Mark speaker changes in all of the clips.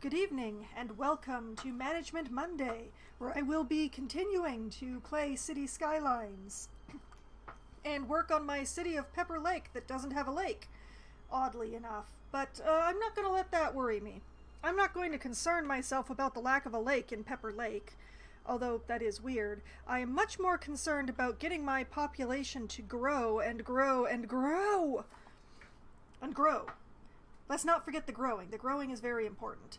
Speaker 1: good evening, and welcome to Management Monday, where I will be continuing to play City Skylines and work on my city of Pepper Lake that doesn't have a lake, oddly enough. But I'm not going to let that worry me. I'm not going to concern myself about the lack of a lake in Pepper Lake, although that is weird. I am much more concerned about getting my population to grow and grow and grow and grow. Let's not forget the growing. The growing is very important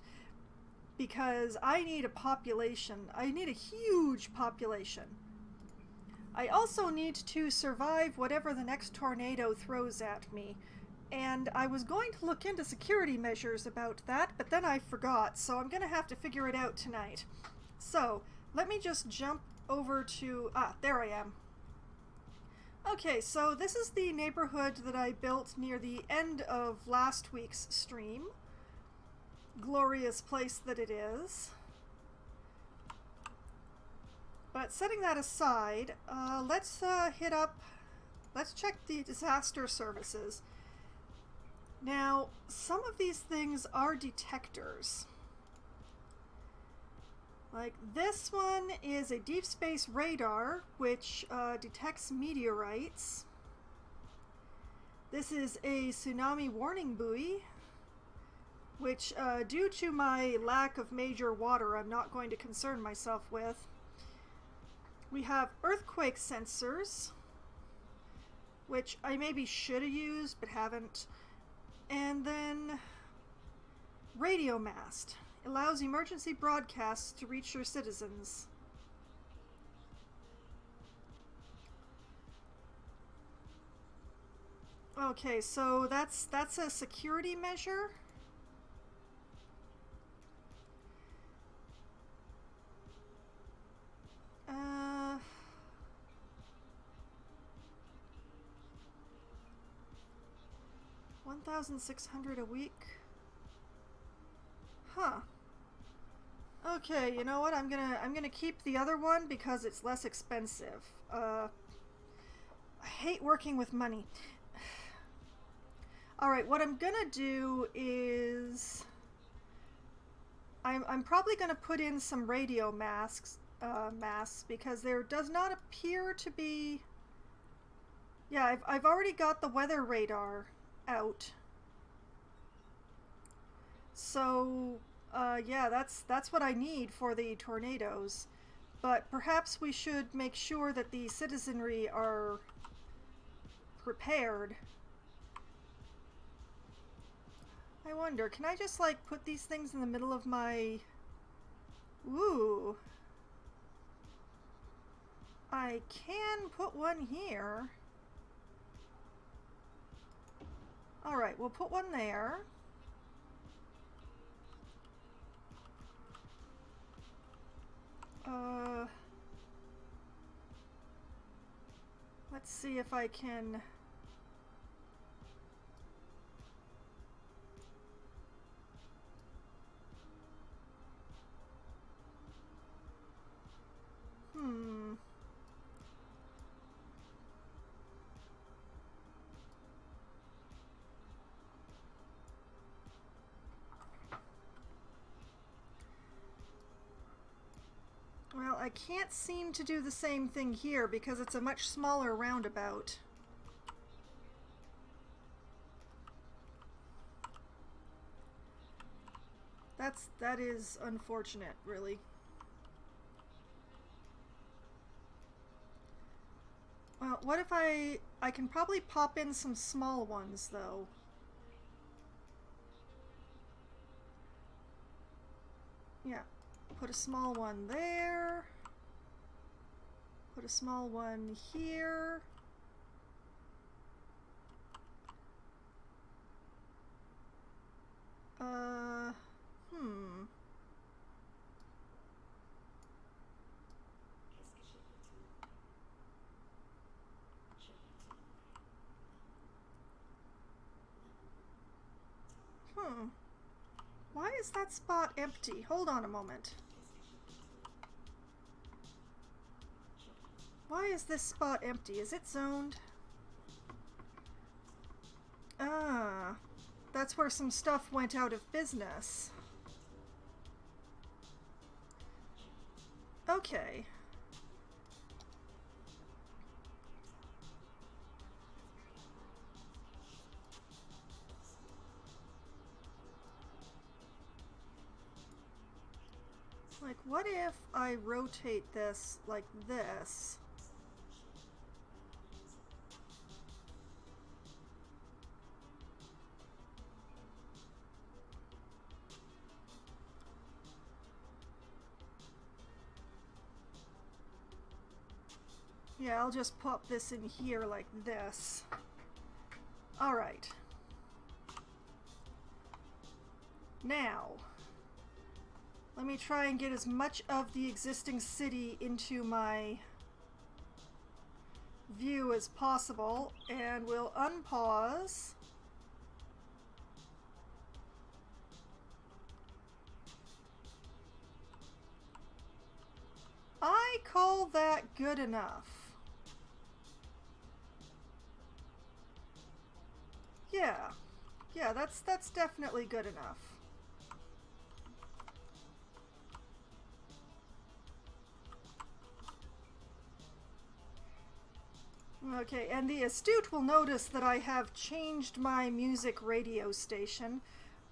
Speaker 1: because I need a population. I need a huge population. I also need to survive whatever the next tornado throws at me. And I was going to look into security measures about that, but then I forgot, so I'm going to have to figure it out tonight. So, let me just jump over to... there I am. Okay, so this is the neighborhood that I built near the end of last week's stream. Glorious place that it is. But setting that aside, let's check the disaster services. Now, some of these things are detectors. Like this one is a deep space radar, which detects meteorites. This is a tsunami warning buoy, which due to my lack of major water, I'm not going to concern myself with. We have earthquake sensors, which I maybe should have used, but haven't. And then radio mast. Allows emergency broadcasts to reach your citizens. Okay, so that's a security measure. Uh, 1,600 a week. Huh. Okay, you know what? I'm gonna keep the other one because it's less expensive. I hate working with money. Alright, what I'm gonna do is I'm probably gonna put in some radio masks because there does not appear to be... Yeah, I've already got the weather radar out. So, yeah, that's what I need for the tornadoes. But perhaps we should make sure that the citizenry are prepared. I wonder, can I just, like, put these things in the middle of my... Ooh. I can put one here. Alright, we'll put one there. Let's see if I can... Well, I can't seem to do the same thing here because it's a much smaller roundabout. That is unfortunate, really. Well, what if I can probably pop in some small ones, though. Yeah. Put a small one there. Put a small one here. Why is that spot empty? Hold on a moment. Why is this spot empty? Is it zoned? Ah, that's where some stuff went out of business. Okay. Like, what if I rotate this like this? Yeah, I'll just pop this in here like this. Alright. Now, let me try and get as much of the existing city into my view as possible, and we'll unpause. I call that good enough. Yeah. Yeah, that's definitely good enough. Okay, and the astute will notice that I have changed my music radio station.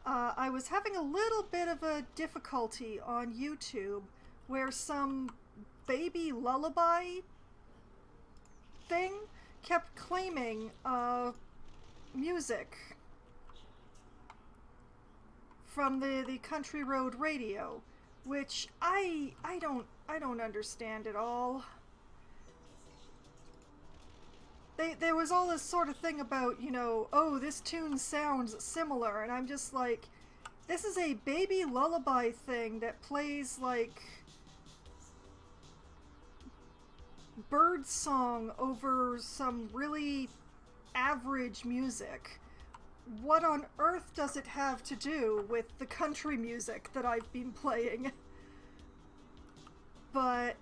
Speaker 1: I was having a little bit of a difficulty on YouTube where some baby lullaby thing kept claiming music from the country road radio, which I don't understand at all. There was all this sort of thing about, you know, oh, this tune sounds similar, and I'm just like, this is a baby lullaby thing that plays like bird song over some really average music. What on earth does it have to do with the country music that I've been playing? But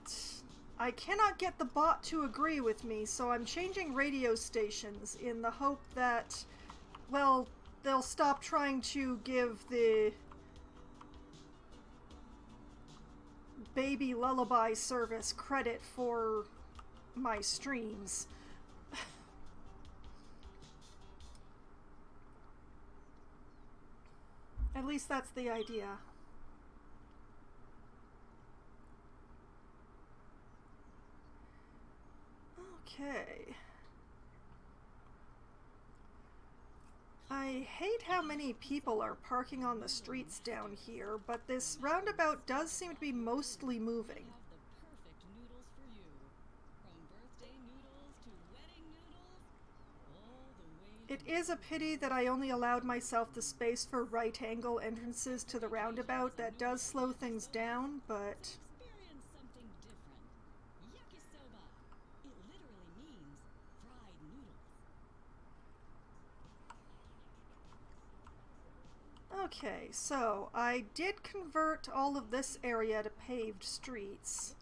Speaker 1: I cannot get the bot to agree with me, so I'm changing radio stations in the hope that, well, they'll stop trying to give the baby lullaby service credit for my streams. At least that's the idea. Okay. I hate how many people are parking on the streets down here, but this roundabout does seem to be mostly moving. It is a pity that I only allowed myself the space for right-angle entrances to the roundabout. That does slow things down, but okay, so I did convert all of this area to paved streets.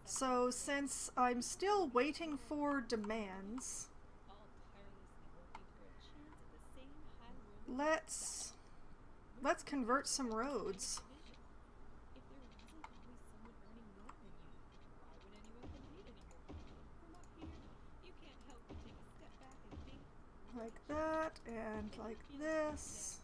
Speaker 1: So since I'm still waiting for demands, let's convert some roads. Like that, and like this.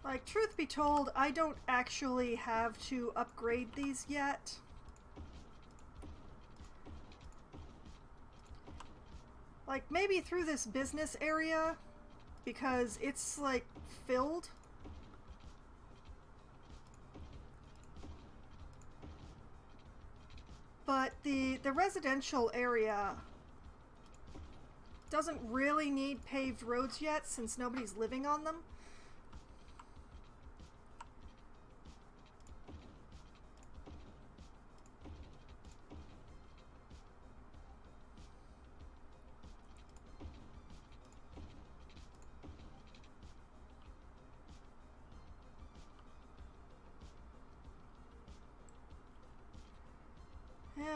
Speaker 1: Like, truth be told, I don't actually have to upgrade these yet. Like, maybe through this business area, because it's, like, filled. But the residential area doesn't really need paved roads yet, since nobody's living on them.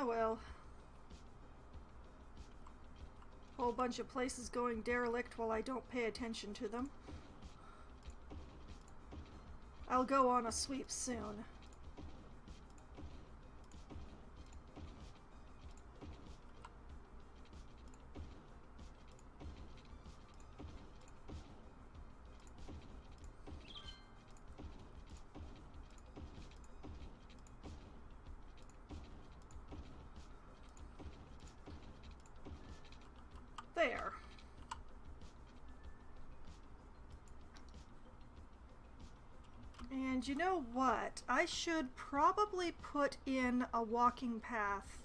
Speaker 1: Oh well. Whole bunch of places going derelict while I don't pay attention to them. I'll go on a sweep soon. There. And you know what? I should probably put in a walking path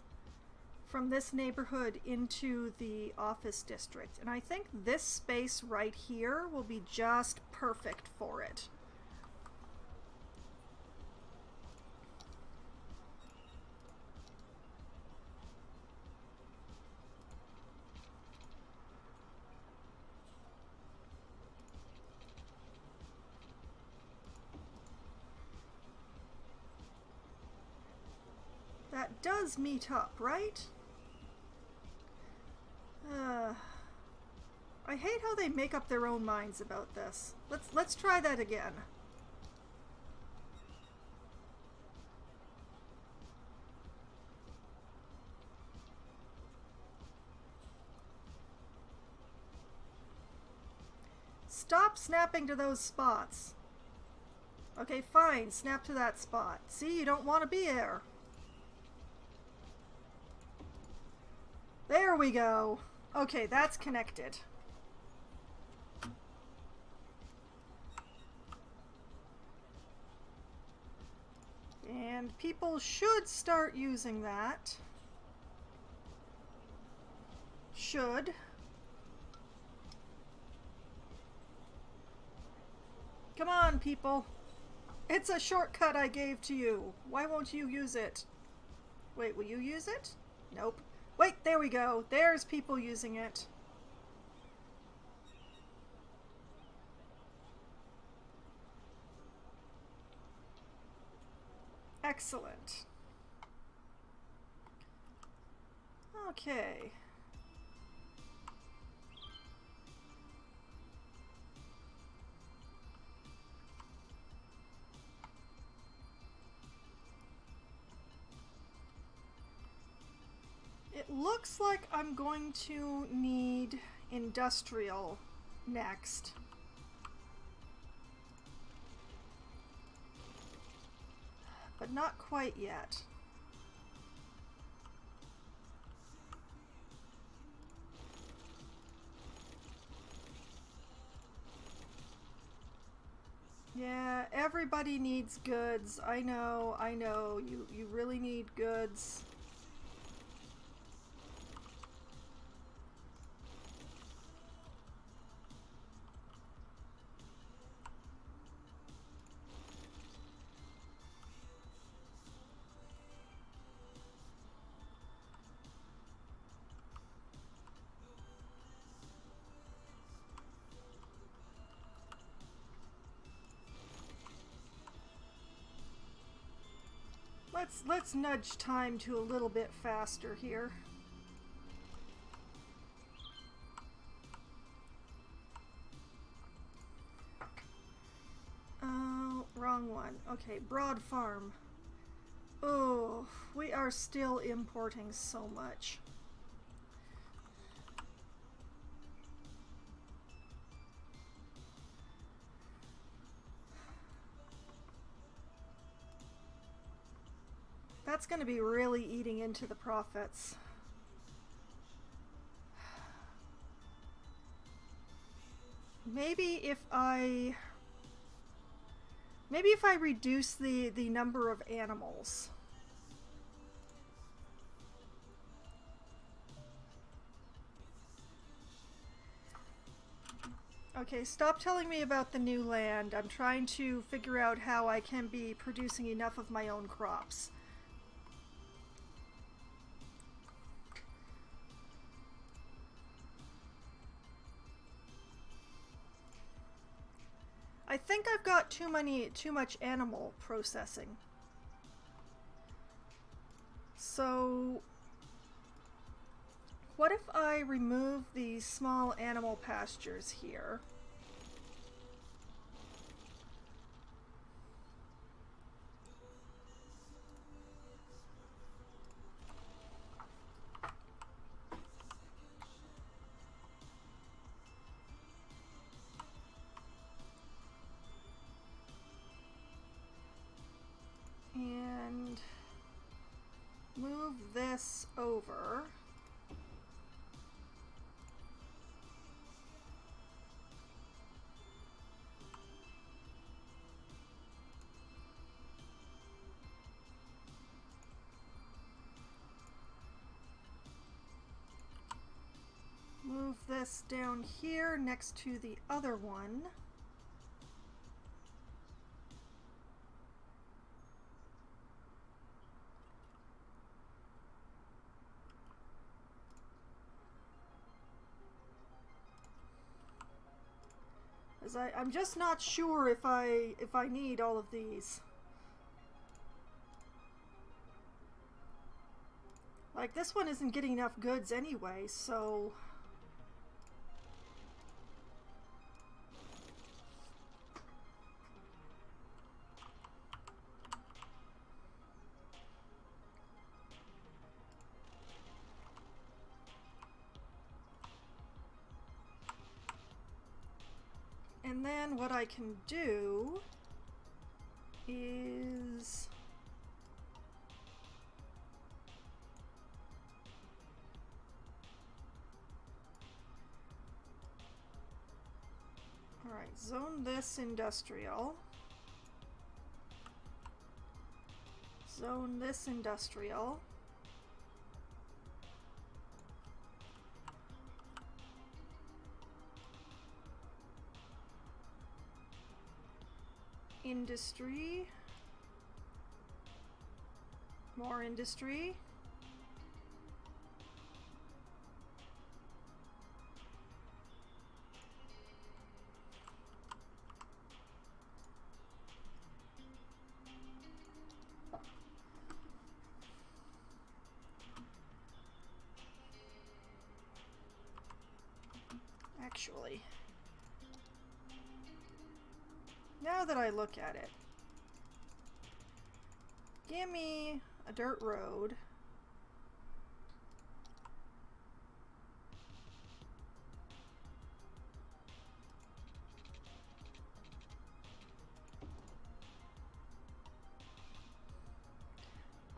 Speaker 1: from this neighborhood into the office district. And I think this space right here will be just perfect for it. That does meet up, right? I hate how they make up their own minds about this. Let's try that again. Stop snapping to those spots. Okay, fine, snap to that spot. See, you don't want to be there. There we go. Okay, that's connected. And people should start using that. Should. Come on, people. It's a shortcut I gave to you. Why won't you use it? Wait, will you use it? Nope. Wait, there we go. There's people using it. Excellent. Okay. It looks like I'm going to need industrial next. But not quite yet. Yeah, everybody needs goods. I know. You really need goods. Let's nudge time to a little bit faster here. Oh, wrong one. Okay, Broad Farm. Oh, we are still importing so much. That's going to be really eating into the profits. Maybe if I reduce the number of animals. Okay, stop telling me about the new land. I'm trying to figure out how I can be producing enough of my own crops. I think I've got too much animal processing. So what if I remove these small animal pastures here? And move this over. Move this down here next to the other one. As I'm just not sure if I need all of these. Like, this one isn't getting enough goods anyway, so... And then what I can do is... Alright, zone this industrial. Zone this industrial. Industry. More industry. Actually, now that I look at it, give me a dirt road.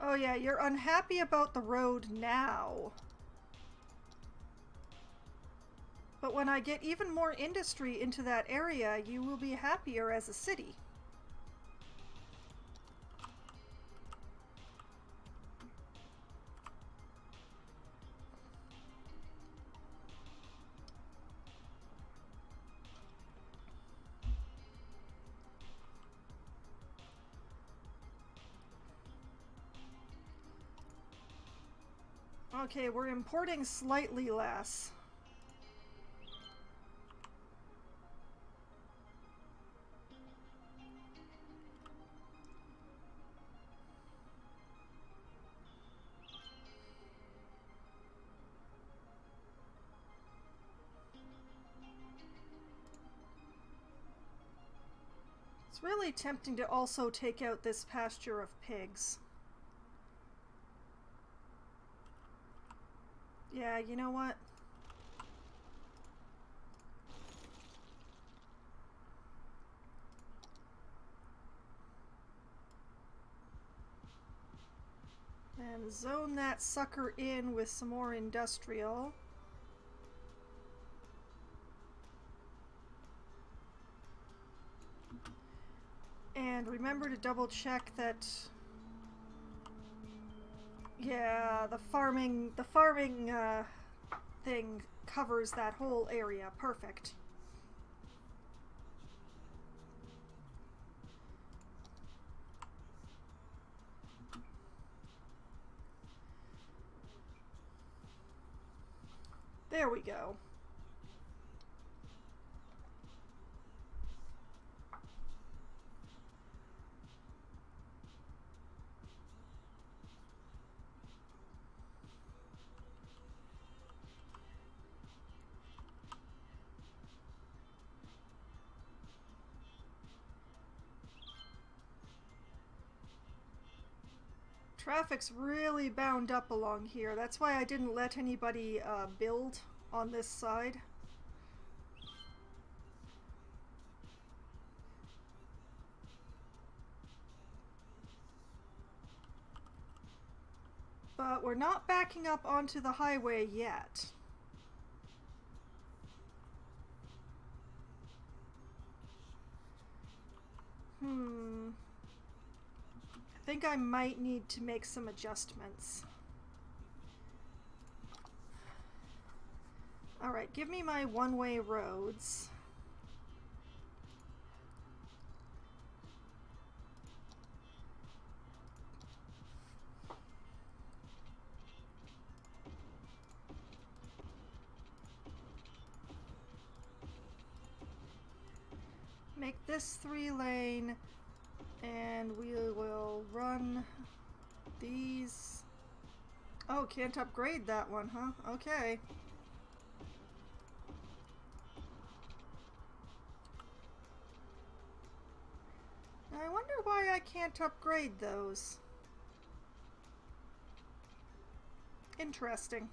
Speaker 1: Oh yeah, you're unhappy about the road now. But when I get even more industry into that area, you will be happier as a city. Okay, we're importing slightly less. It's really tempting to also take out this pasture of pigs. Yeah, you know what? And zone that sucker in with some more industrial. And remember to double check that, yeah, the farming thing covers that whole area. Perfect. There we go. Traffic's really bound up along here. That's why I didn't let anybody build on this side. But we're not backing up onto the highway yet. I think I might need to make some adjustments. Alright, give me my one-way roads. Make this 3-lane, and we will run these. Oh, can't upgrade that one, huh? Okay. I wonder why I can't upgrade those. Interesting.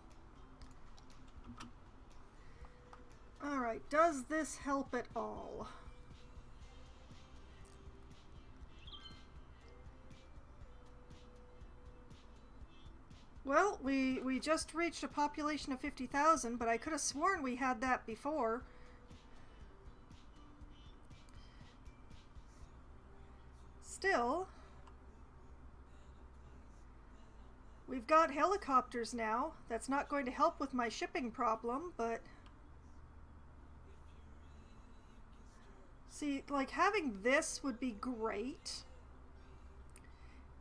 Speaker 1: Alright, does this help at all? Well, we just reached a population of 50,000, but I could have sworn we had that before. Still, we've got helicopters now. That's not going to help with my shipping problem, but... See, like, having this would be great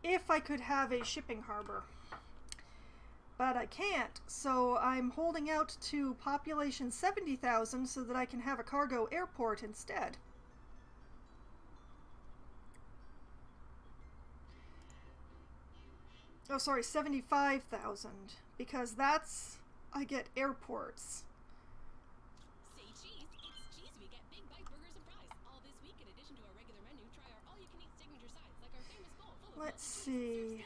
Speaker 1: if I could have a shipping harbor. But I can't, so I'm holding out to population 70,000 so that I can have a cargo airport instead. Oh, sorry, 75,000, because that's... I get airports.
Speaker 2: Say cheese, it's cheese. We get big bite burgers and fries. All this week, in addition to our regular menu, try our all-you-can-eat signature sides, like our famous bowl full of
Speaker 1: Let's see...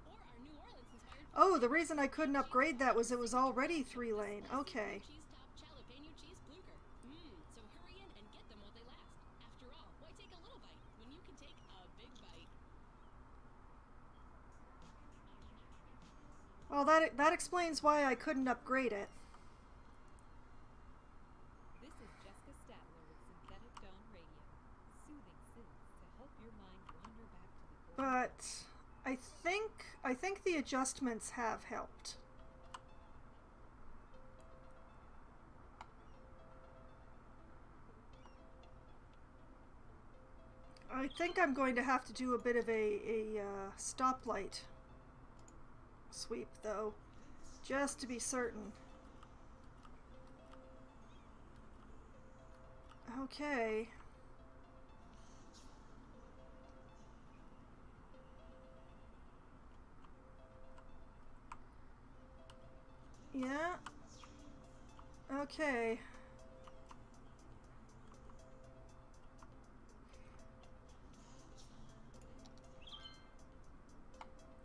Speaker 2: Or our New Orleans-inspired...
Speaker 1: Oh, the reason I couldn't upgrade that was it was already 3-lane. Okay.
Speaker 2: Cheese top jalapeno cheese blucher. So hurry in and get them while they last. After all, why take a little bite when you can take a big bite?
Speaker 1: Well, that explains why I couldn't upgrade it.
Speaker 3: This is Jessica Statler with Synthetic Dawn Radio, soothing synths to help your mind wander back to the core.
Speaker 1: But I think the adjustments have helped. I think I'm going to have to do a bit of a stoplight sweep, though, just to be certain. Okay. Yeah. Okay.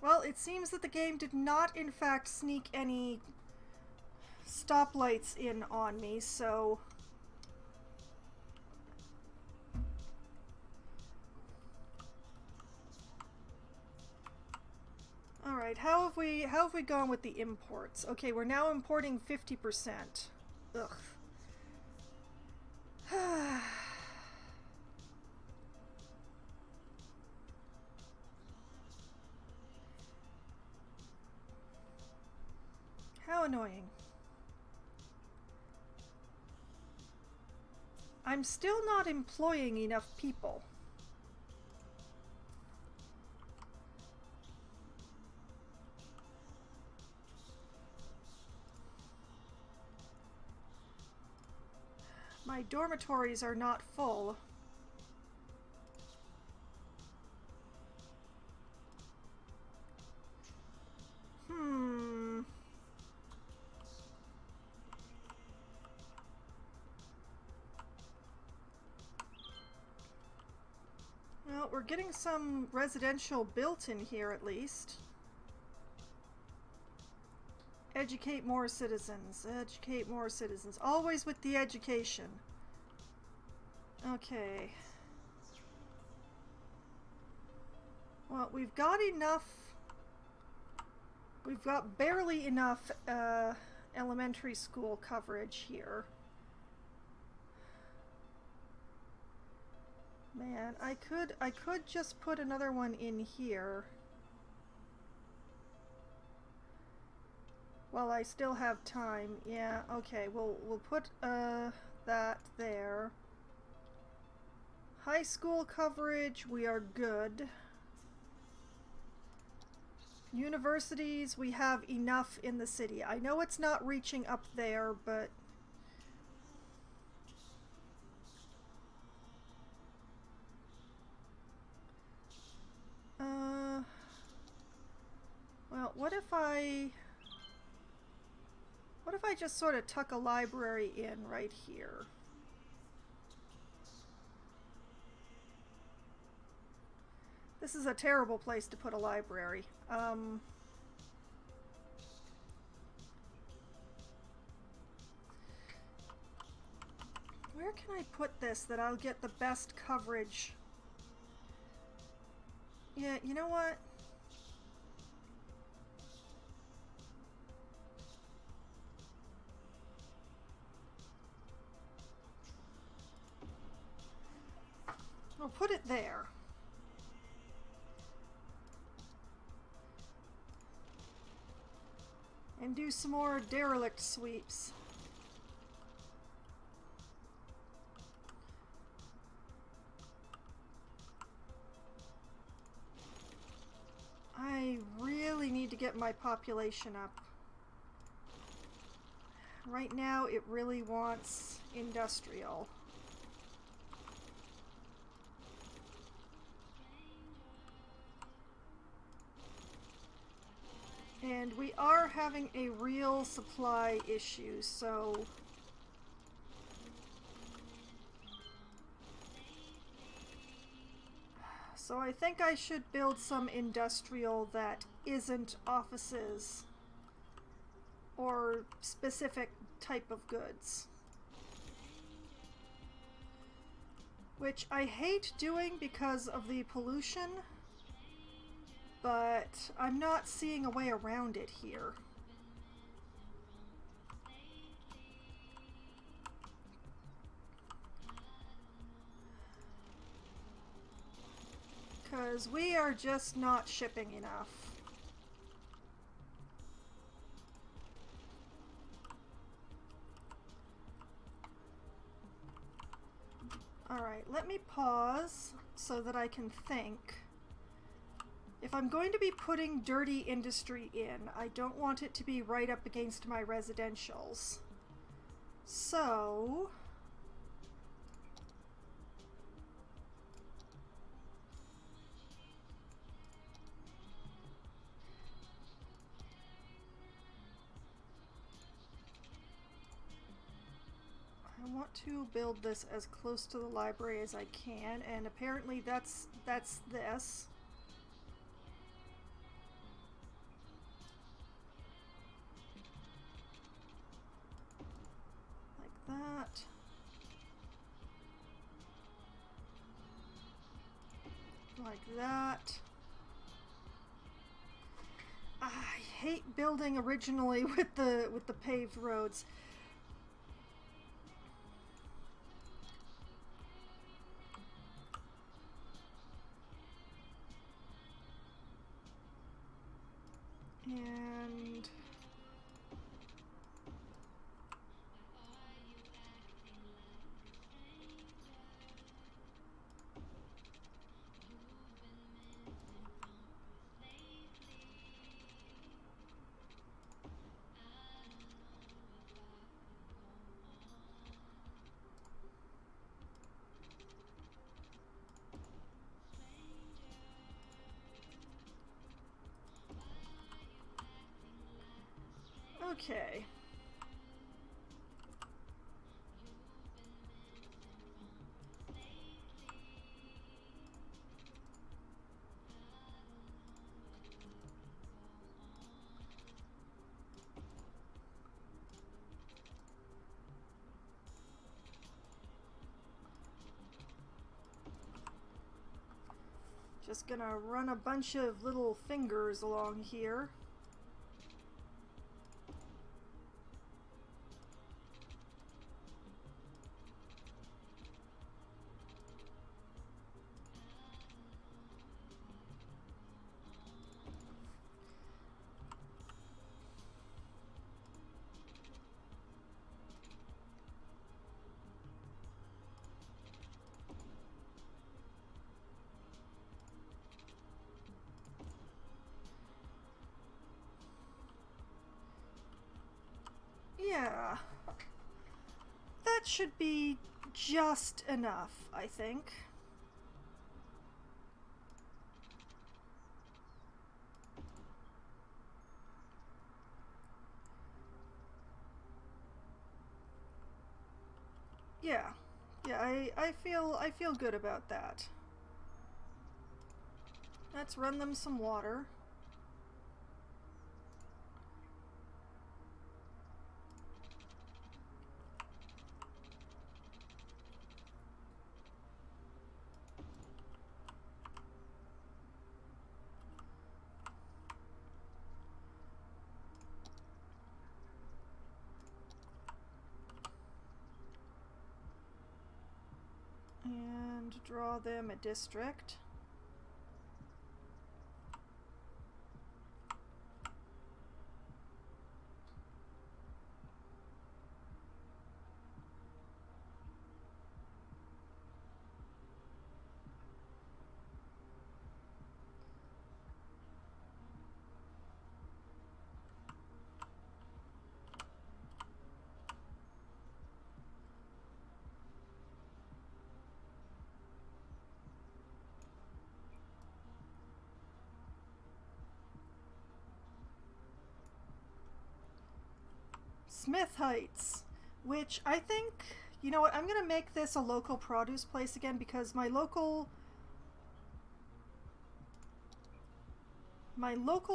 Speaker 1: Well, it seems that the game did not, in fact, sneak any stoplights in on me, so... Alright, how have we gone with the imports? Okay, we're now importing 50%. Ugh. How annoying. I'm still not employing enough people. My dormitories are not full. Well, we're getting some residential built in here at least. Educate more citizens. Educate more citizens. Always with the education. Okay. Well, we've got enough. We've got barely enough elementary school coverage here. Man, I could just put another one in here. While I still have time. Yeah, okay, we'll put that there. High school coverage, we are good. Universities, we have enough in the city. I know it's not reaching up there, but well, what if I just sort of tuck a library in right here? This is a terrible place to put a library. Where can I put this that I'll get the best coverage? Yeah, you know what? I'll put it there. And do some more derelict sweeps. I really need to get my population up. Right now it really wants industrial. And we are having a real supply issue, so I think I should build some industrial that isn't offices or specific type of goods. Which I hate doing because of the pollution, but I'm not seeing a way around it here. Because we are just not shipping enough. Alright, let me pause so that I can think. If I'm going to be putting dirty industry in, I don't want it to be right up against my residentials. So I want to build this as close to the library as I can, and apparently that's this. Like that. Like that. I hate building originally with the paved roads. And okay. Just gonna run a bunch of little fingers along here. Yeah, that should be just enough, I think. Yeah, I feel good about that. Let's run them some water. And draw them a district. Smith Heights, which I think, you know what, I'm gonna make this a local produce place again because my local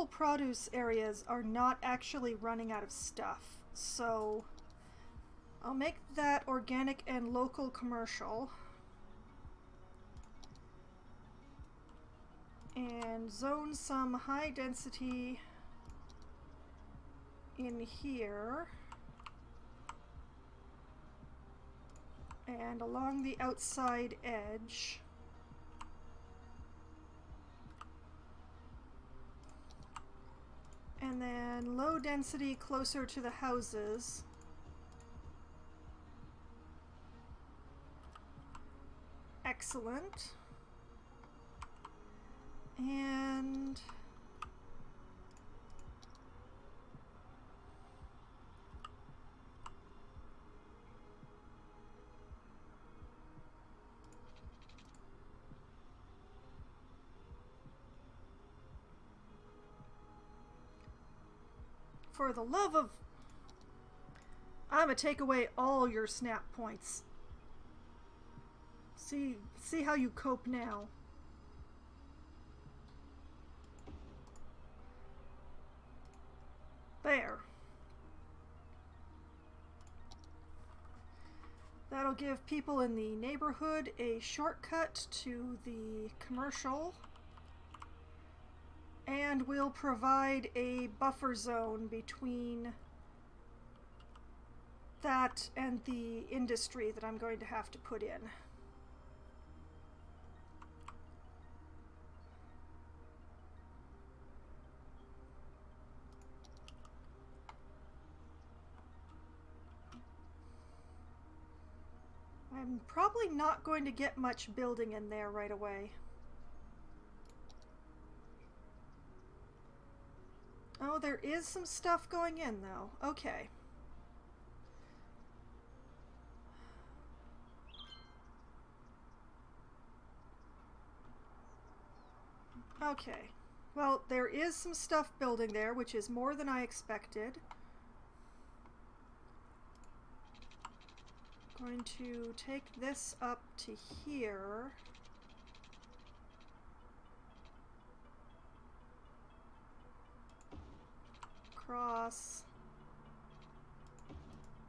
Speaker 1: produce areas are not actually running out of stuff. So I'll make that organic and local commercial. And zone some high density in here. And along the outside edge. And then low density closer to the houses. Excellent. And for the love of... I'ma take away all your snap points. See how you cope now. There. That'll give people in the neighborhood a shortcut to the commercial. And we'll provide a buffer zone between that and the industry that I'm going to have to put in. I'm probably not going to get much building in there right away. Oh, there is some stuff going in though. Okay. Okay. Well, there is some stuff building there, which is more than I expected. Going to take this up to here. Cross.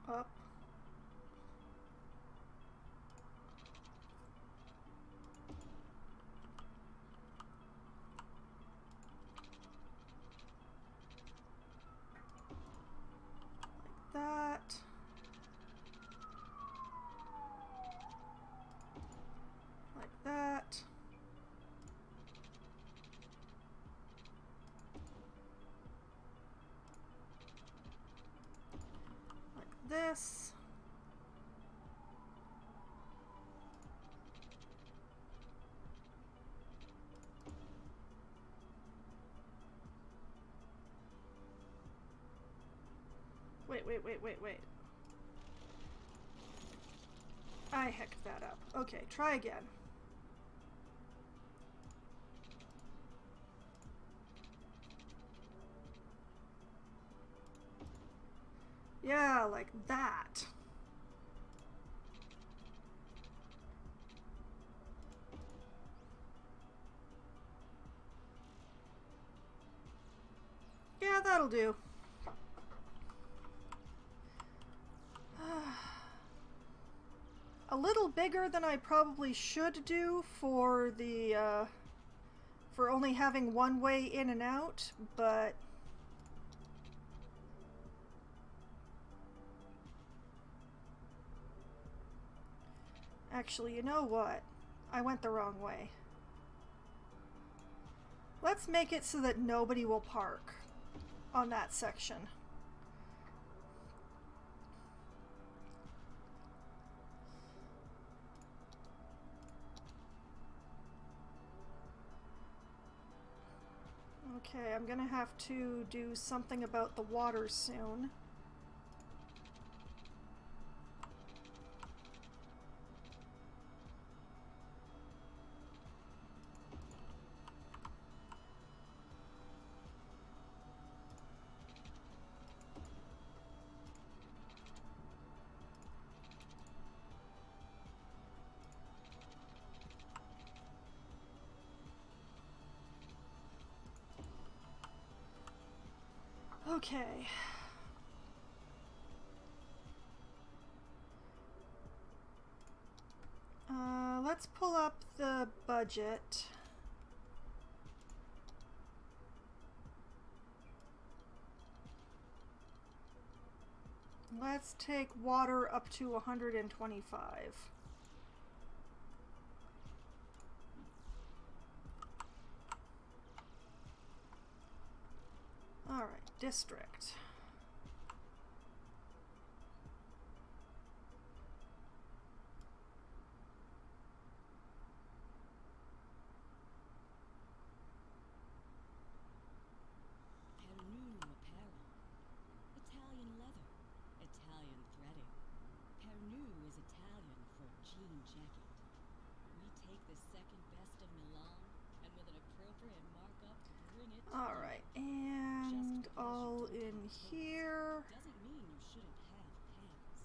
Speaker 1: Up. wait. I hecked that up. Okay, try again. Yeah, like that. Yeah, that'll do. A little bigger than I probably should do for the, for only having one way in and out, but... Actually, you know what? I went the wrong way. Let's make it so that nobody will park on that section. Okay, I'm gonna have to do something about the water soon. Okay. Let's pull up the budget. Let's take water up to 125. All right, district.
Speaker 2: New apparel. Italian leather. Italian threading. Pernu is Italian for jean jacket. We take the second best of Milan, and with an appropriate markup, bring it to
Speaker 1: All right, and all in here.
Speaker 2: Doesn't mean you shouldn't have pants.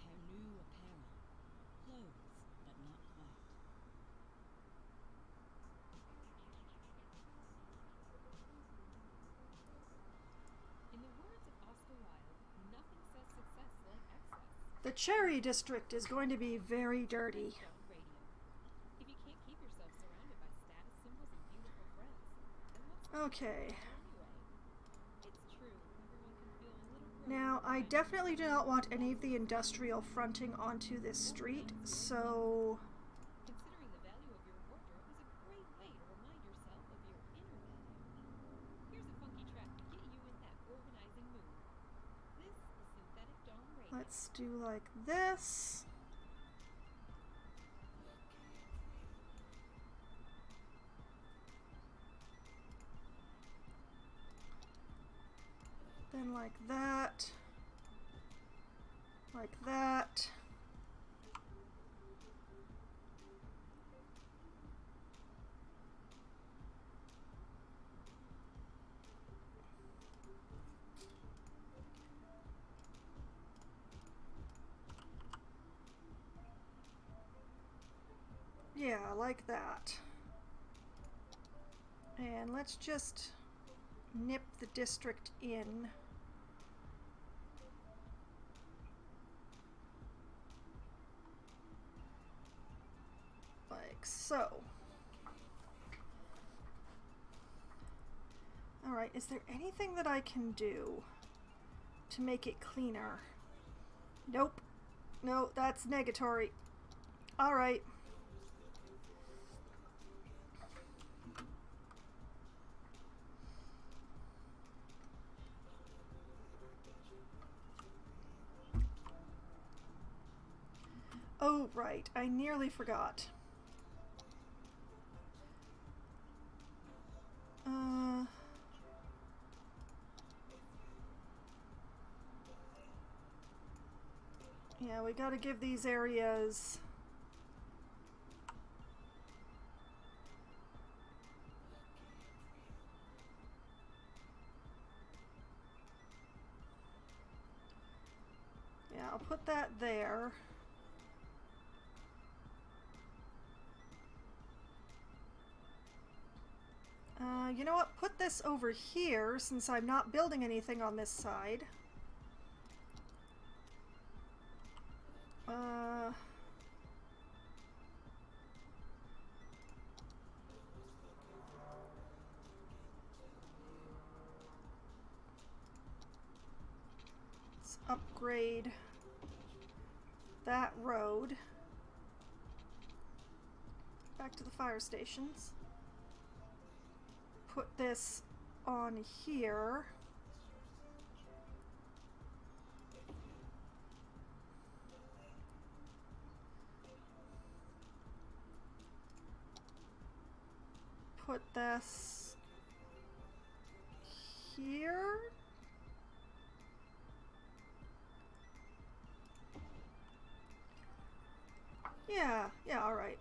Speaker 2: Pernu apparel. Clothes, but not quite.
Speaker 3: In the words of Oscar Wilde, nothing says success like excess.
Speaker 1: The Cherry District is going to be very dirty.
Speaker 3: Stone Radio. If you can't keep yourself surrounded by status symbols and beautiful friends, then what's the
Speaker 1: Okay.
Speaker 3: anyway? It's true, everyone can feel a little
Speaker 1: Now, I definitely do not want any of the industrial fronting onto this street, so...
Speaker 3: Considering the value of your wardrobe is a great way to remind yourself of your inner value. Here's a funky track to get you in that organizing mood. This is Synthetic Dawn Radio.
Speaker 1: Let's do like this. Then like that. Like that. Yeah, like that. And let's just nip the district in. Like so. Alright, is there anything that I can do to make it cleaner? Nope. No, that's negatory. Alright. Oh, right. I nearly forgot. Yeah, we gotta give these areas... Yeah, I'll put that there. You know what? Put this over here since I'm not building anything on this side. Let's upgrade that road. Back to the fire stations. Put this on here. Put this here. Yeah, all right.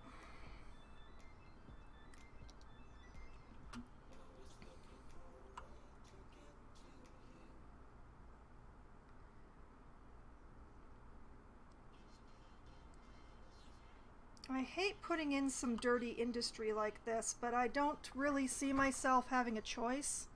Speaker 1: I hate putting in some dirty industry like this, but I don't really see myself having a choice.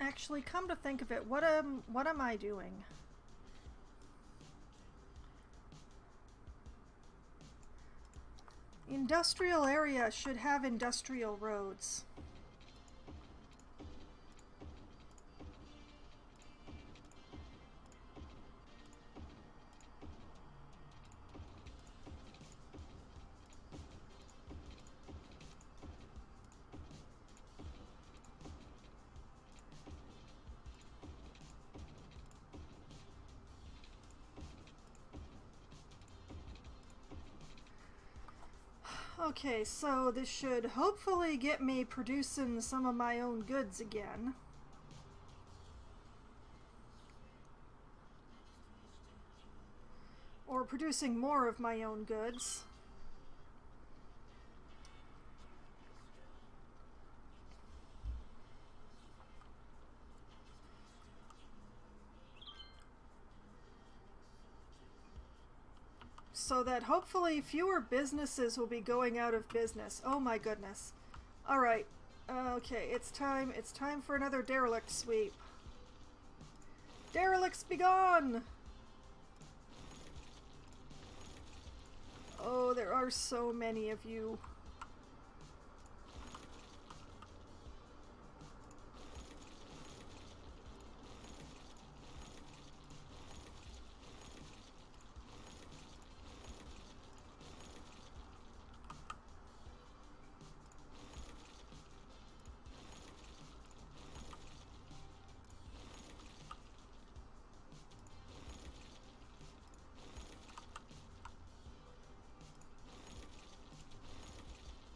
Speaker 1: Actually, come to think of it, what am I doing? Industrial area should have industrial roads. Okay, so this should hopefully get me producing some of my own goods again. Or producing more of my own goods. So that hopefully fewer businesses will be going out of business. Oh my goodness. Alright. Okay, it's time for another derelict sweep. Derelicts be gone! Oh, there are so many of you.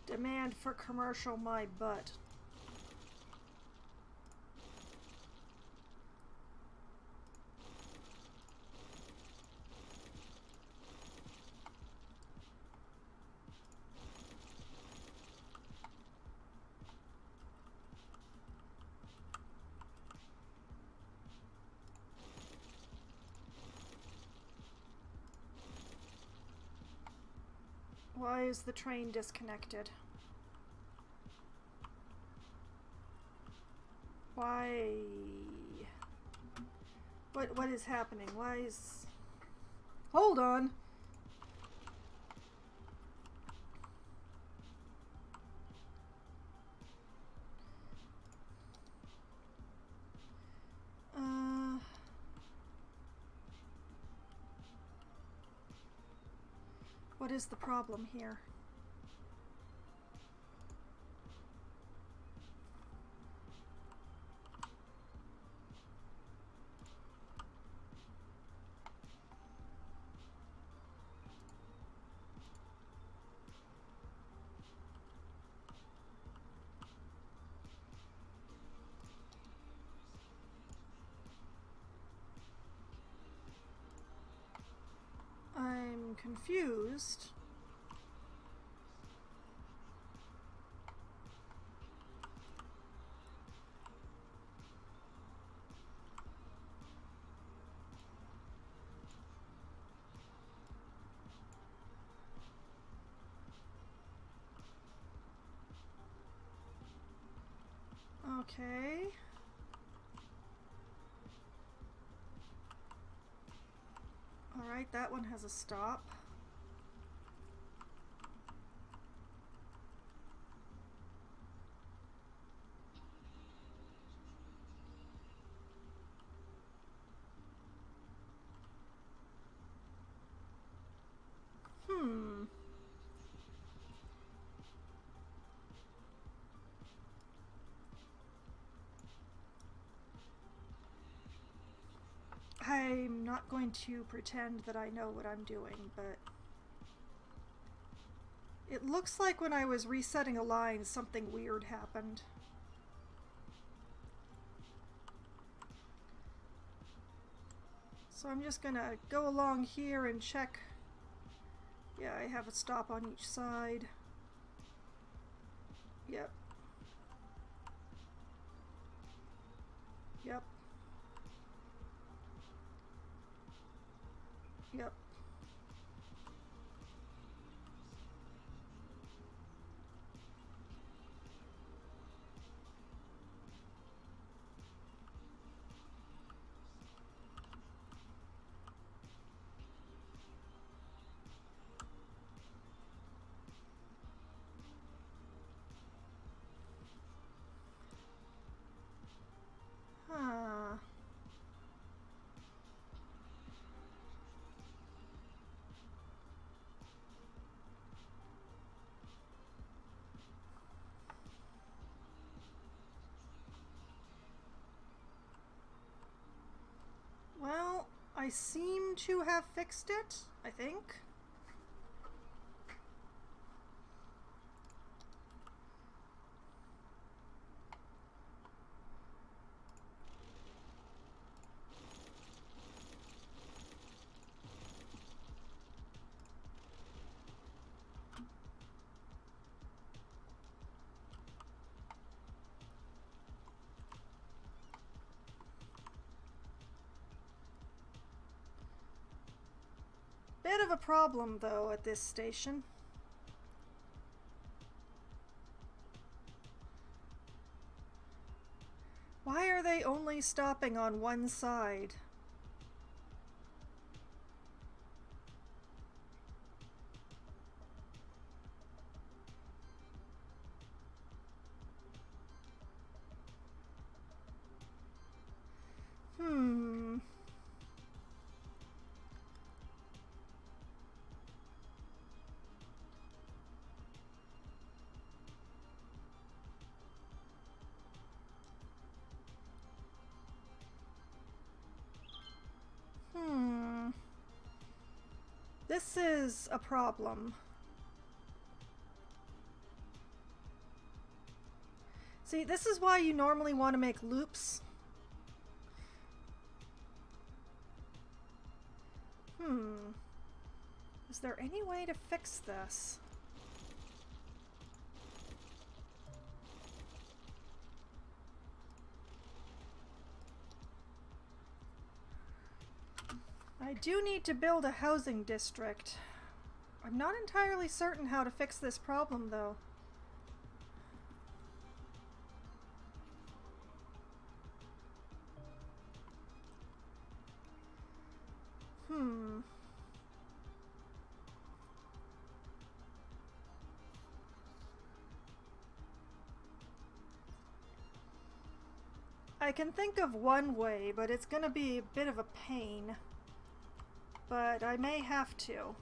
Speaker 1: Demand for commercial my butt. Why is the train disconnected? What is happening? Why is... Hold on! What is the problem here? I'm confused. Okay. Alright, that one has a stop. I'm not going to pretend that I know what I'm doing, but it looks like when I was resetting a line, something weird happened. So I'm just gonna go along here and check. Yeah, I have a stop on each side. Yep. Yep. Yep. Huh. Well, I seem to have fixed it, I think. Bit of a problem, though, at this station. Why are they only stopping on one side? This is a problem. See, this is why you normally want to make loops. Is there any way to fix this? I do need to build a housing district. I'm not entirely certain how to fix this problem, though. Hmm. I can think of one way, but it's gonna be a bit of a pain. But I may have to.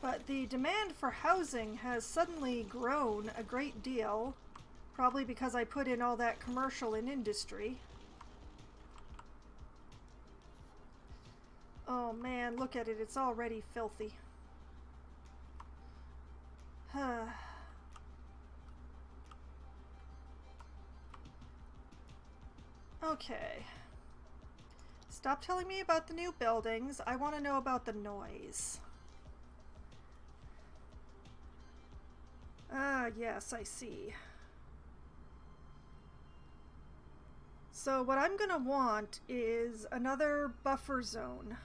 Speaker 1: But the demand for housing has suddenly grown a great deal, probably because I put in all that commercial and industry. Oh man, look at it, it's already filthy. Okay. Stop telling me about the new buildings. I want to know about the noise. Ah, yes, I see. So what I'm gonna want is another buffer zone.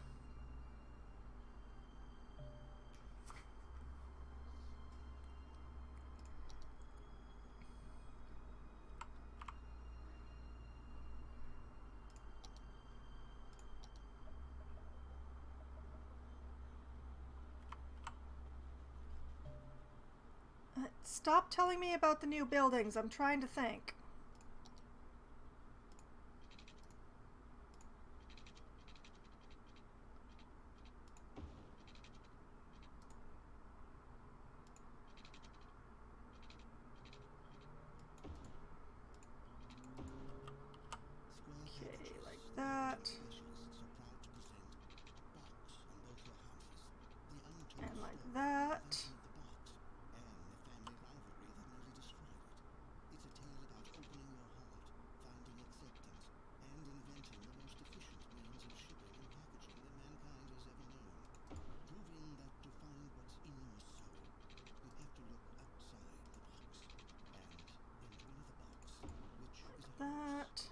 Speaker 1: Stop telling me about the new buildings. I'm trying to think. Okay, like that. And like that. That.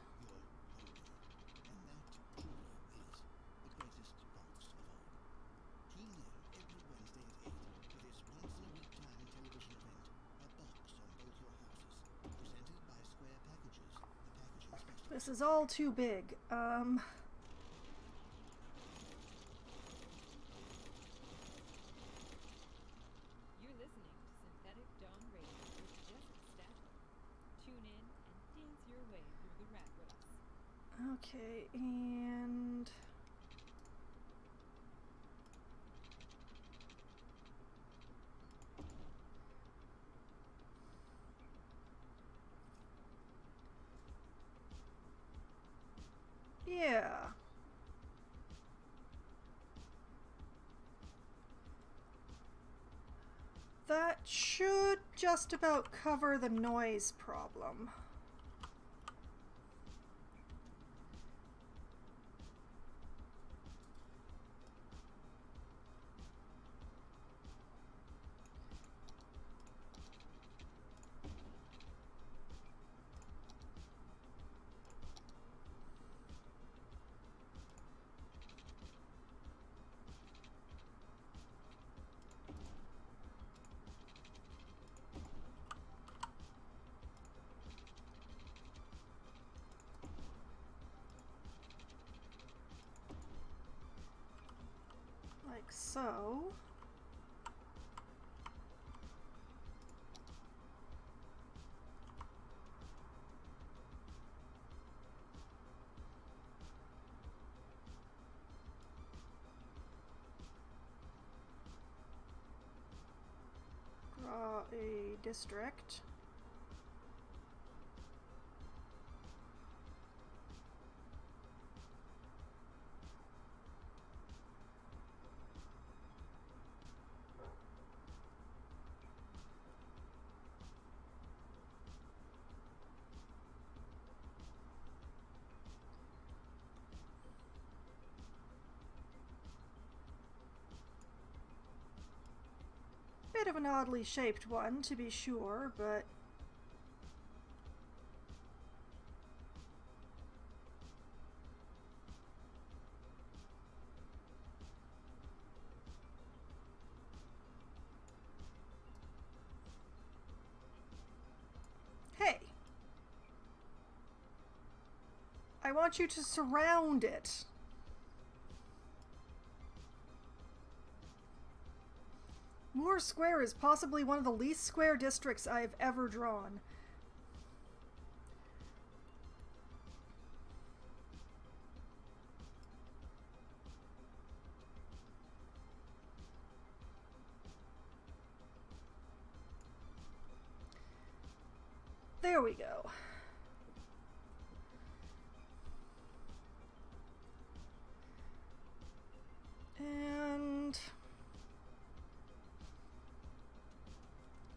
Speaker 1: This is all too big.
Speaker 3: You're listening to Synthetic Dawn Radio with Jessica Stafford. Tune in and dance your way through the rat race.
Speaker 1: Okay, and... yeah. That should just about cover the noise problem. Like so. Draw a district. Bit of an oddly shaped one, to be sure, but... hey! I I want you to surround it. Moore Square is possibly one of the least square districts I've ever drawn. There we go. And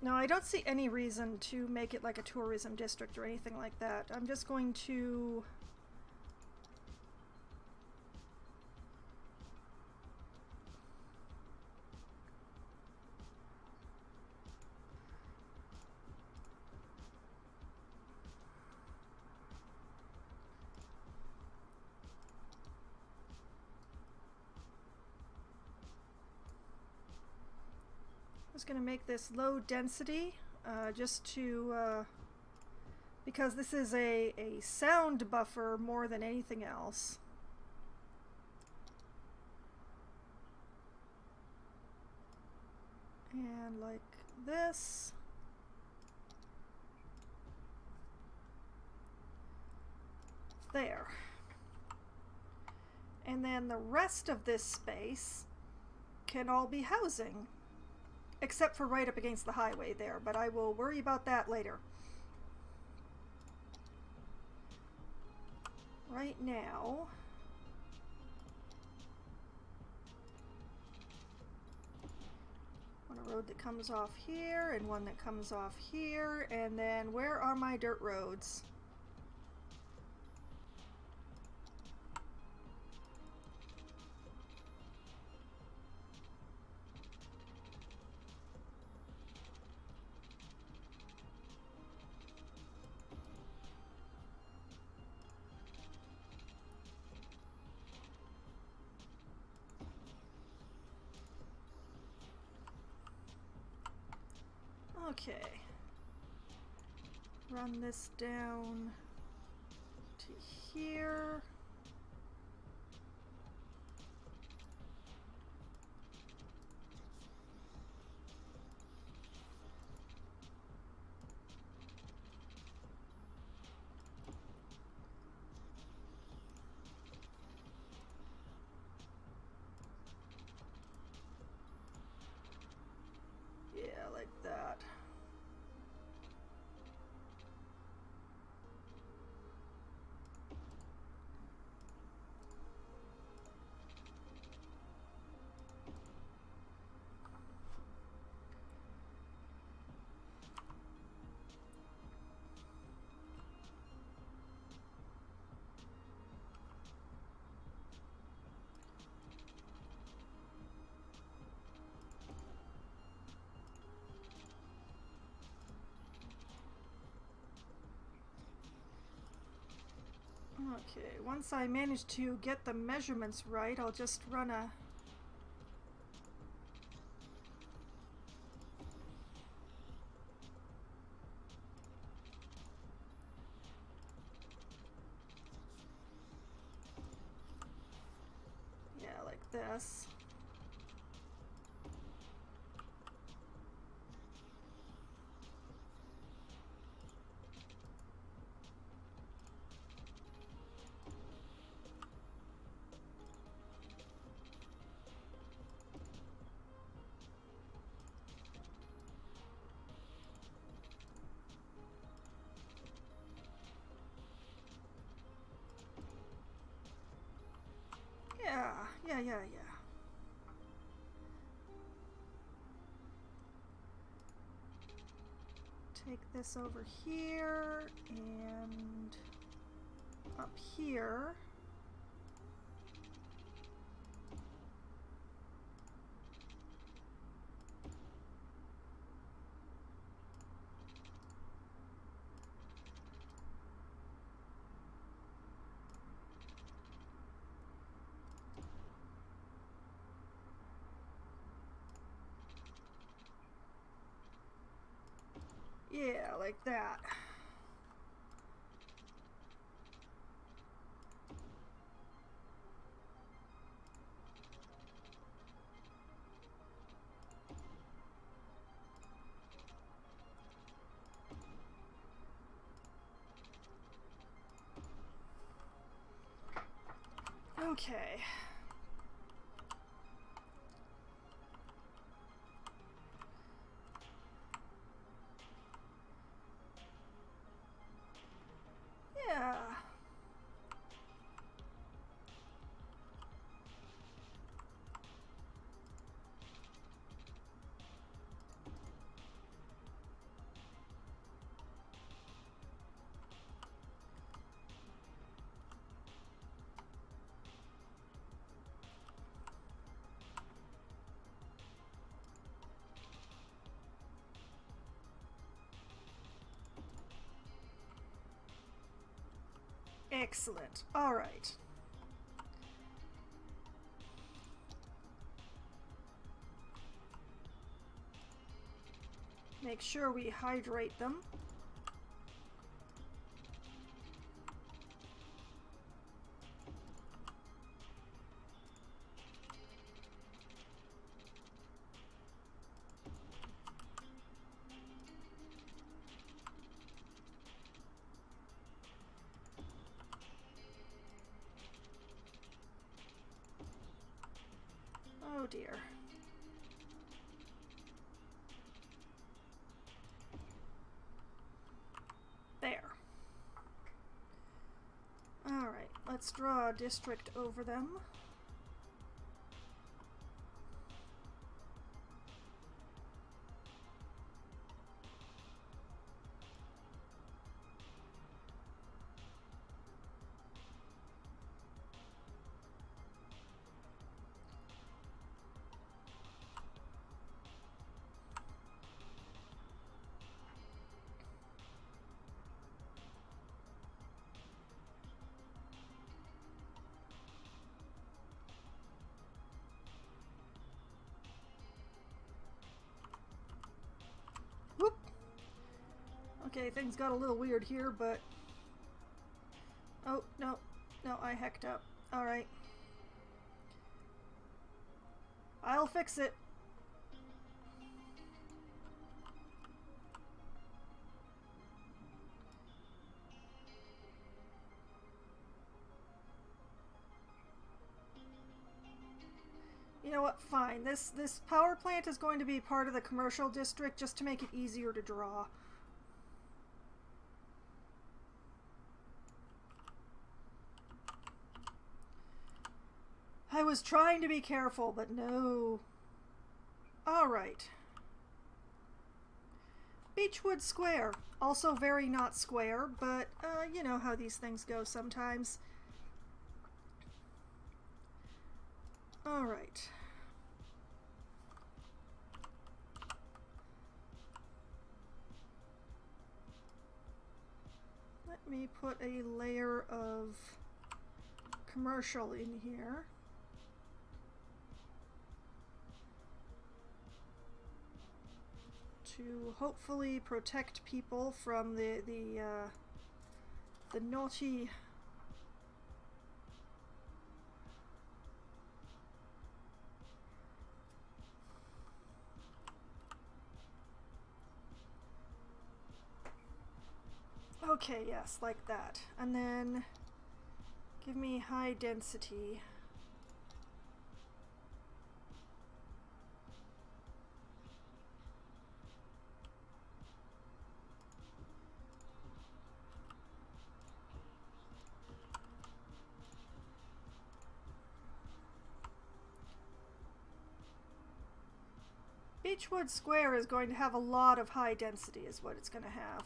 Speaker 1: no, I don't see any reason to make it like a tourism district or anything like that. I'm just going to make this low density, just to, because this is a sound buffer more than anything else. And like this. There. And then the rest of this space can all be housing. Except for right up against the highway there, but I will worry about that later. Right now, I want a road that comes off here and one that comes off here, and then where are my dirt roads? Okay, run this down to here. Yeah, like that. Okay, once I manage to get the measurements right, I'll just run a like this. Yeah. Take this over here and up here. Yeah, like that. Okay. Yeah. Excellent. All right. Make sure we hydrate them. Oh dear. There. Alright, let's draw a district over them. Whoop! Okay, things got a little weird here, but... Oh, no. No, I hecked up. Alright. I'll fix it. You know what? Fine. This power plant is going to be part of the commercial district just to make it easier to draw. I was trying to be careful, but no. All right. Beechwood Square. Also very not square, but you know how these things go sometimes. All right. Let me put a layer of commercial in here. To hopefully protect people from the naughty Okay, yes, like that. And then give me high density. Beechwood Square is going to have a lot of high density is what it's going to have.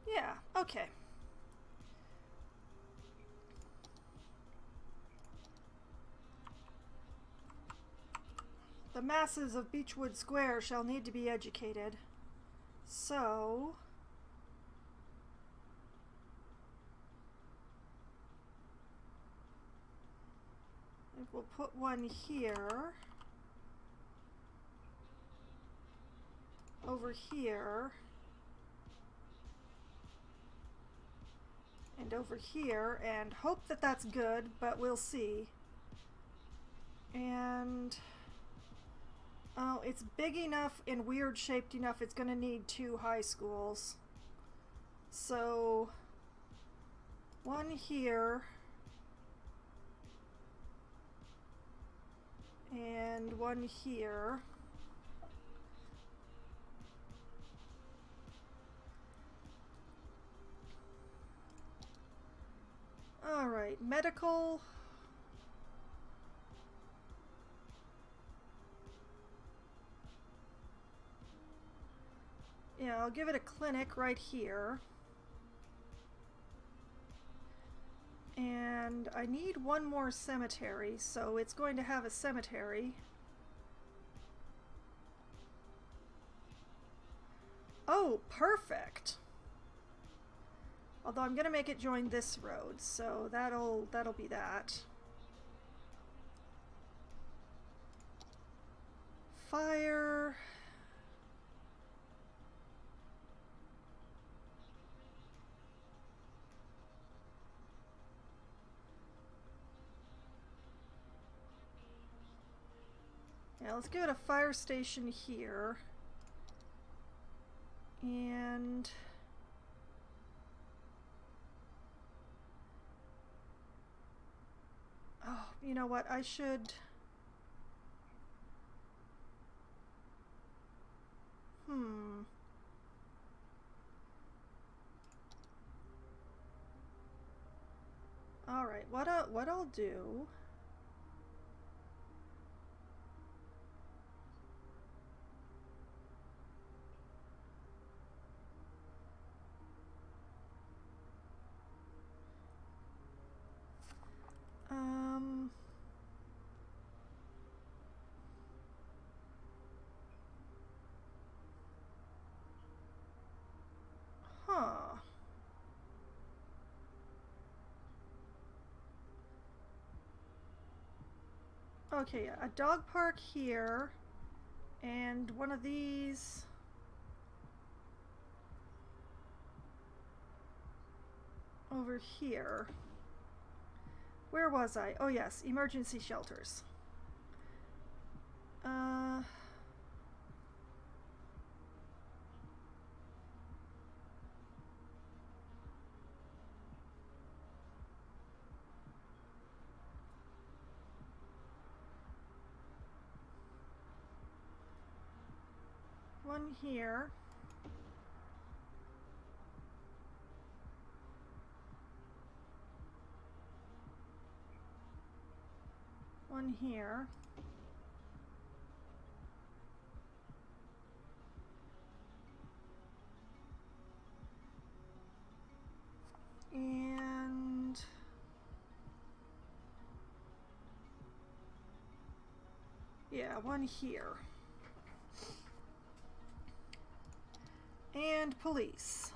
Speaker 1: Yeah, okay. The masses of Beechwood Square shall need to be educated. So... we'll put one here. Over here. and over here, and hope that that's good, but we'll see. And oh, it's big enough and weird shaped enough, it's gonna need 2 high schools. So one here and one here. All right, medical. Yeah, I'll give it a clinic right here. And I need one more cemetery, so it's going to have a cemetery. Oh, perfect! Although I'm gonna make it join this road, so that'll be that. Fire. Yeah, let's give it a fire station here. And oh, you know what? I should All right, what I'll do huh. Okay, yeah, a dog park here, and one of these over here. Where was I? Oh yes, emergency shelters. One here. One here. And yeah, one here. And police.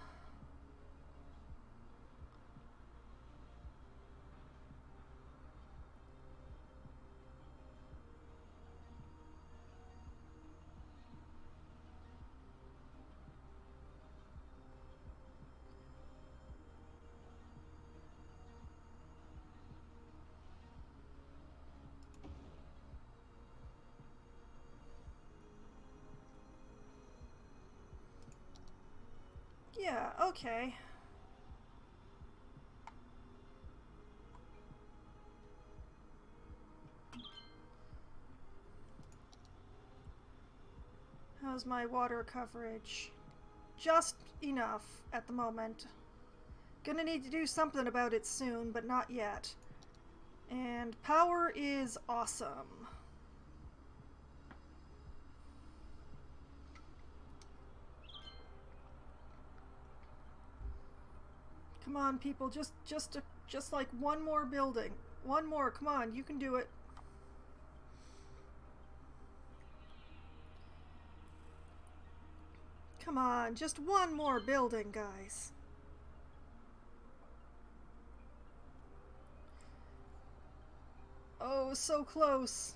Speaker 1: Yeah, okay. How's my water coverage? Just enough at the moment. Gonna need to do something about it soon, but not yet. And power is awesome. Come on, people, just like one more building. One more, come on, you can do it. Come on, just one more building, guys. Oh, so close.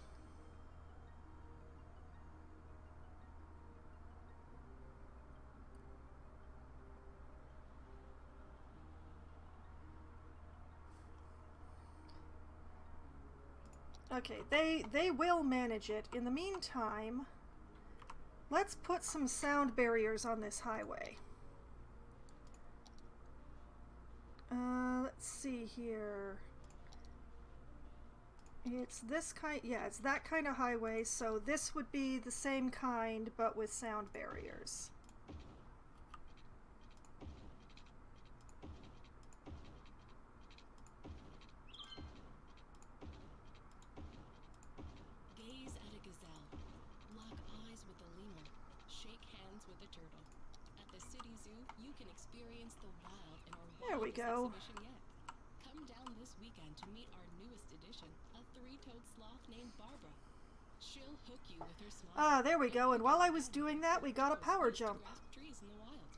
Speaker 1: Okay, they will manage it. In the meantime, let's put some sound barriers on this highway. Let's see here. It's this kind, yeah, it's that kind of highway, so this would be the same kind, but with sound barriers.
Speaker 4: Gaze at a gazelle, lock eyes with a lemur, shake hands with a turtle. At the city zoo, you can experience the wild in our
Speaker 1: There we
Speaker 4: wildest
Speaker 1: go.
Speaker 4: exhibition yet. Come down this weekend to meet our newest addition, a three-toed sloth named Barbara. She'll hook you with her smile.
Speaker 1: Ah, there we go, and while I was doing that, we got a power jump.
Speaker 4: Grasp trees in the wild.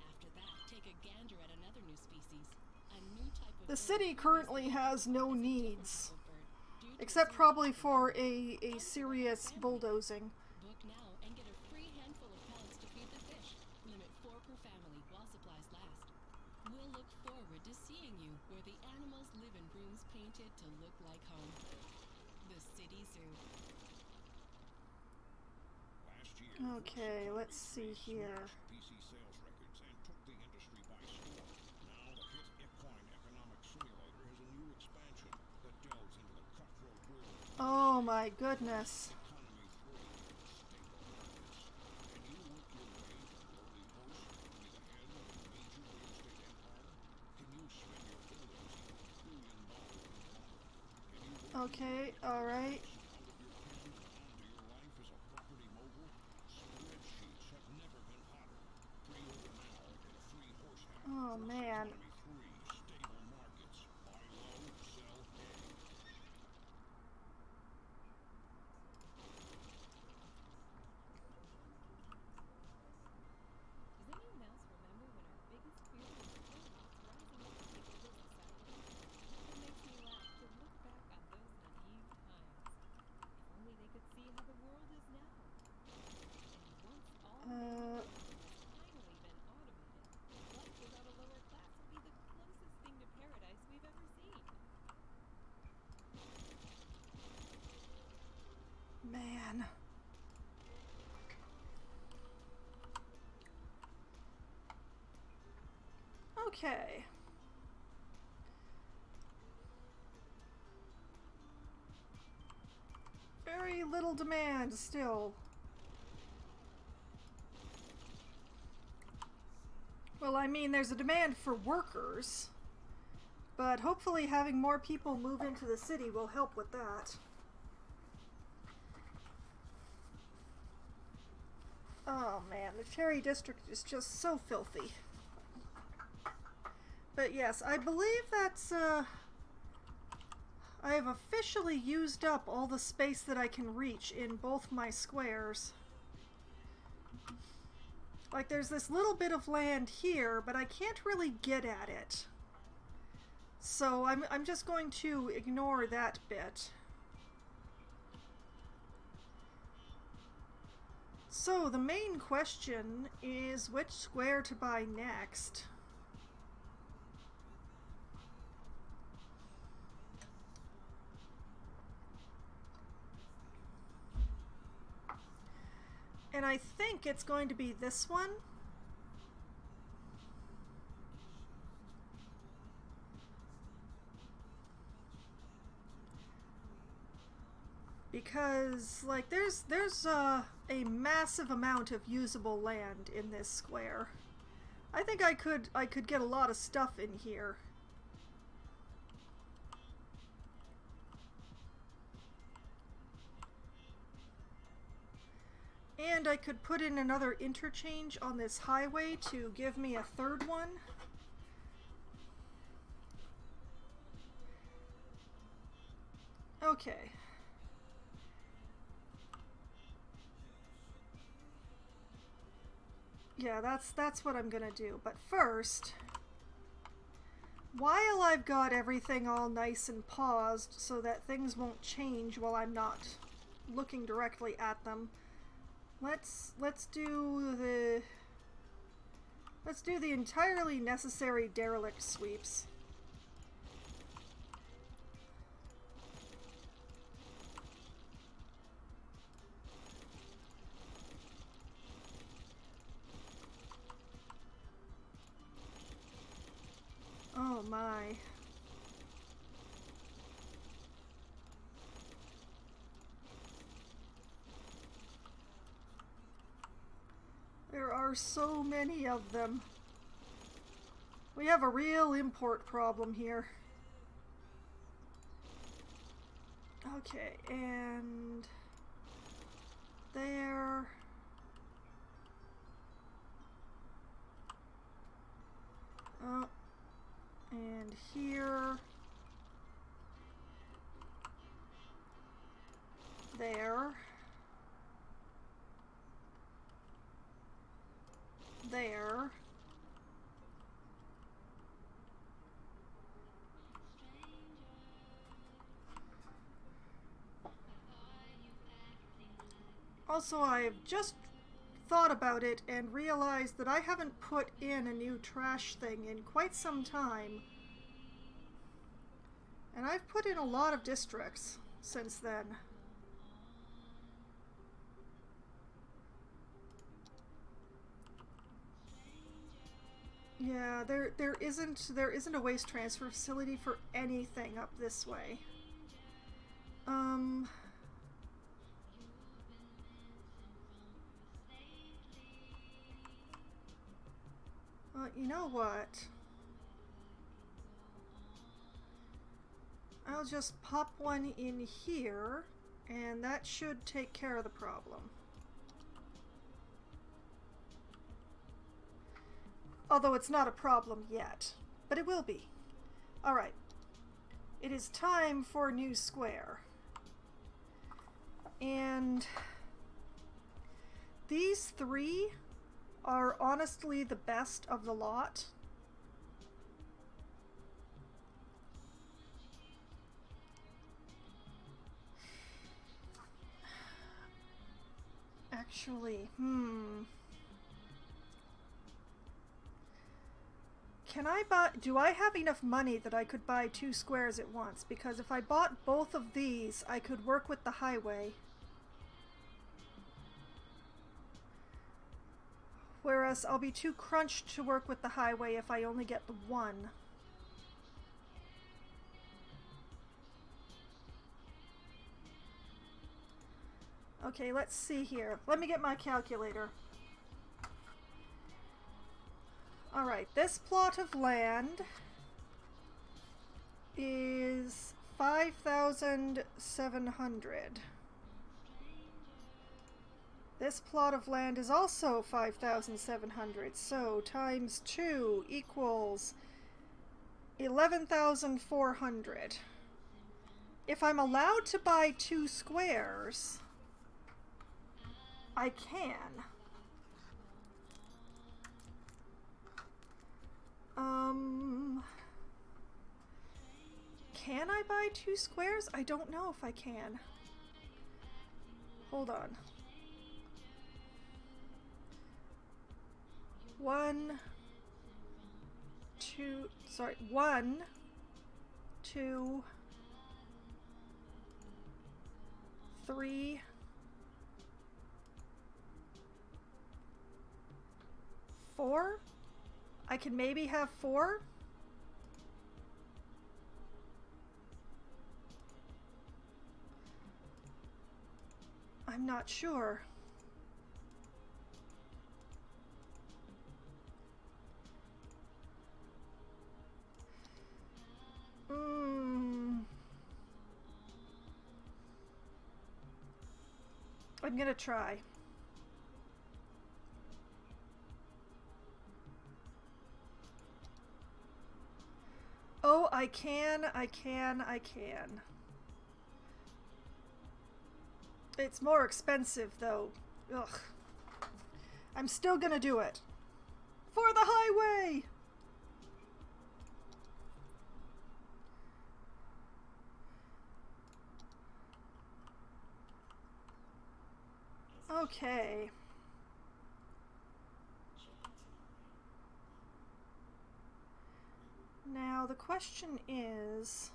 Speaker 4: After that, take a gander at another new species, a new type of
Speaker 1: The
Speaker 4: bird
Speaker 1: city
Speaker 4: previously
Speaker 1: currently has no
Speaker 4: known as a different
Speaker 1: needs,
Speaker 4: type of bird, due to
Speaker 1: except
Speaker 4: its
Speaker 1: probably
Speaker 4: unique
Speaker 1: for
Speaker 4: family.
Speaker 1: a serious bulldozing.
Speaker 4: Book now and get a free handful of pellets to feed the fish. Limit 4 per family while supplies last. We'll look forward to seeing you where the animals live in rooms painted to look like home. The City Zoo.
Speaker 1: Okay, let's see here.
Speaker 5: PC sales records and took the industry by storm. Now the hit equine economic simulator has a new expansion that delves into the cutthroat world of
Speaker 1: Oh my goodness.
Speaker 5: economy thrilling stable markets. Can you work your way from lowly host to be the head of a major real estate empire? Can you spend your holdings equal $1 trillion and more? Can you work
Speaker 1: Okay, alright.
Speaker 5: out of your pen and onto your life as a property mogul? Spreadsheets have never been hotter. Pre-order now and get a free horse hat.
Speaker 1: Oh man.
Speaker 5: 23 stable markets. Buy low, sell high.
Speaker 3: Does anyone else remember when our biggest fear was robots rising up to take over society? It makes me laugh to look back on those naive times. If only they could see how the world is now. And once all manufacturing has finally been automated, life without a lower class will be the closest thing to paradise we've ever seen.
Speaker 1: Man. Okay. Very little demand still. Well, I mean, there's a demand for workers, but hopefully having more people move into the city will help with that. Oh man, the Cherry District is just so filthy. But yes, I believe that's, I have officially used up all the space that I can reach in both my squares. Like, there's this little bit of land here, but I can't really get at it. So I'm just going to ignore that bit. So the main question is which square to buy next. And I think it's going to be this one. Because, like, there's a massive amount of usable land in this square. I think I could get a lot of stuff in here. And I could put in another interchange on this highway to give me a third one. Okay. Yeah, that's what I'm gonna do. But first, while I've got everything all nice and paused so that things won't change while I'm not looking directly at them, let's do the entirely necessary derelict sweeps. my. There are so many of them. We have a real import problem here. Okay, and there. Oh, and here. There. There. Also, I've just thought about it and realized that I haven't put in a new trash thing in quite some time. And I've put in a lot of districts since then. Yeah, there isn't a waste transfer facility for anything up this way. Well, you know what? I'll just pop one in here, and that should take care of the problem. Although it's not a problem yet, but it will be. Alright. It is time for a new square. And these three are honestly the best of the lot. Actually, Can I buy... Do I have enough money that I could buy 2 squares at once? Because if I bought both of these, I could work with the highway. Whereas I'll be too crunched to work with the highway if I only get the one. Okay, let's see here. Let me get my calculator. Alright, this plot of land is 5,700. This plot of land is also 5,700, so times 2 equals 11,400. If I'm allowed to buy 2 squares, I can. Can I buy 2 squares? I don't know if I can. Hold on. 1, 2, 3, 4? I can maybe have 4? I'm not sure. I'm gonna try. Oh, I can. It's more expensive, though. Ugh. I'm still gonna do it. For the highway! Okay. Now the question is...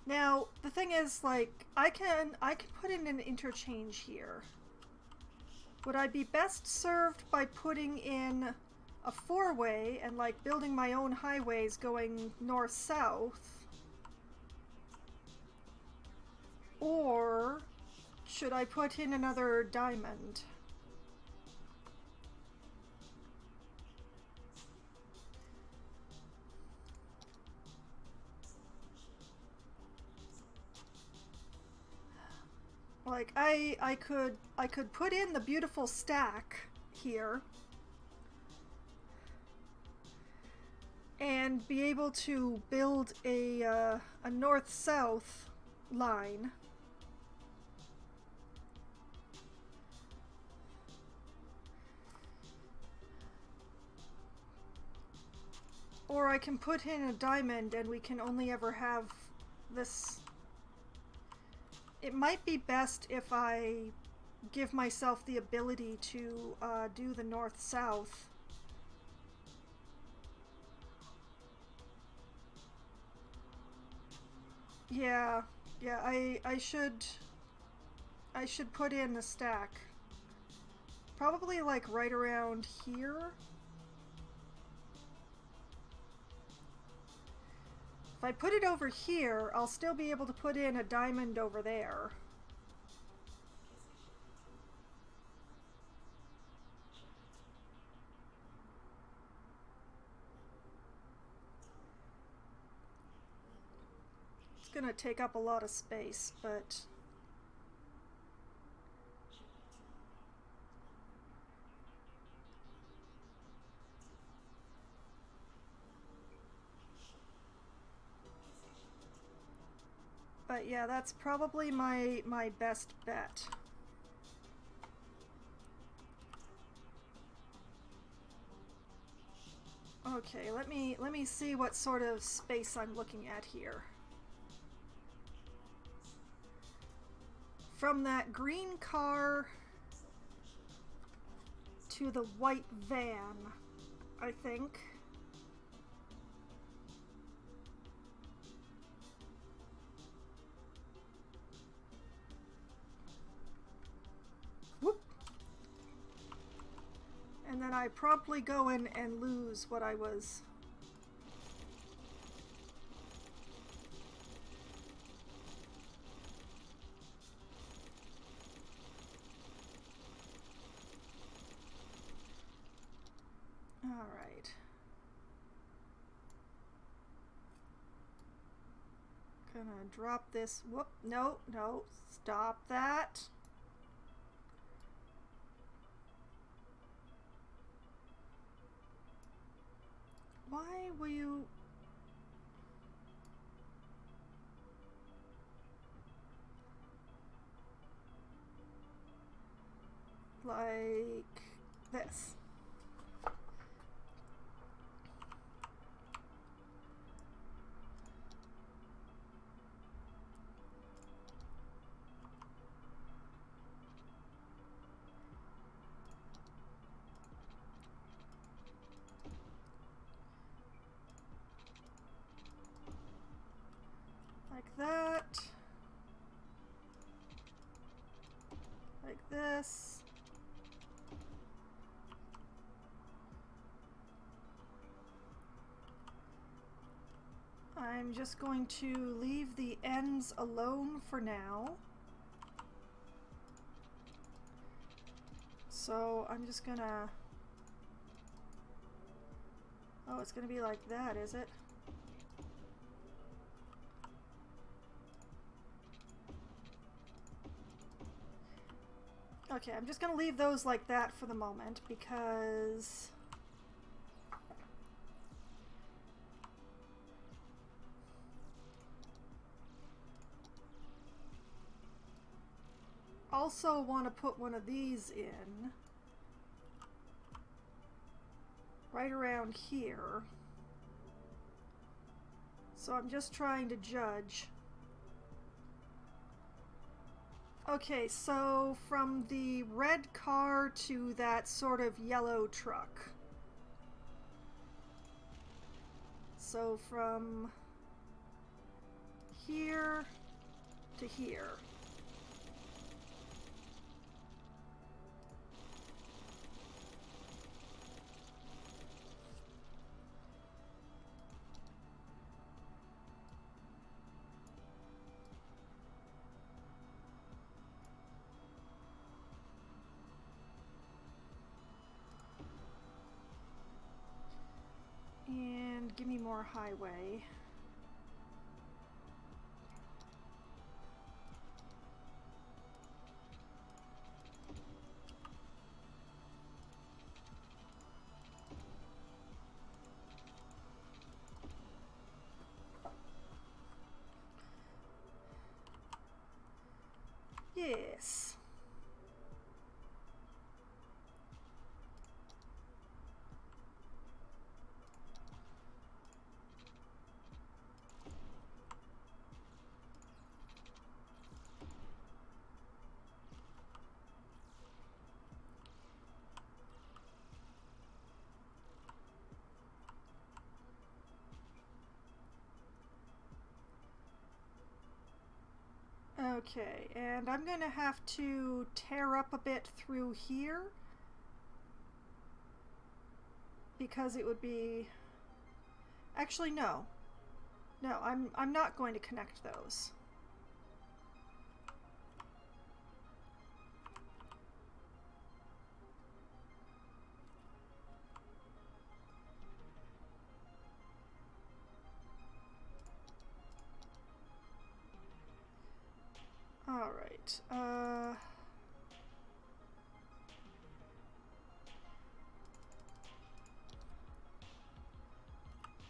Speaker 1: Now, the thing is, like, I can put in an interchange here. Would I be best served by putting in a four-way and like building my own highways going north-south? Or should I put in another diamond? Like I could put in the beautiful stack here and be able to build a north-south line. Or I can put in a diamond and we can only ever have this. It might be best if I give myself the ability to do the north-south. Yeah, I should put in the stack. Probably like right around here. If I put it over here, I'll still be able to put in a diamond over there. It's gonna take up a lot of space, but yeah, that's probably my best bet. Okay, let me see what sort of space I'm looking at here. From that green car to the white van, I think. Whoop. And then I promptly go in and lose what I was. All right. Gonna drop this. Whoop. No, no. Stop that. Why will you... like this? Like that. Like this. I'm just going to leave the ends alone for now. So I'm just gonna... Oh, it's gonna be like that, is it? Okay, I'm just gonna leave those like that for the moment because... also want to put one of these in right around here. So I'm just trying to judge. Okay, so from the red car to that sort of yellow truck. So from here to here. more highway. Yes. Okay, and I'm going to have to tear up a bit through here because it would be... Actually, no. No, I'm not going to connect those. All right.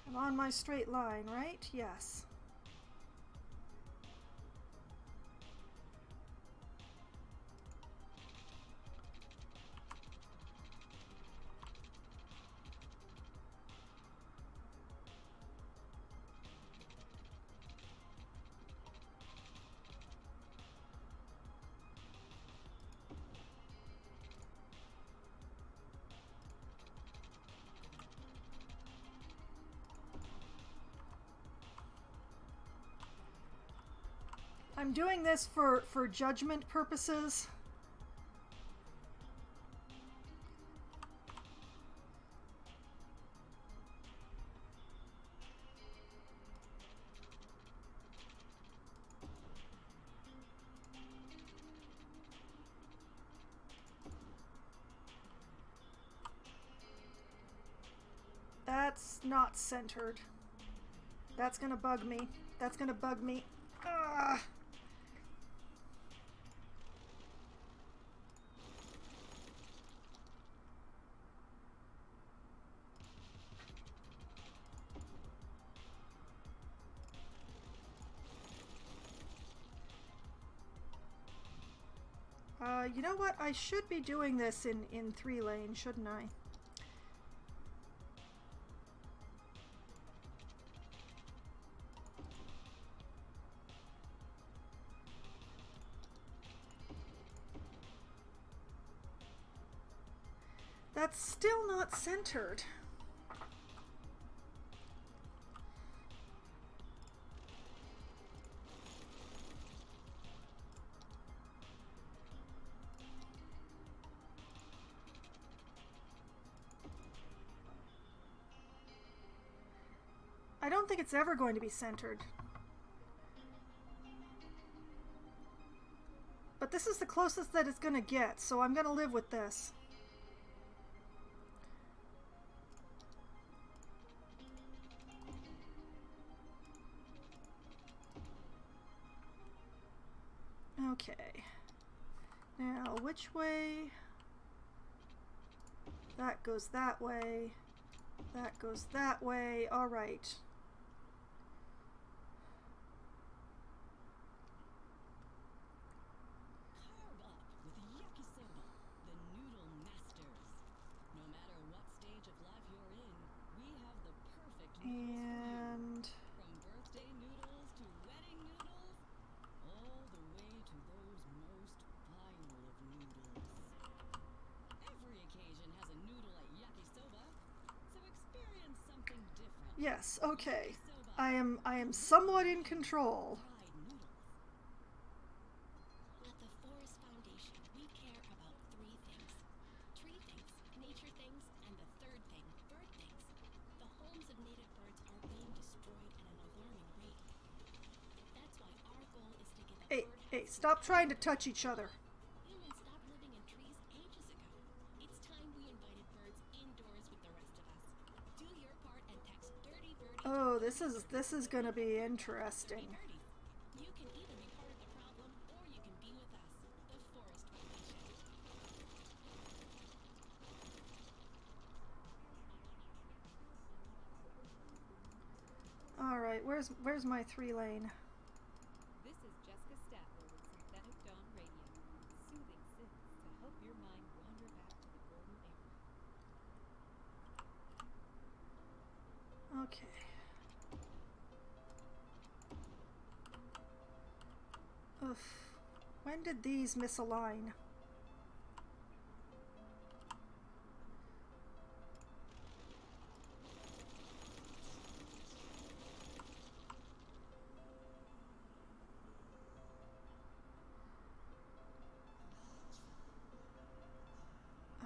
Speaker 1: I'm on my straight line, right? Yes. I'm doing this for judgment purposes. That's not centered. That's gonna bug me. That's gonna bug me. Ugh. You know what? I should be doing this in 3-lane, shouldn't I? That's still not centered. I don't think it's ever going to be centered. But this is the closest that it's going to get, so I'm going to live with this. Okay. Now, which way? That goes that way. That goes that way. All right.
Speaker 2: Carve up with yakisoba, the noodle masters. No matter what stage of life you're in, we have the perfect noodles for you.
Speaker 1: And
Speaker 2: From birthday noodles to wedding noodles, all the way to those most final of noodles. Every occasion has a noodle at yakisoba, so experience something different.
Speaker 1: yes, okay.
Speaker 2: Yakisoba,
Speaker 1: I am somewhat in control.
Speaker 2: fried noodles.
Speaker 4: At the Forest Foundation, we care about 3 things. Tree things, nature things, and the third thing, bird things. The homes of native birds are being destroyed at an alarming rate. That's why our goal is to get a
Speaker 1: Hey,
Speaker 4: bird
Speaker 1: hey,
Speaker 4: house
Speaker 1: stop trying to touch each other.
Speaker 4: Humans stopped living in trees ages ago. It's time we invited birds indoors with the rest of us. Do your part and text Dirty Bird
Speaker 1: Oh, this is gonna be interesting.
Speaker 4: You can either be part of the problem or you can be with us, the Forest Coalition.
Speaker 1: All right, where's my 3-lane?
Speaker 3: This is Jessica Statler with Synthetic Dawn Radio, soothing synths to help your mind wander back to the golden era.
Speaker 1: Okay. Oof. When did these misalign?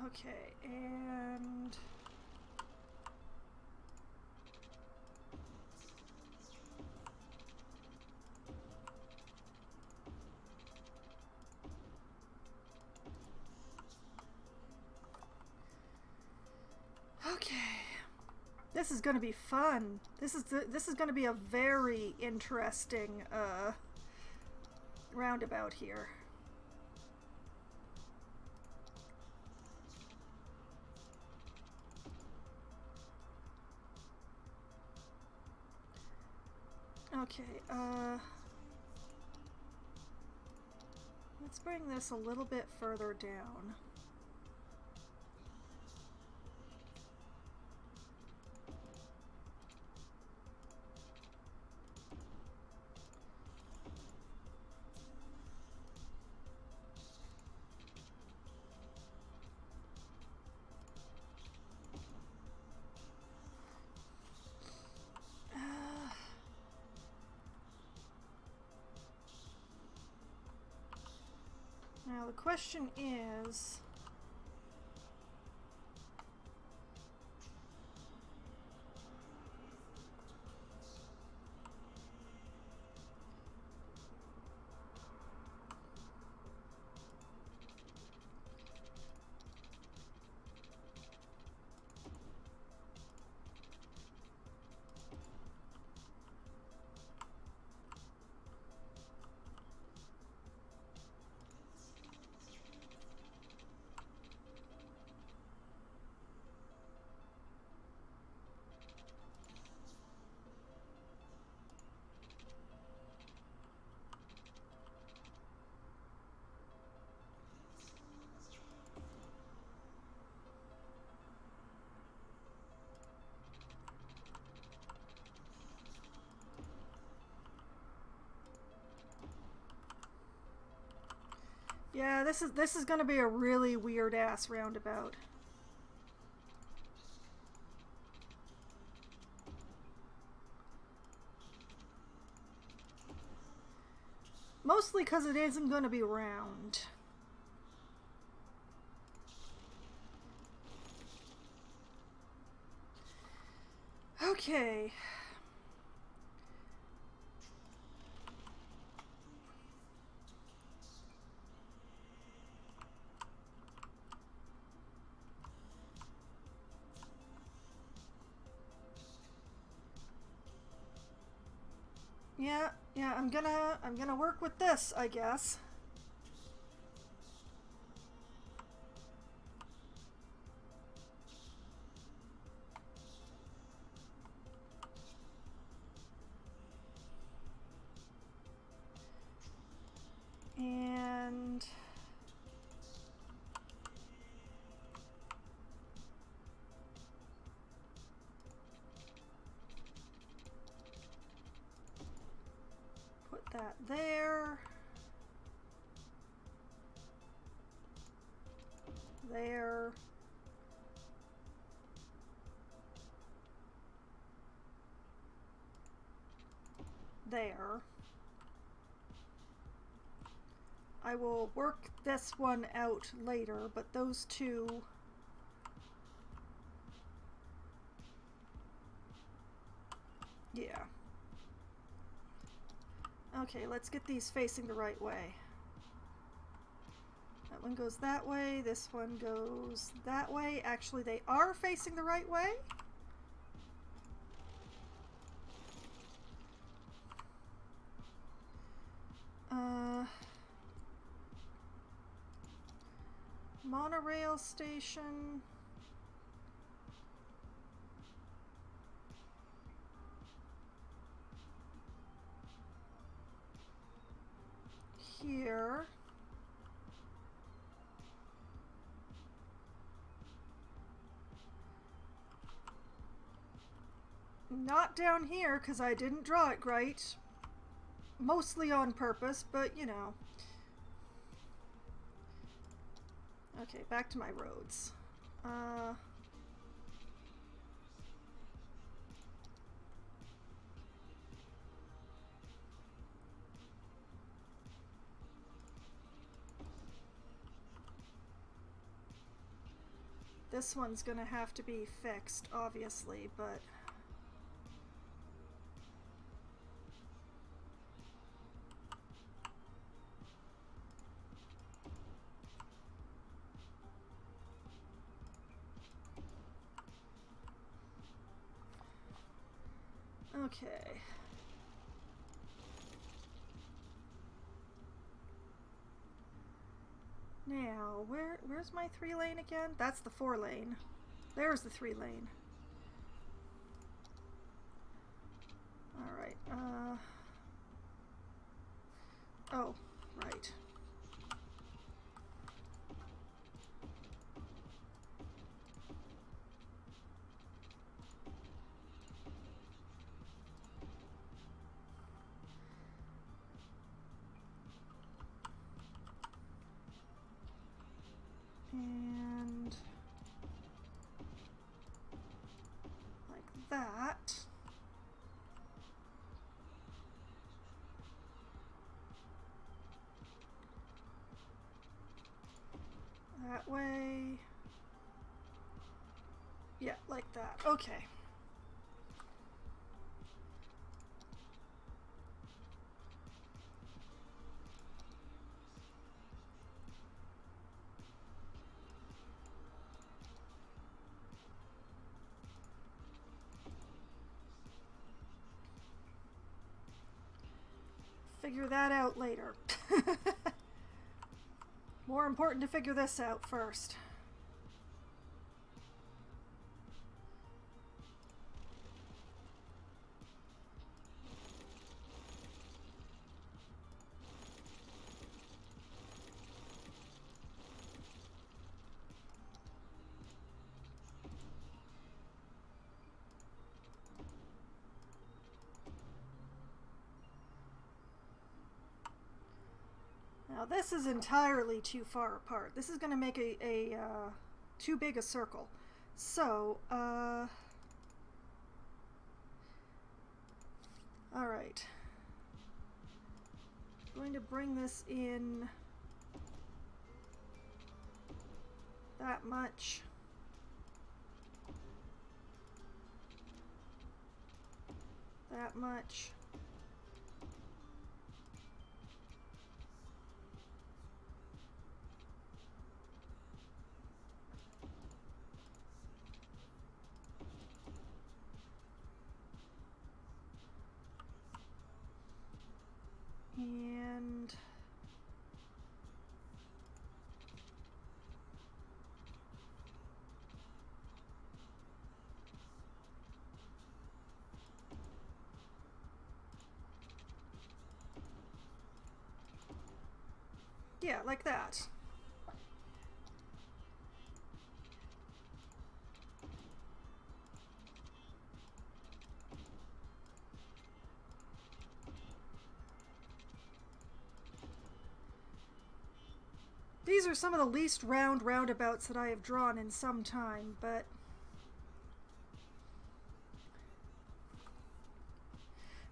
Speaker 1: Okay, and okay. This is going to be fun. This is going to be a very interesting roundabout here. Okay, let's bring this a little bit further down. Now the question is, yeah, this is going to be a really weird ass roundabout. Mostly because it isn't going to be round. Okay. Yeah, I'm gonna work with this, I guess. And put that there. There. There. I will work this one out later, but those two... Yeah. Okay, let's get these facing the right way. That one goes that way, this one goes that way. Actually, they are facing the right way. Monorail station. Here. Not down here, because I didn't draw it right. Mostly on purpose, but you know. Okay, back to my roads. This one's gonna have to be fixed, obviously, but... Okay. Now, where's my 3-lane again? That's the 4-lane. There's the 3-lane. Alright, oh, right. And like that. That way. Yeah, like that. Okay. Figure that out later. More important to figure this out first. Now this is entirely too far apart. This is going to make a too big a circle. So, all right. I'm going to bring this in that much. That much. And yeah, like that. These are some of the least round roundabouts that I have drawn in some time, but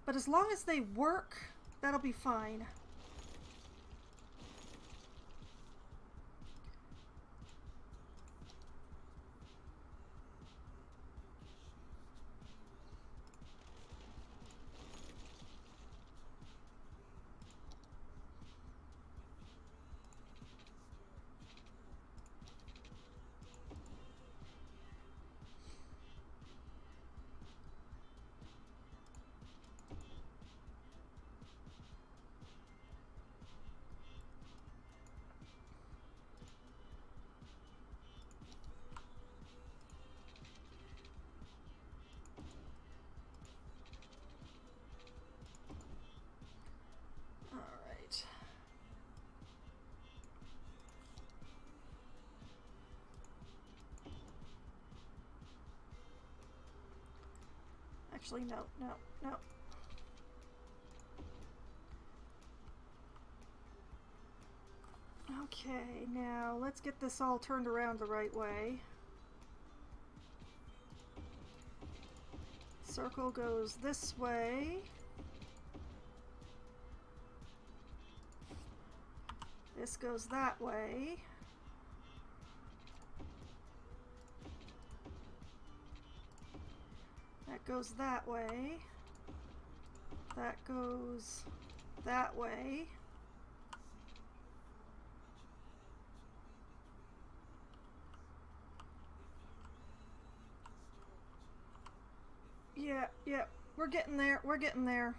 Speaker 1: as long as they work, that'll be fine. Actually, no, no, no. Okay, now let's get this all turned around the right way. Circle goes this way. This goes that way. That goes that way. That goes that way. Yeah, yeah, we're getting there, we're getting there.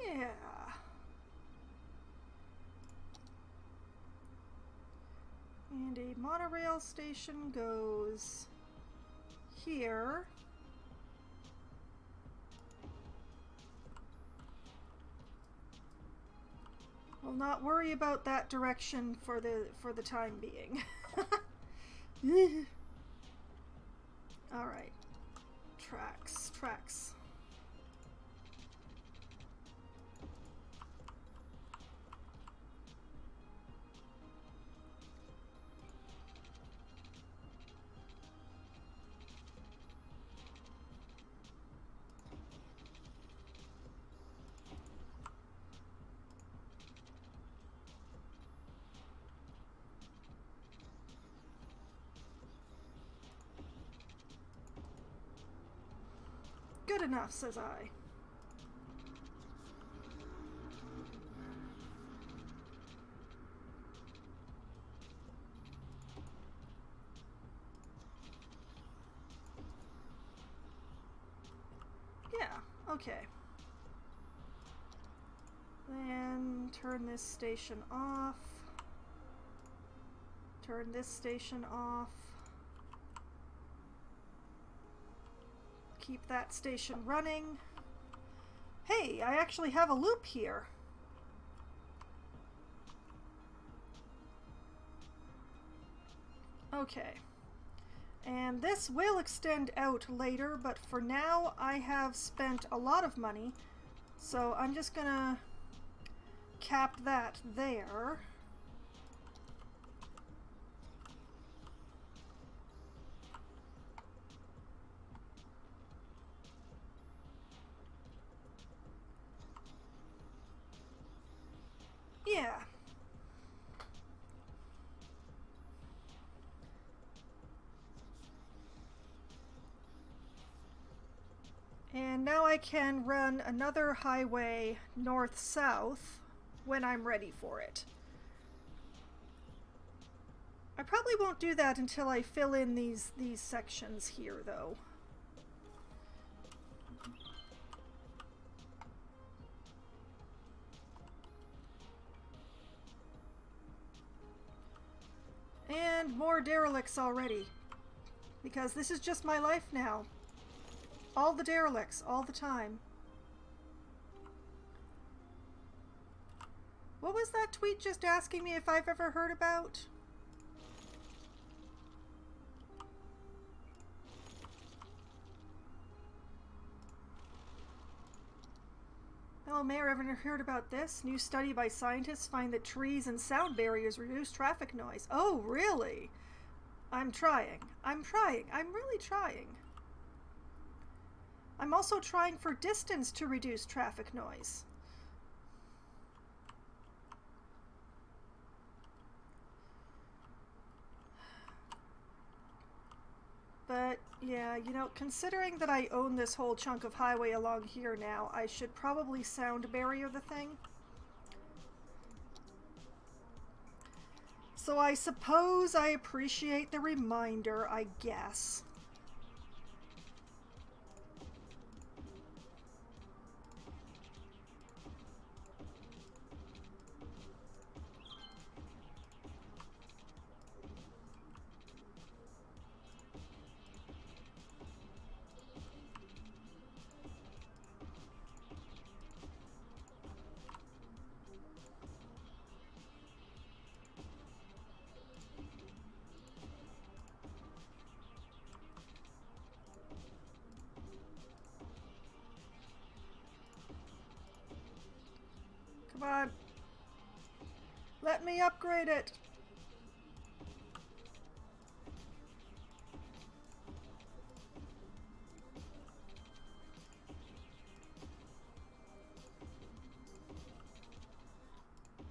Speaker 1: Yeah. And a monorail station goes here. We'll not worry about that direction for the time being. All right. Tracks, tracks. Good enough, says I. Yeah, okay. Then turn this station off. Turn this station off. Keep that station running. Hey, I actually have a loop here. Okay. And this will extend out later, but for now I have spent a lot of money, so I'm just gonna cap that there. Yeah. And now I can run another highway north-south when I'm ready for it. I probably won't do that until I fill in these sections here, though. And more derelicts already. Because this is just my life now. All the derelicts, all the time. What was that tweet just asking me if I've ever heard about? Oh, Mayor, ever heard about this? New study by scientists find that trees and sound barriers reduce traffic noise. Oh, really? I'm trying. I'm trying. I'm really trying. I'm also trying for distance to reduce traffic noise. But, yeah, you know, considering that I own this whole chunk of highway along here now, I should probably sound barrier the thing. So I suppose I appreciate the reminder, I guess. on. Let me upgrade it.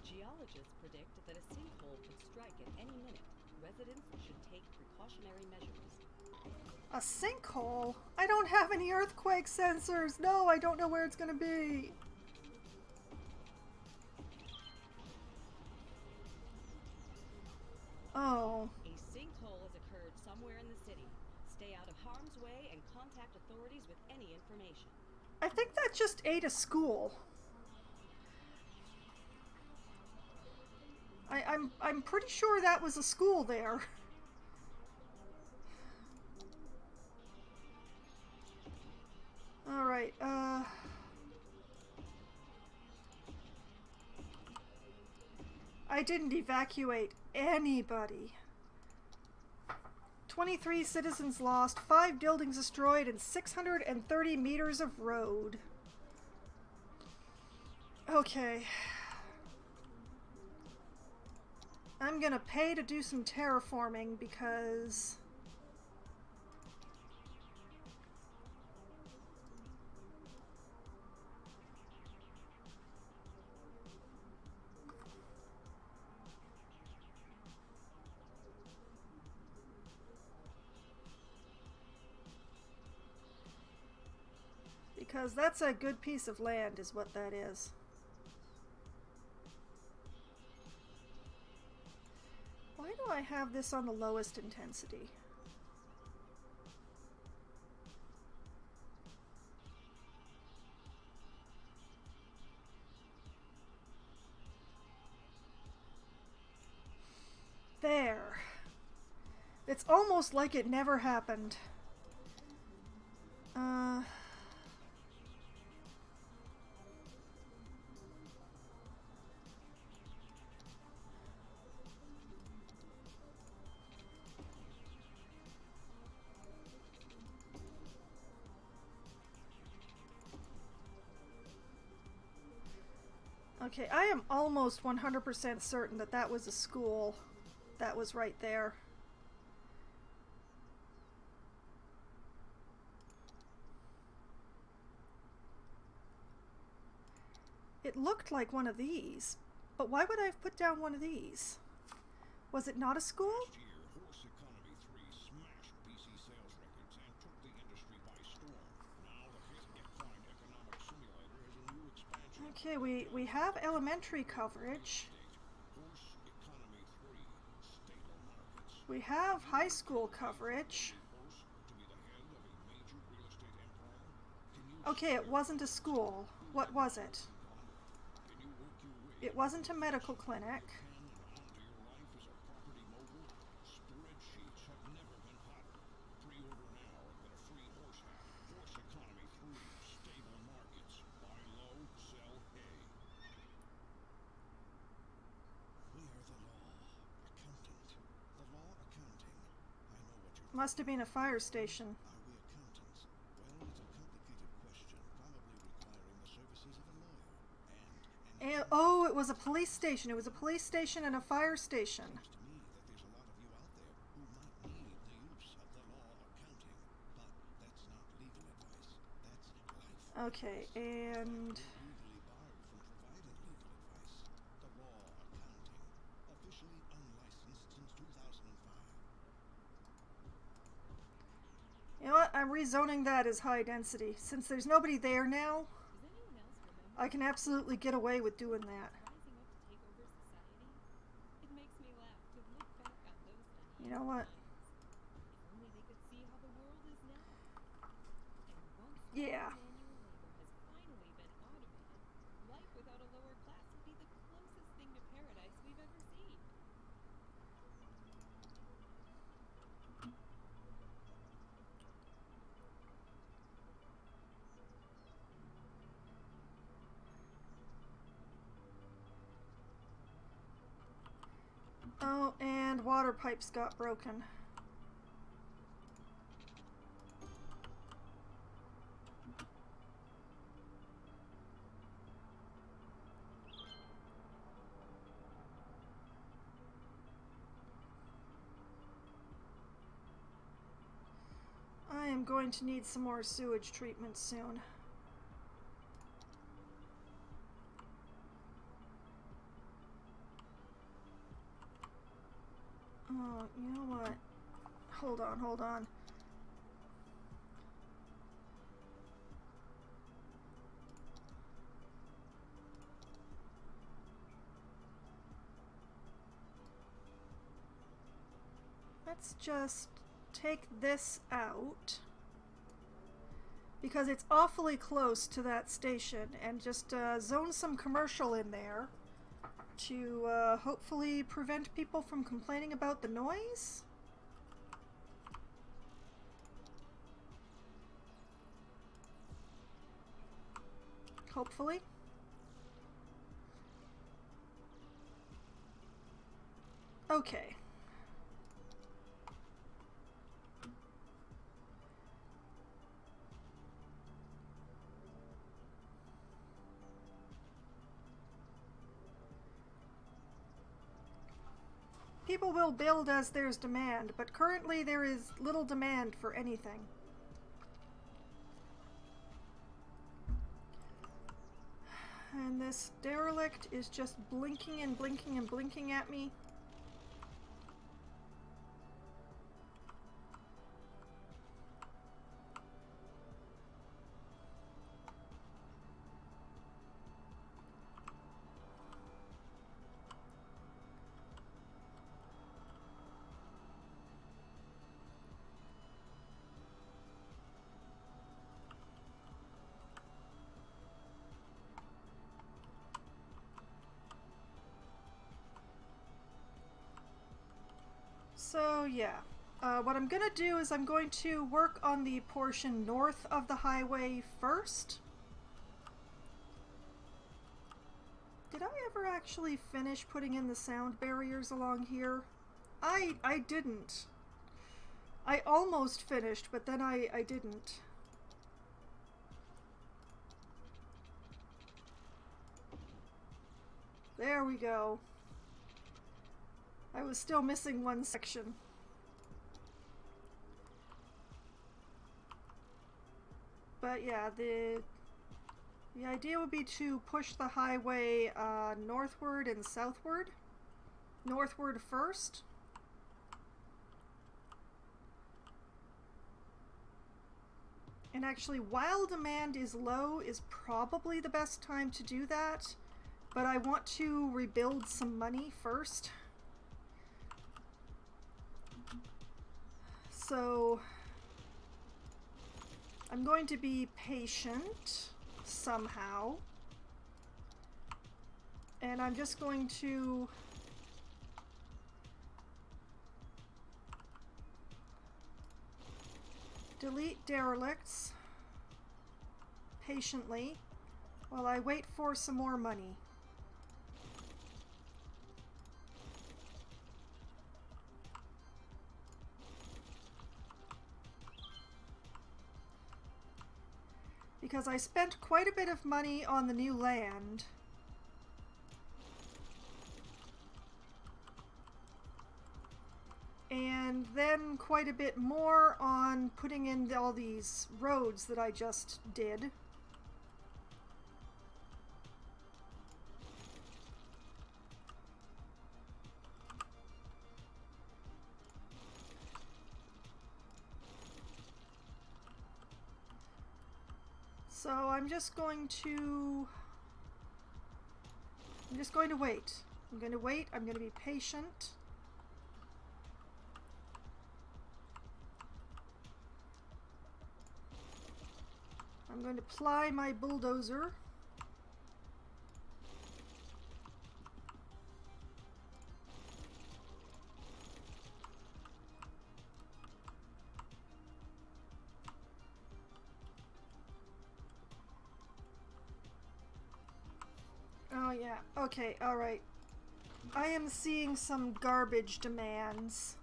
Speaker 2: Geologists predict that a sinkhole could strike at any minute. Residents should take precautionary measures.
Speaker 1: A sinkhole? I don't have any earthquake sensors. No, I don't know where it's going to be. Oh.
Speaker 2: A sinkhole has occurred somewhere in the city. Stay out of harm's way and contact authorities with any information.
Speaker 1: I think that just ate a school. I'm pretty sure that was a school there. All right. I didn't evacuate anybody. 23 citizens lost, 5 buildings destroyed, and 630 meters of road. Okay. I'm gonna pay to do some terraforming because... because that's a good piece of land is what that is. Why do I have this on the lowest intensity? There. It's almost like it never happened. Okay, I am almost 100% certain that that was a school. That was right there. It looked like one of these, but why would I have put down one of these? Was it not a school?
Speaker 5: Last year, Horse Economy 3 smashed PC sales records and took the industry by storm. Now the hit-get-find economic simulator has a new expansion.
Speaker 1: Okay, we have elementary coverage.
Speaker 5: Horse Economy 3, stable markets.
Speaker 1: We have high school coverage.
Speaker 5: Horse to be the head of a major real estate empire? Can you
Speaker 1: Okay, it wasn't a school. What was it?
Speaker 5: Can you work your way
Speaker 1: It wasn't a medical clinic.
Speaker 5: can and onto your life as a property mogul? Spreadsheets have never been hotter. Pre-order now and get a free horse hat. Horse Economy 3, stable markets. Buy low, sell hay. We are the law. Accountant. The law accounting. I know what you're...
Speaker 1: Must have been a fire station.
Speaker 5: Are we accountants? Well, it's a complicated question, probably requiring the services of a lawyer. And
Speaker 1: Oh, it was a police station. It was a police station and a fire station.
Speaker 5: seems to me that there's a lot of you out there who might need the use of the law accounting, but that's not legal advice. That's life.
Speaker 1: Okay, and...
Speaker 5: Legally barred from providing legal advice. The law accounting, officially unlicensed since 2005.
Speaker 1: You know what? I'm rezoning that as high density. Since there's nobody there now,
Speaker 3: Does anyone else remember
Speaker 1: I can absolutely get away with doing that.
Speaker 3: rising up to take over society? It makes me laugh to look back on those dynamic
Speaker 1: You know what?
Speaker 3: times. If only they could see how the world is now. And once
Speaker 1: Yeah.
Speaker 3: manual labor has finally been automated, life without a lower class would be the closest thing to paradise we've ever seen.
Speaker 1: Oh, and water pipes got broken. going to need some more sewage treatment soon. Oh, you know what? Hold on, hold on. Let's just take this out, because it's awfully close to that station, and just zone some commercial in there to hopefully prevent people from complaining about the noise. Hopefully. Okay. People will build as there's demand, but currently there is little demand for anything. And this derelict is just blinking and blinking and blinking at me. So yeah, what I'm gonna do is I'm going to work on the portion north of the highway first. Did I ever actually finish putting in the sound barriers along here? I didn't. I almost finished, but then I didn't. There we go. I was still missing one section. But yeah, the idea would be to push the highway northward and southward. Northward first. And actually, while demand is low is probably the best time to do that. But I want to rebuild some money first. So I'm going to be patient somehow, and I'm just going to delete derelicts patiently while I wait for some more money. Because I spent quite a bit of money on the new land. And then quite a bit more on putting in all these roads that I just did. So I'm just going to wait. I'm going to wait. I'm going to be patient. I'm going to ply my bulldozer. Oh yeah, okay, alright. I am seeing some garbage demands.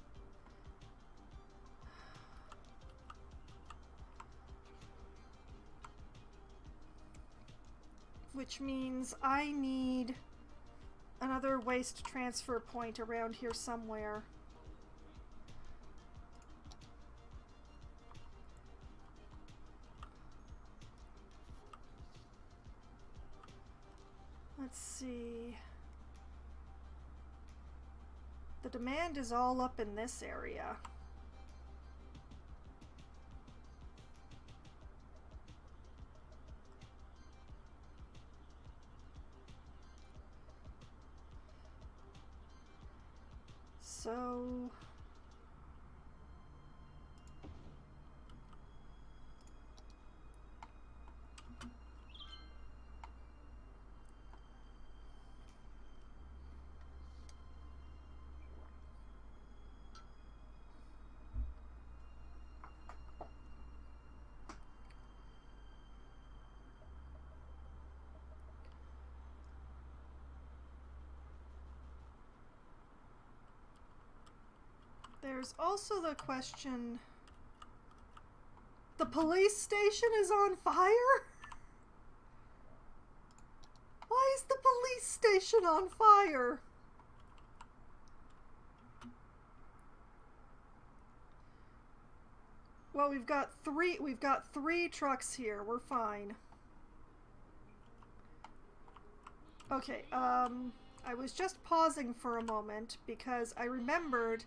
Speaker 1: Which means I need another waste transfer point around here somewhere. see. The demand is all up in this area. So there's also the question, the police station is on fire? Why is the police station on fire? Well, we've got three trucks here. We're fine. Okay, I was just pausing for a moment because I remembered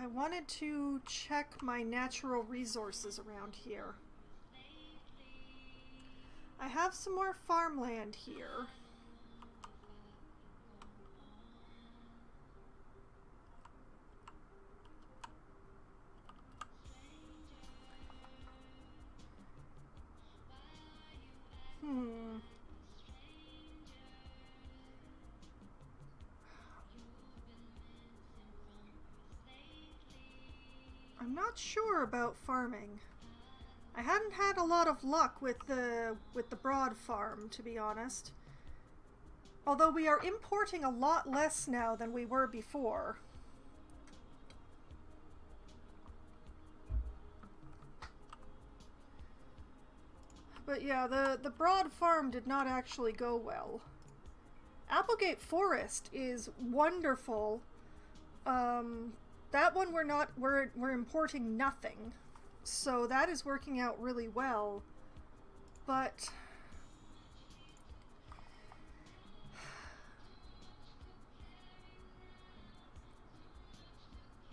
Speaker 1: I wanted to check my natural resources around here. I have some more farmland here. I'm not sure about farming. I hadn't had a lot of luck with the broad farm, to be honest. Although we are importing a lot less now than we were before. But yeah, the broad farm did not actually go well. Applegate Forest is wonderful. That one we're importing nothing. So that is working out really well. But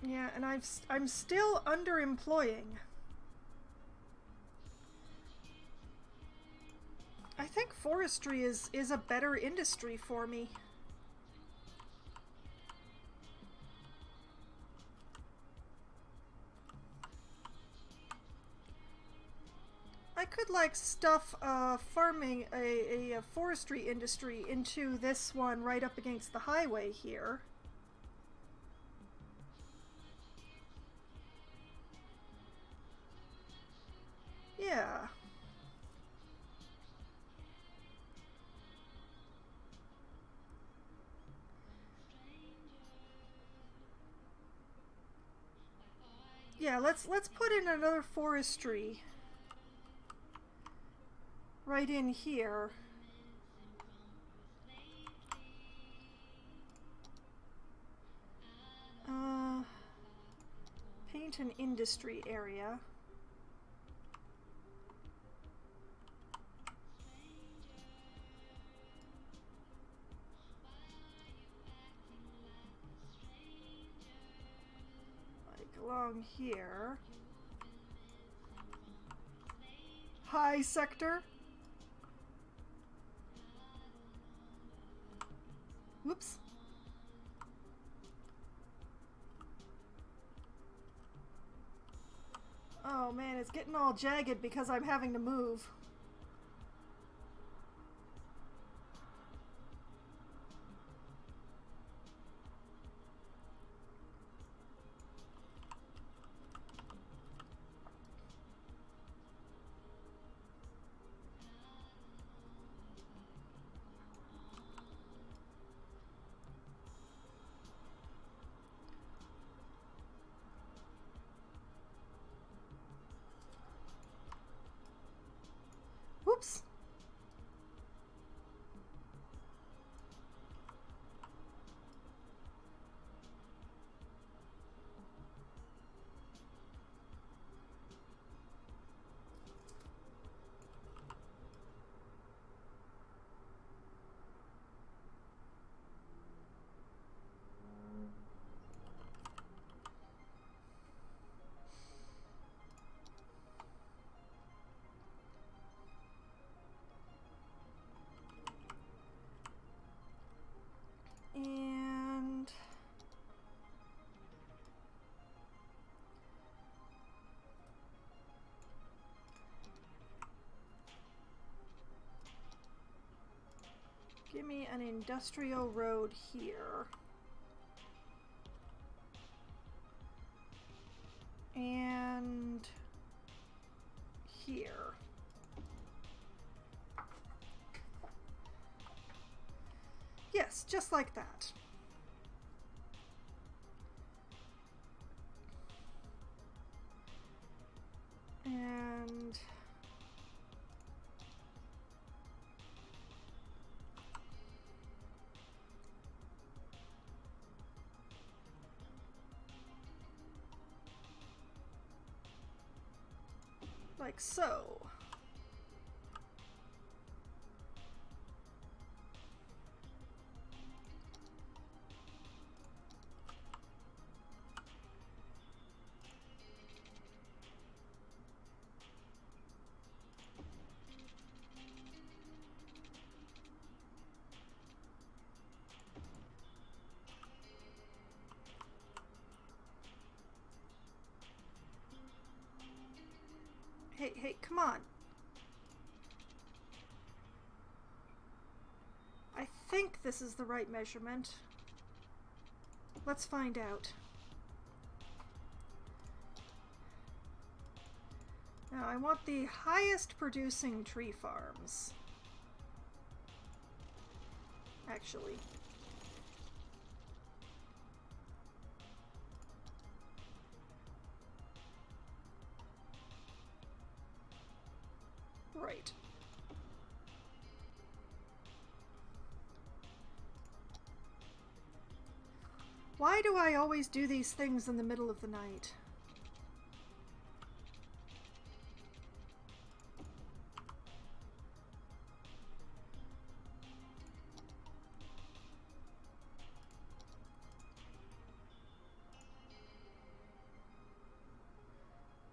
Speaker 1: yeah, and I'm still underemploying. I think forestry is a better industry for me. I could like stuff farming a forestry industry into this one right up against the highway here. Yeah. Yeah, let's put in another forestry right in here. Paint an industry area. Like along here. High sector. Whoops. Oh man, it's getting all jagged because I'm having to move. Whoops. give me an industrial road here. And here. Yes, just like that. And like so. Hey, come on. I think this is the right measurement. Let's find out. Now, I want the highest producing tree farms. Actually. Right. Why do I always do these things in the middle of the night?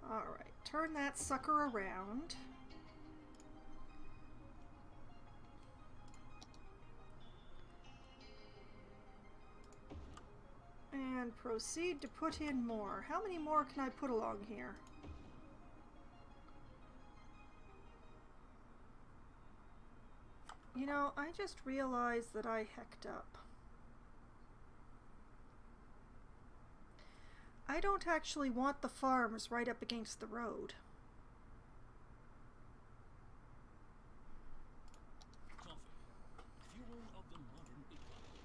Speaker 1: All right, turn that sucker around. And proceed to put in more. How many more can I put along here? You know, I just realized that I hecked up. I don't actually want the farms right up against the road.
Speaker 5: Coffee, fuel of the modern economy.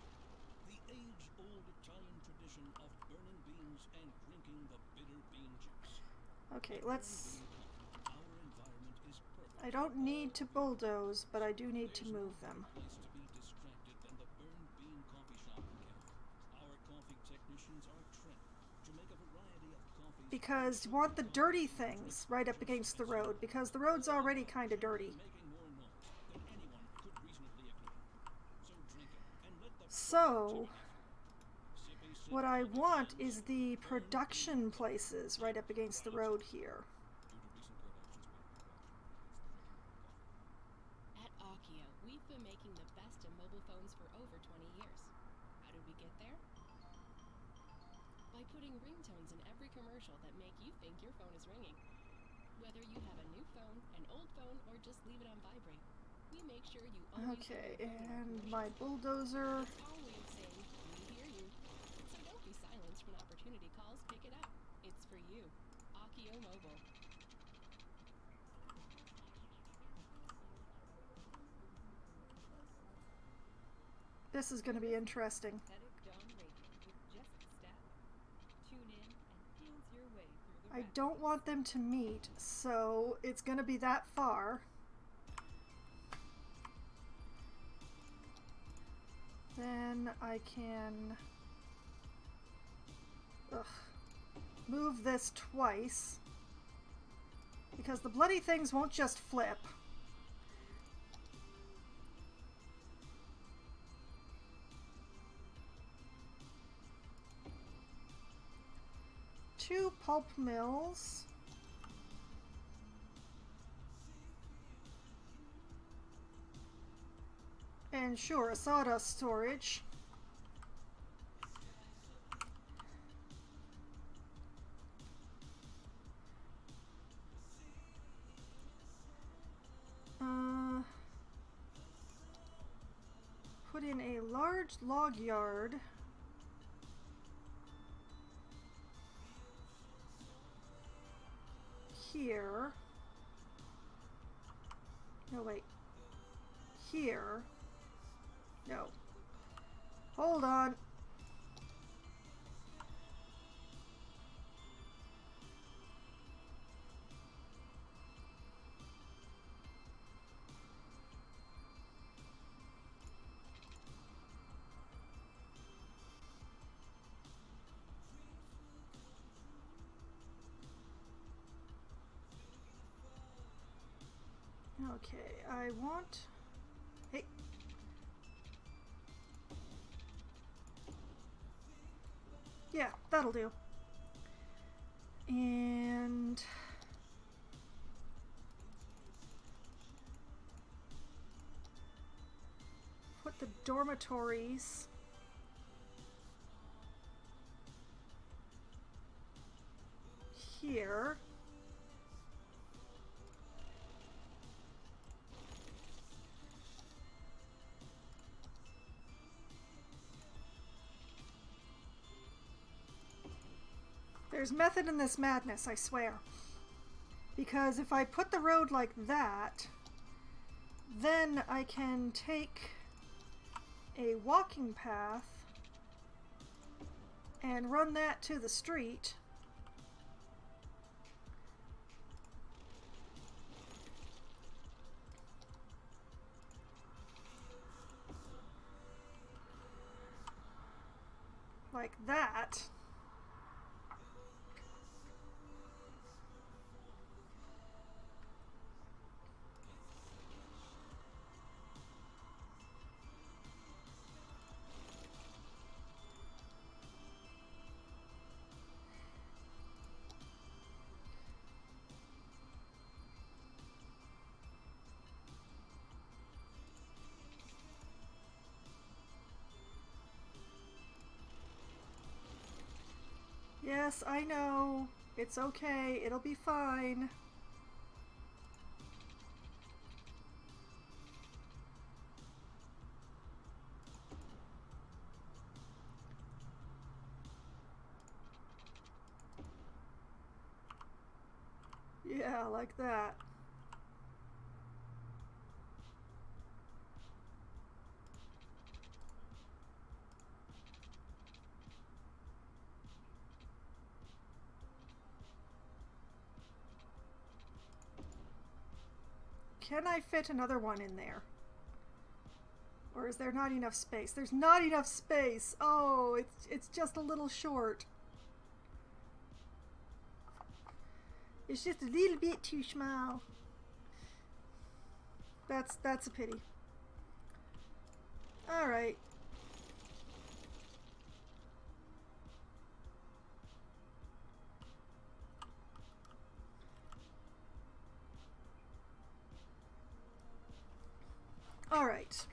Speaker 5: The age-old Italian tradition of burning beans and drinking the bitter bean juice.
Speaker 1: Okay, let's...
Speaker 5: Our environment is perfect.
Speaker 1: I don't need to bulldoze, but I do need to move them.
Speaker 5: Place to be distracted than the burned bean coffee shop in Canada. Our coffee technicians are trained to make a variety of coffees.
Speaker 1: Because you want the dirty things right up against the road, because the road's already kind of dirty.
Speaker 5: Making more noise than anyone could reasonably ignore. So drink it and let the
Speaker 1: So,
Speaker 5: sippy sip
Speaker 1: what I
Speaker 5: of the
Speaker 1: want
Speaker 5: beans
Speaker 1: is the production places right up against the road here.
Speaker 4: At Akio, we've been making the best of mobile phones for over 20 years. How did we get there? By putting ringtones in every commercial that make you think your phone is ringing. Whether you have a new phone, an old phone, or just leave it on vibrate, we make sure you always
Speaker 1: Okay,
Speaker 4: hear your phone in
Speaker 1: and
Speaker 4: commercials.
Speaker 1: my bulldozer.
Speaker 4: It's our way of saying, we hear you. So don't be silenced when opportunity calls, pick it up. It's for you. Akio Mobile.
Speaker 1: This is going to be interesting.
Speaker 3: Synthetic Dawn Radio with Jessica Staff. Tune in and dance your way through the
Speaker 1: I
Speaker 3: rap
Speaker 1: don't want them to meet, so it's going to be that far. Then I can move this twice, because the bloody things won't just flip. Two pulp mills. And sure, a sawdust storage. put in a large log yard here. No, wait. Here. No. Hold on. Okay, I want... Hey. Yeah, that'll do. And... put the dormitories here. There's method in this madness, I swear. Because if I put the road like that, then I can take a walking path and run that to the street. Like that. Yes, I know. It's okay. It'll be fine. Yeah, like that. Can I fit another one in there? Or is there not enough space? There's not enough space! Oh, it's just a little short. It's just a little bit too small. That's a pity. Alright. Alright.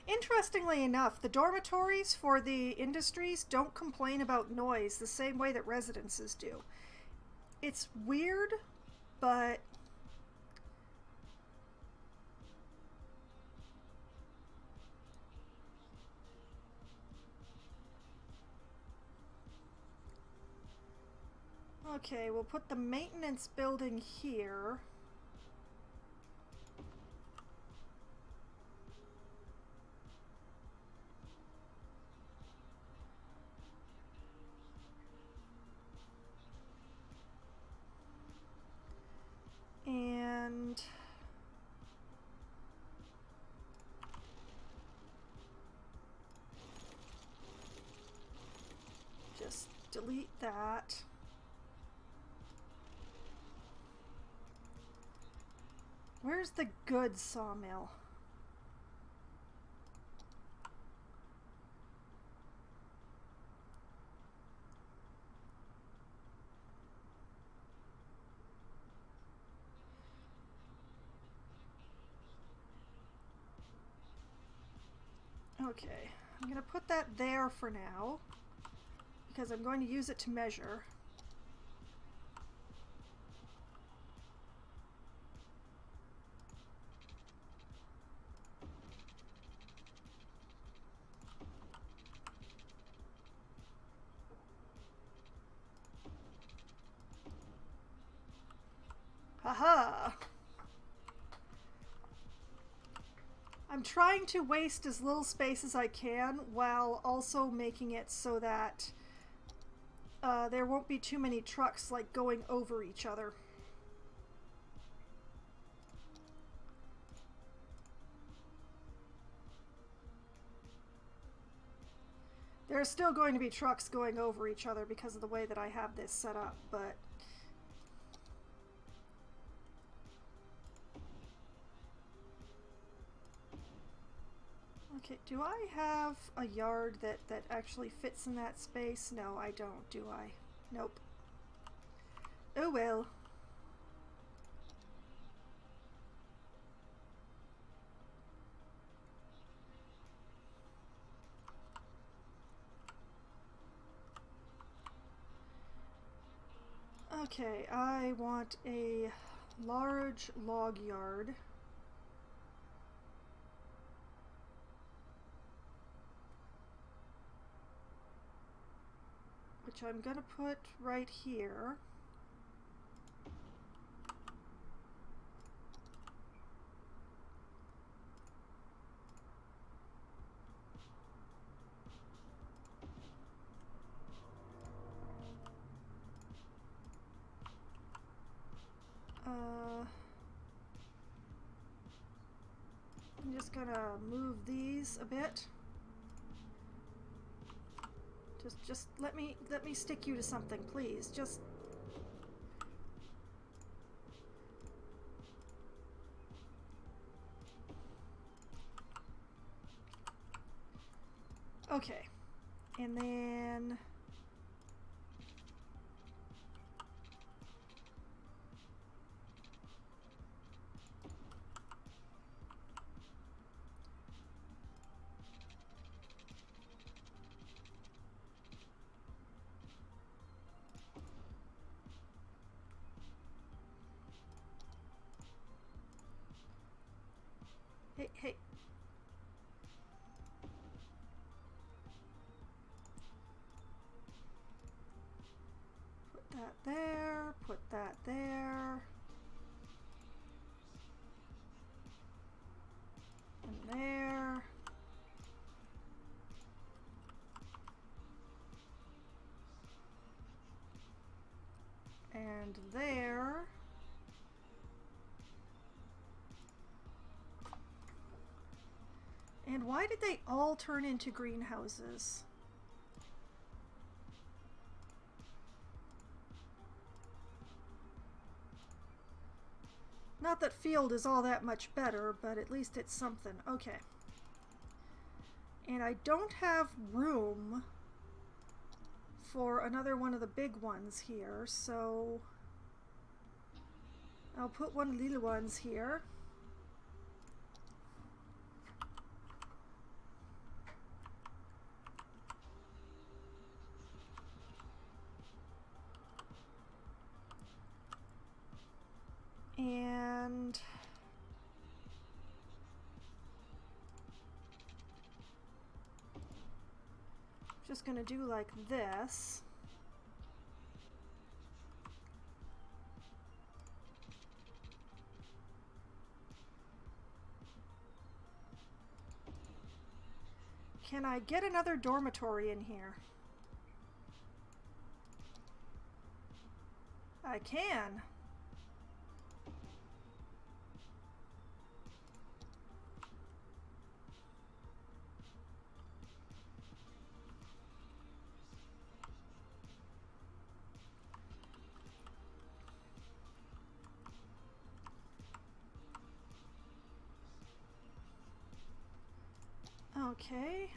Speaker 1: Interestingly enough, the dormitories for the industries don't complain about noise the same way that residences do. It's weird, but... Okay, we'll put the maintenance building here. And just delete that. Where's the good sawmill? Okay, I'm going to put that there for now because I'm going to use it to measure. Haha! I'm trying to waste as little space as I can while also making it so that there won't be too many trucks like going over each other. There are still going to be trucks going over each other because of the way that I have this set up, but okay, do I have a yard that actually fits in that space? No, I don't, do I? Nope. Oh well. Okay, I want a large log yard. Which I'm gonna put right here. I'm just gonna move these a bit. Just let me stick you to something, please. Just okay. And then hey. Put that there, put that there. And there. And there. And why did they all turn into greenhouses? Not that field is all that much better, but at least it's something. Okay. And I don't have room for another one of the big ones here, so I'll put one of the little ones here. And just gonna do like this. Can I get another dormitory in here? I can. Okay.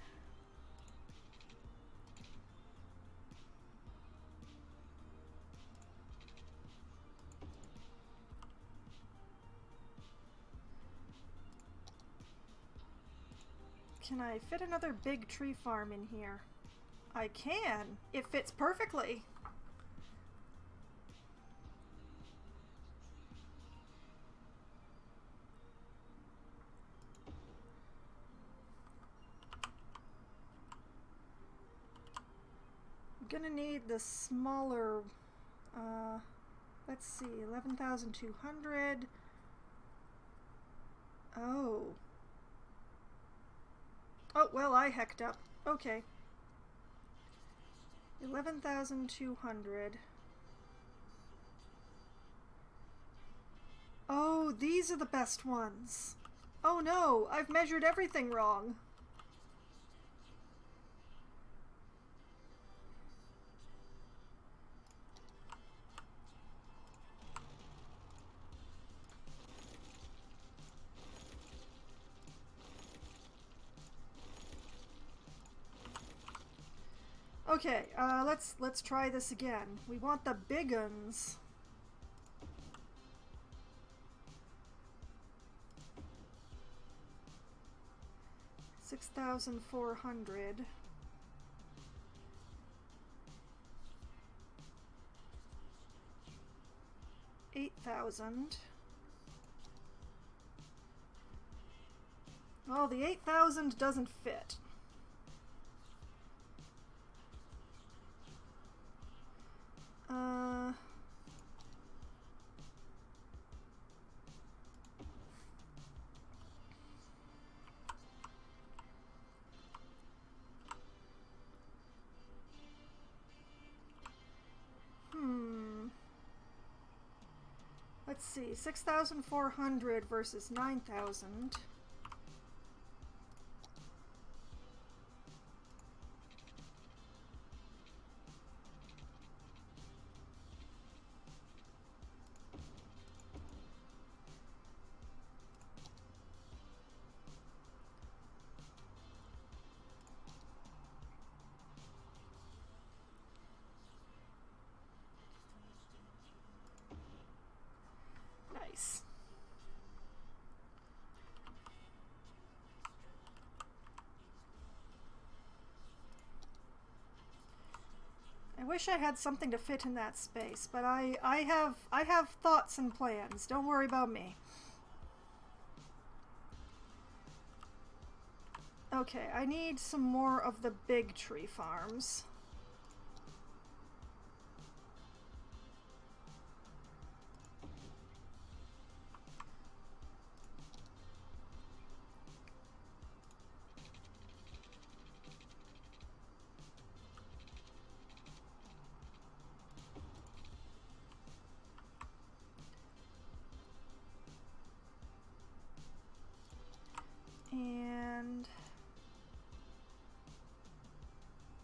Speaker 1: Can I fit another big tree farm in here? I can. It fits perfectly. I'm gonna need the smaller Let's see, 11,200. Oh. Oh, well, I hecked up. Okay. 11,200. Oh, these are the best ones. Oh no, I've measured everything wrong. Okay, let's try this again. We want the big uns. $6,400. 8,000. Well, the 8,000 doesn't fit. Let's see, 6,400 versus 9,000. Nice. I wish I had something to fit in that space, but I have thoughts and plans. Don't worry about me. Okay, I need some more of the big tree farms. And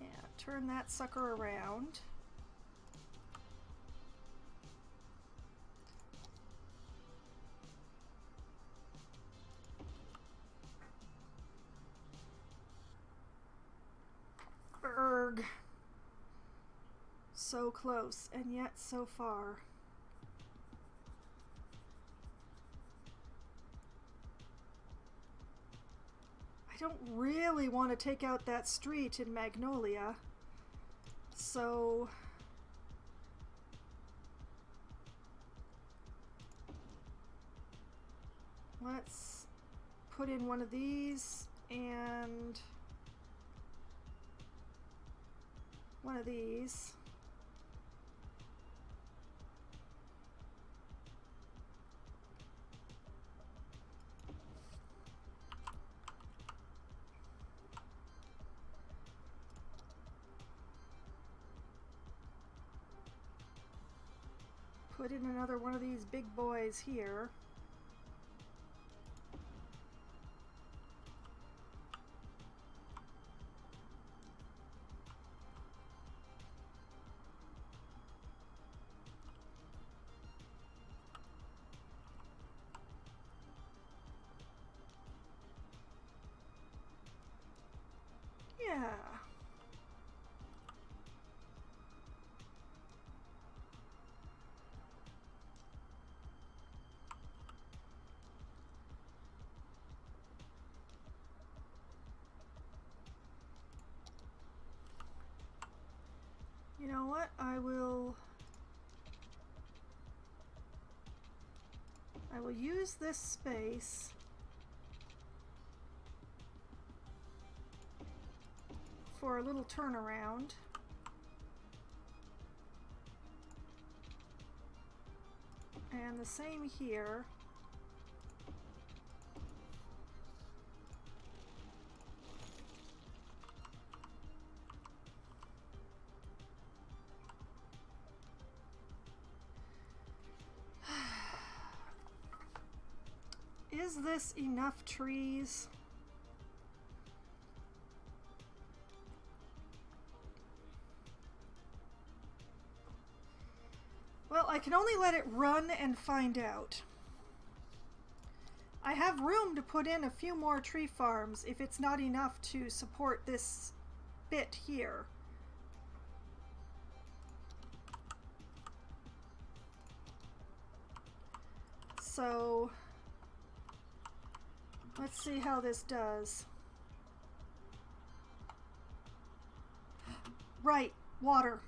Speaker 1: yeah, turn that sucker around. Berg. So close, and yet so far. I don't really want to take out that street in Magnolia, so let's put in one of these and one of these. Put in another one of these big boys here. Yeah. You know what? I will use this space for a little turnaround. And the same here. Is this enough trees? Well, I can only let it run and find out. I have room to put in a few more tree farms if it's not enough to support this bit here. So, let's see how this does. Right, water.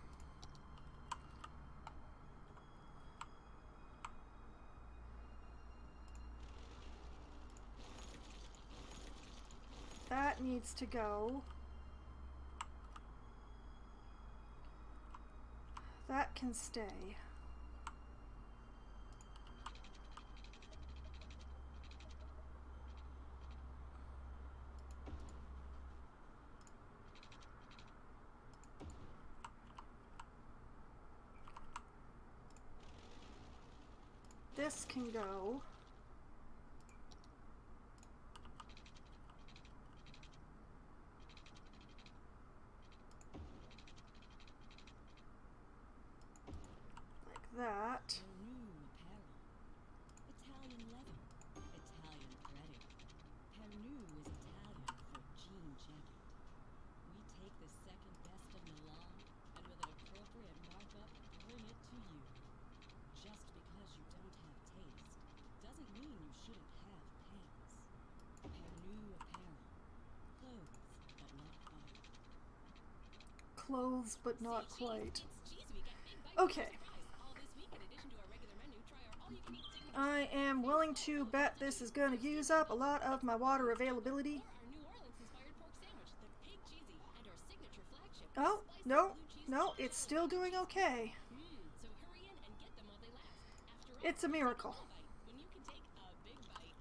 Speaker 1: That needs to go. That can stay. This can go. Like that.
Speaker 2: New apparel. Italian leather. Italian threading. Pernu is Italian for jean jacket. We take the second best of Milan and with an appropriate markup bring it to you. Just because you don't have taste doesn't mean you shouldn't have pants. Pernu apparel. Clothes, but not quite.
Speaker 1: Clothes, but not
Speaker 4: Say cheese,
Speaker 1: quite.
Speaker 4: it's cheese we get big bites
Speaker 1: Okay.
Speaker 4: for surprise. All this week, in addition to our regular menu, try our all-you-can-eat signature
Speaker 1: I am willing to bet this is going to use up a lot of my water availability.
Speaker 4: or our New Orleans-inspired pork sandwich, the Pig Cheesy, and our signature flagship.
Speaker 1: Oh,
Speaker 4: spicy
Speaker 1: no,
Speaker 4: blue cheese
Speaker 1: no,
Speaker 4: cheddar
Speaker 1: it's still doing okay.
Speaker 4: So hurry in and get them while they last. After all,
Speaker 1: It's a miracle.
Speaker 4: small bite when you can take a big bite.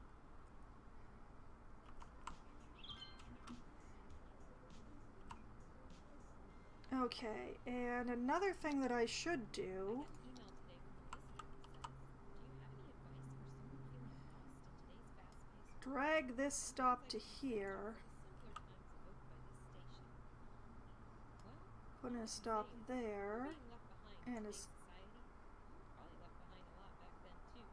Speaker 1: Okay, and another thing that I should do,
Speaker 3: Email today from a listener who says, do you have any advice for someone feeling lost in today's fast-paced world?
Speaker 1: drag this stop to here,
Speaker 3: Simpler times evoked by this station. Well,
Speaker 1: put a stop there,
Speaker 3: being left behind
Speaker 1: and
Speaker 3: in
Speaker 1: a
Speaker 3: today's society, you were probably left behind a lot back then too.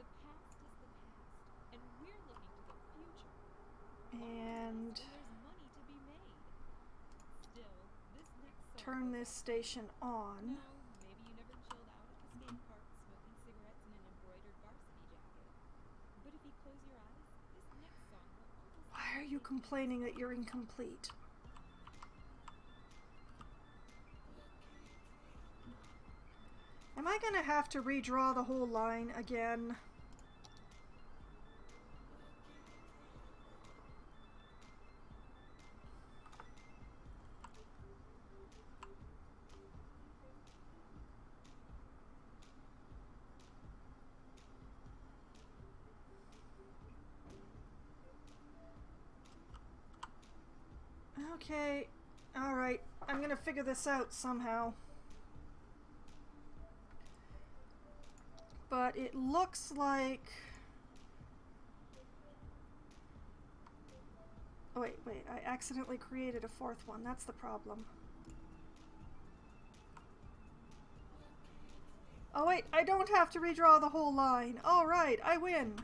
Speaker 3: The past is the past, and we're looking to the future.
Speaker 1: and
Speaker 3: When there's money to be made. Still, this next song
Speaker 1: turn this station on.
Speaker 3: No, maybe you never chilled out at the skate park smoking cigarettes in an embroidered varsity jacket. But if you close your eyes, this next song will almost
Speaker 1: Why are you complaining that you're incomplete? Am I gonna have to redraw the whole line again? Okay, alright, I'm gonna figure this out somehow. But it looks like... Oh, wait, I accidentally created a fourth one. That's the problem. Oh wait, I don't have to redraw the whole line. Alright, I win.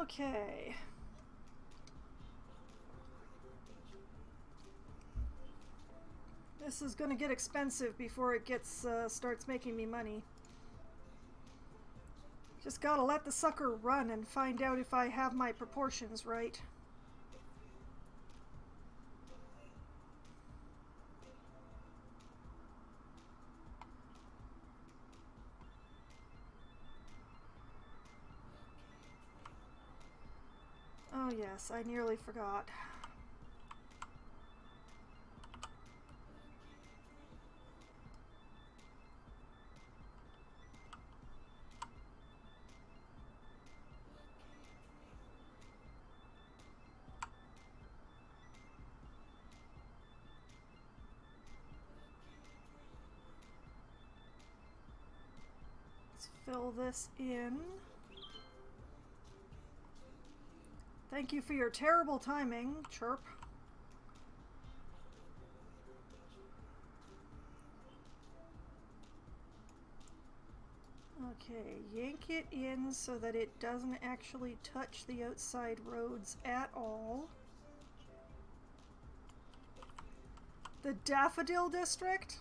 Speaker 1: Okay. This is gonna get expensive before it gets starts making me money. Just gotta let the sucker run and find out if I have my proportions right. Oh yes, I nearly forgot. Let's fill this in. Thank you for your terrible timing, Chirp. Okay, yank it in so that it doesn't actually touch the outside roads at all. The Daffodil District?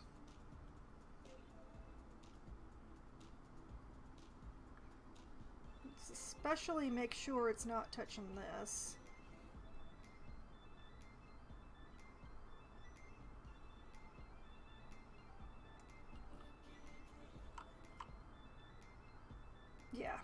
Speaker 1: Let's especially make sure it's not touching this. Yeah.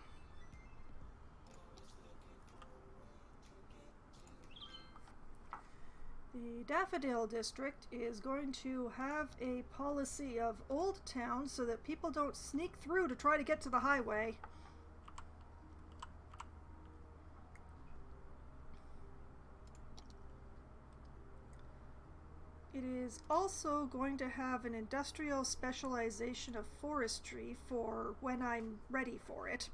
Speaker 1: The Daffodil District is going to have a policy of Old Town so that people don't sneak through to try to get to the highway. It is also going to have an industrial specialization of forestry for when I'm ready for it.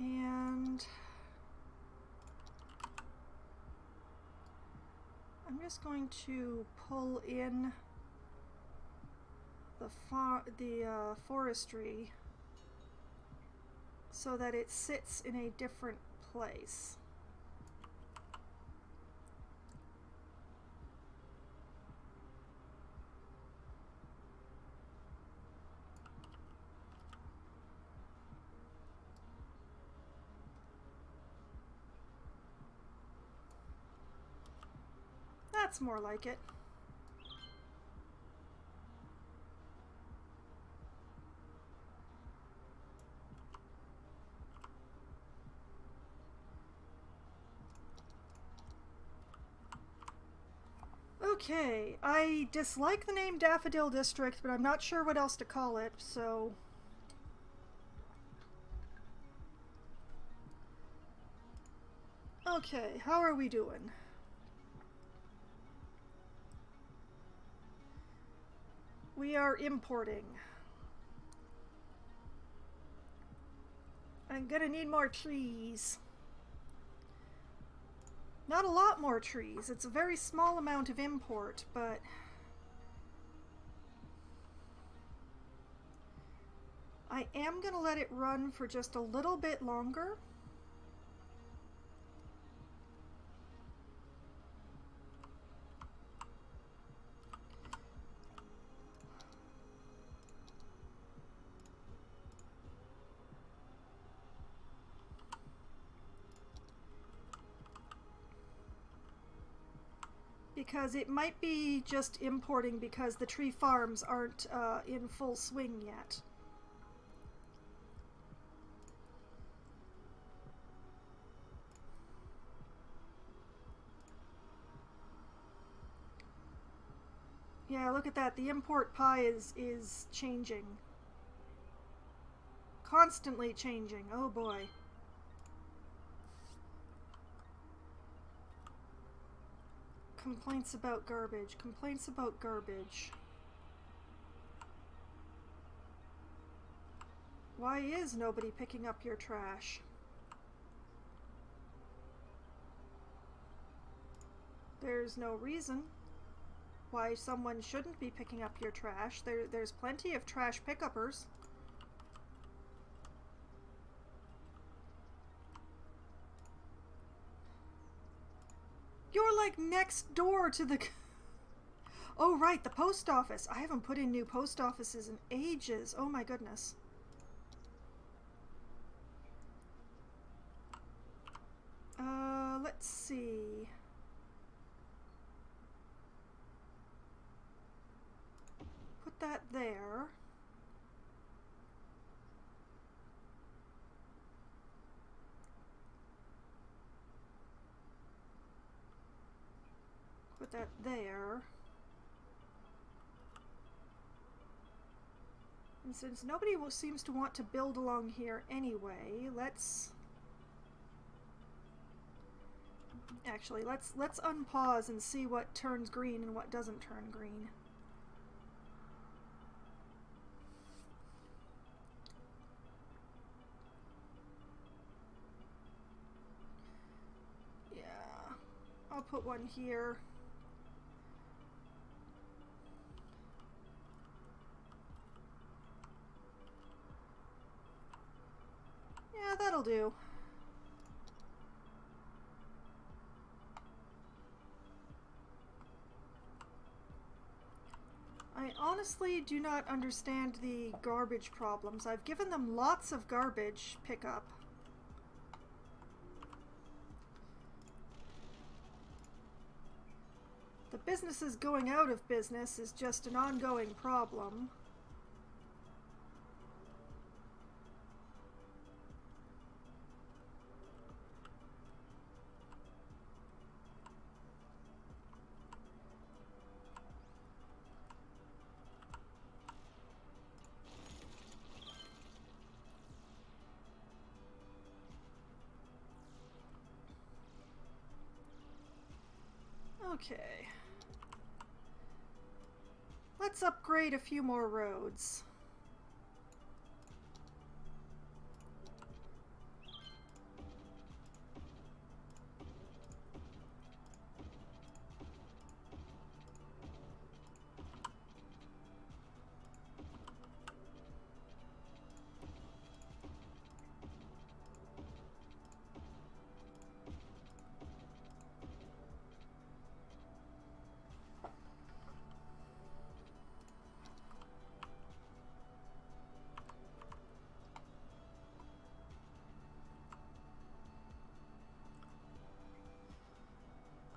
Speaker 1: And I'm just going to pull in the forestry so that it sits in a different place. That's more like it. Okay, I dislike the name Daffodil District, but I'm not sure what else to call it, so... Okay, how are we doing? We are importing. I'm gonna need more trees. Not a lot more trees. It's a very small amount of import, but... I am gonna let it run for just a little bit longer. Because it might be just importing because the tree farms aren't in full swing yet. Yeah, look at that. The import pie is changing. Constantly changing. Oh boy. Complaints about garbage. Complaints about garbage. Why is nobody picking up your trash? There's no reason why someone shouldn't be picking up your trash. There's plenty of trash pickupers. You're like next door to the... Oh right, the post office. I haven't put in new post offices in ages. Oh my goodness. Let's see. put that there. Put that there. And since nobody seems to want to build along here anyway, let's unpause and see what turns green and what doesn't turn green. Yeah, I'll put one here. Yeah, that'll do. I honestly do not understand the garbage problems. I've given them lots of garbage pickup. The businesses going out of business is just an ongoing problem. Okay. Let's upgrade a few more roads.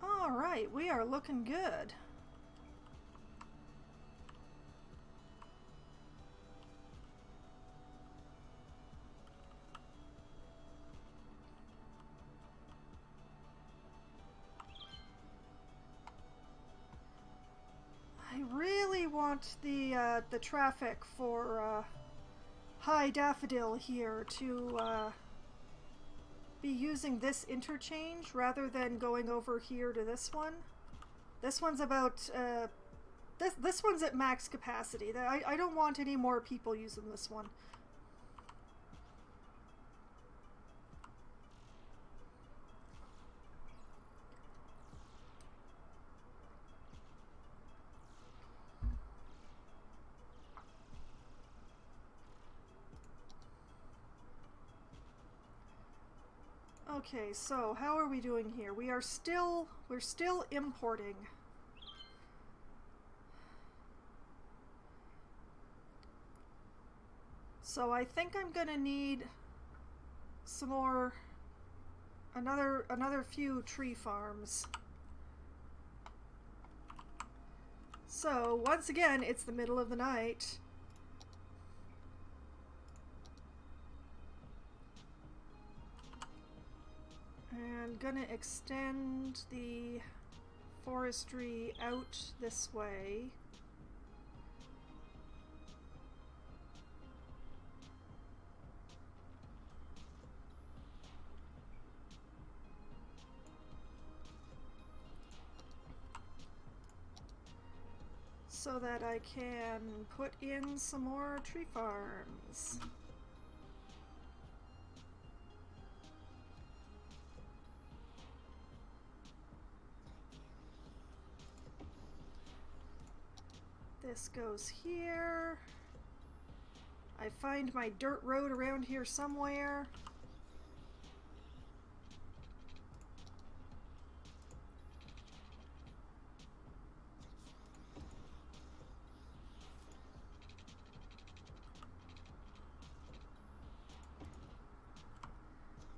Speaker 1: Alright, we are looking good. I really want the traffic for High Daffodil here to be using this interchange rather than going over here to this one. This one's about this one's at max capacity. I don't want any more people using this one. Okay, so how are we doing here? We're still importing. So I think I'm gonna need some more, another few tree farms. So once again, it's the middle of the night. And gonna extend the forestry out this way. So that I can put in some more tree farms. This goes here. I find my dirt road around here somewhere.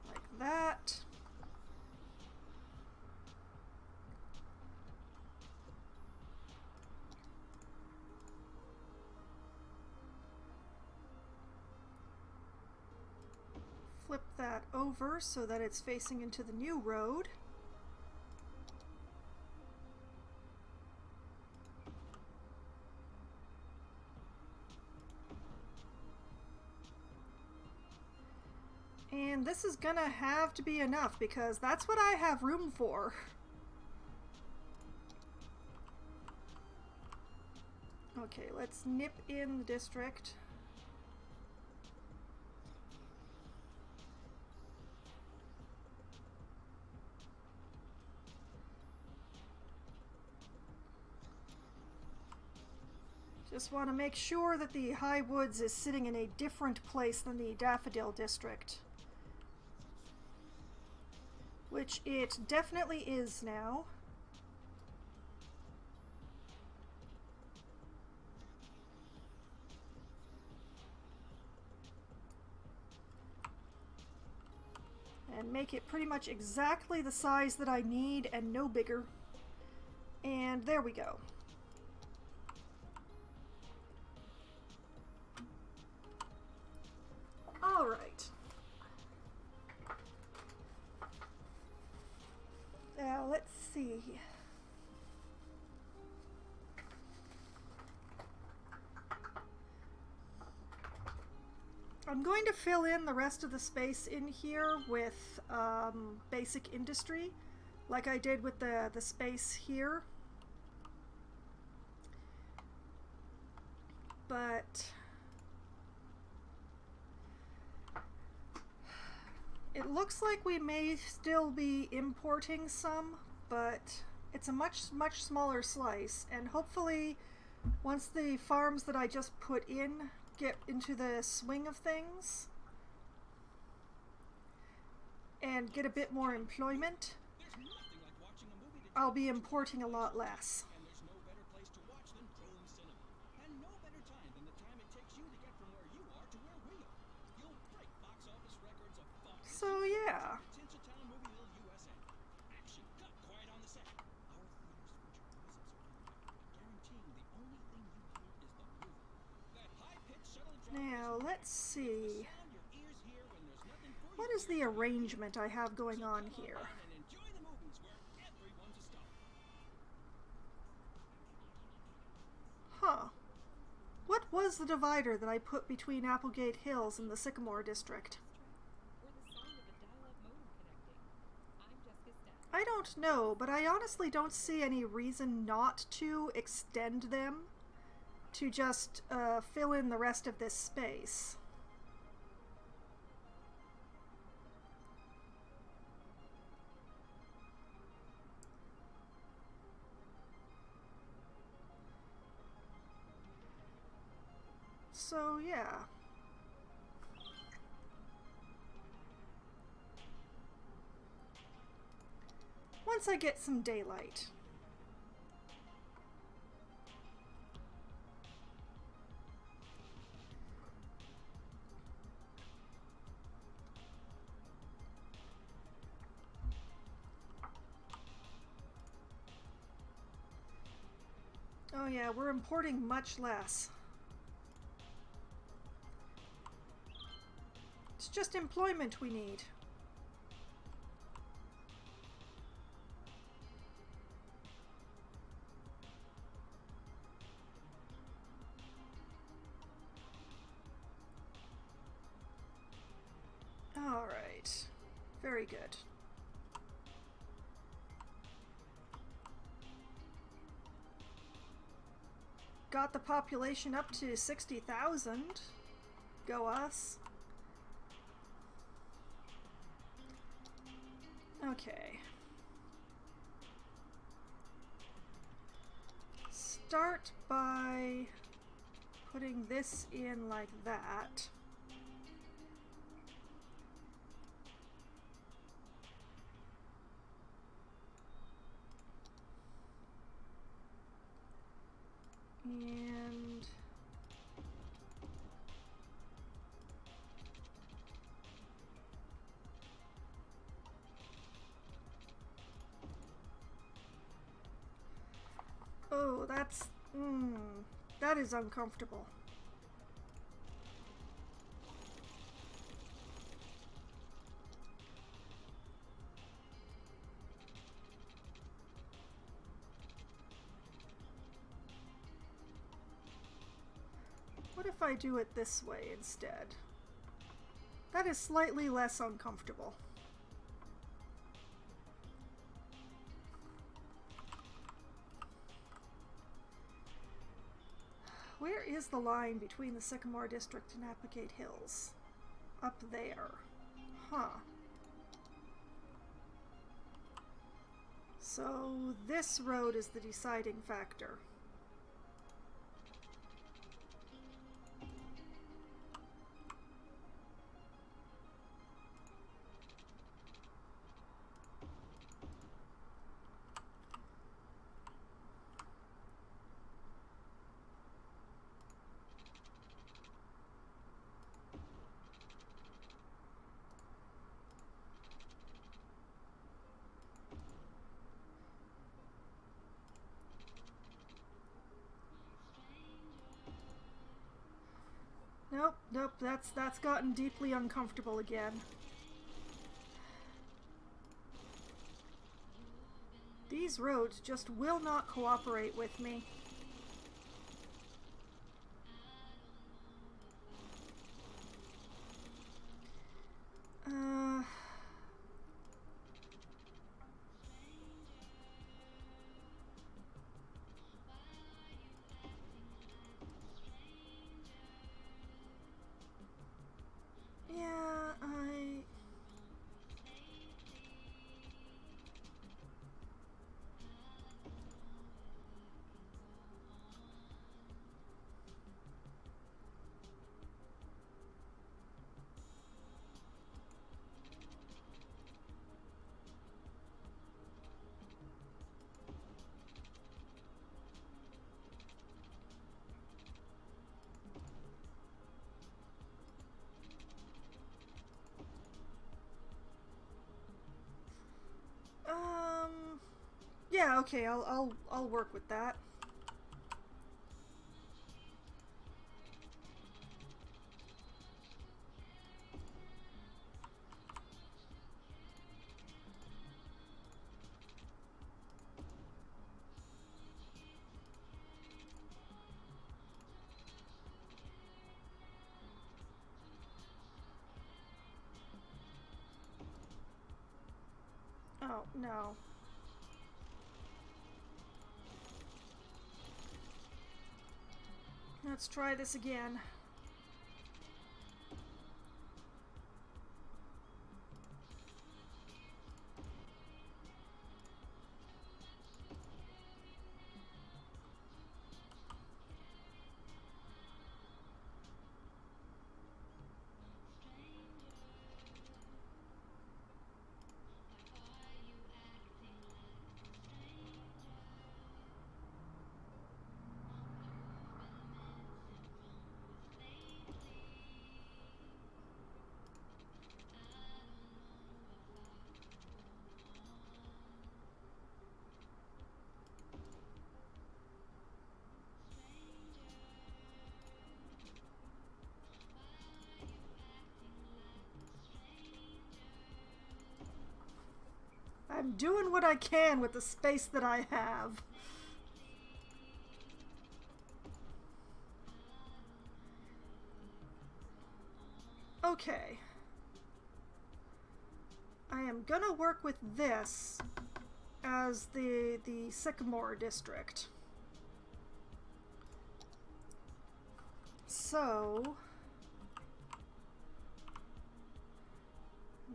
Speaker 1: Like that. over so that it's facing into the new road. And this is gonna have to be enough because that's what I have room for. Okay, let's nip in the district. Just want to make sure that the High Woods is sitting in a different place than the Daffodil District. Which it definitely is now. And make it pretty much exactly the size that I need and no bigger. And there we go. All right. Now let's see. I'm going to fill in the rest of the space in here with basic industry, like I did with the space here. But it looks like we may still be importing some, but it's a much smaller slice, and hopefully once the farms that I just put in get into the swing of things and get a bit more employment, I'll be importing a lot less. So yeah. Now, let's see. What is the arrangement I have going on here? Huh. What was the divider that I put between Applegate Hills and the Sycamore District? I don't know, but I honestly don't see any reason not to extend them to just fill in the rest of this space. So yeah. Once I get some daylight. Oh yeah, we're importing much less. It's just employment we need. All right. Very good. Got the population up to 60,000. Go us. Okay. Start by putting this in like that. And oh, that is uncomfortable. What if I do it this way instead? That is slightly less uncomfortable. Where is the line between the Sycamore District and Applegate Hills? Up there. Huh. So this road is the deciding factor. Nope, nope, that's gotten deeply uncomfortable again. These roads just will not cooperate with me. Yeah, okay, I'll work with that. Oh, no. Let's try this again. I'm doing what I can with the space that I have. Okay. I am gonna work with this as the Sycamore District. So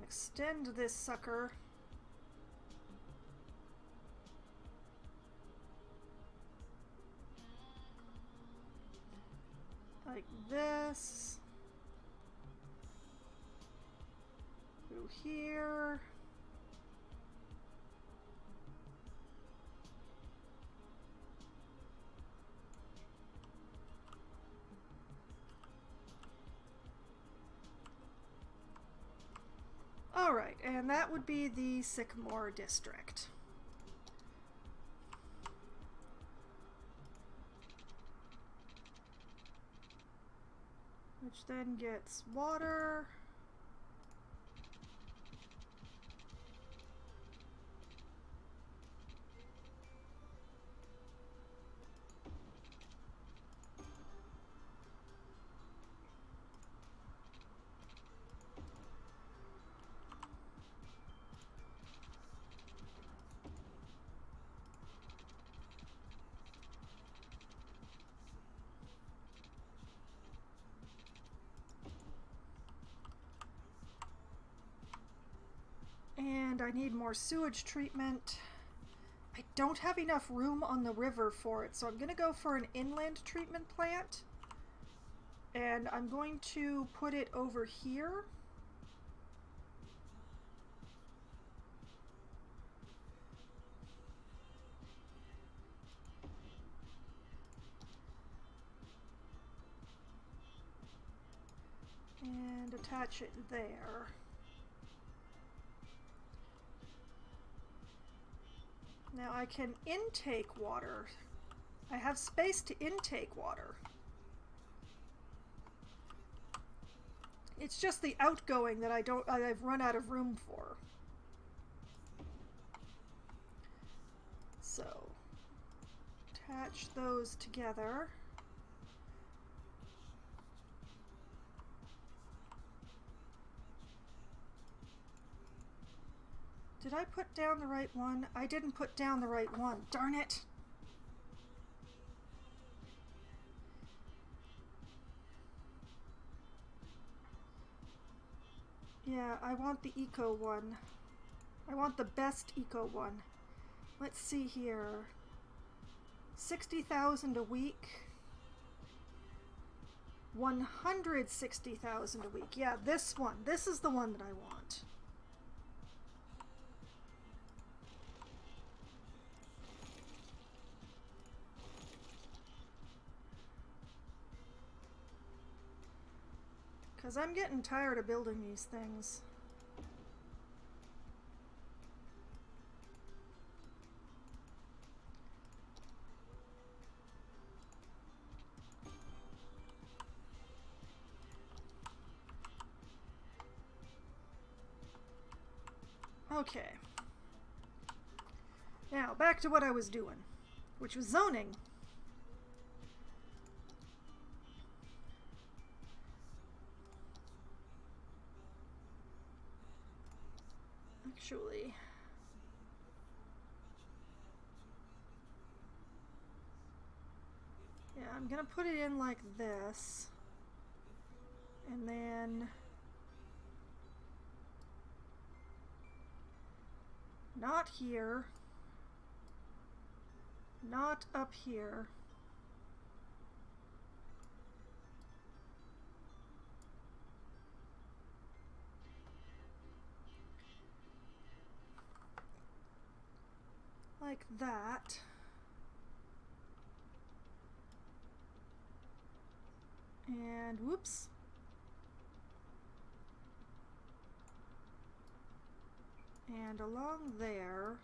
Speaker 1: extend this sucker. Like this. Through here. Alright, and that would be the Sycamore District. Which then gets water. And I need more sewage treatment. I don't have enough room on the river for it, so I'm going to go for an inland treatment plant. And I'm going to put it over here. And attach it there. Now I can intake water. I have space to intake water. It's just the outgoing that I've run out of room for. So, attach those together. Did I put down the right one? I didn't put down the right one. Darn it! Yeah, I want the eco one. I want the best eco one. Let's see here. 60,000 a week. 160,000 a week. Yeah, this one. This is the one that I want. Because I'm getting tired of building these things. Okay. Now, back to what I was doing, which was zoning. Actually, yeah, I'm gonna put it in like this, and then not here, not up here. Like that. And whoops. And along there.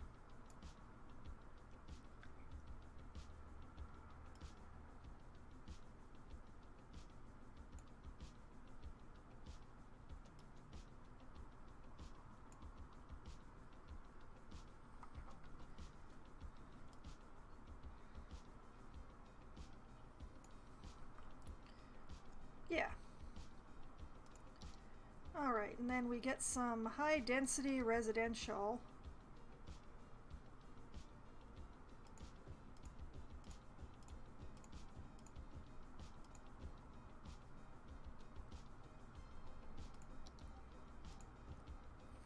Speaker 1: Yeah. Alright, and then we get some high density residential.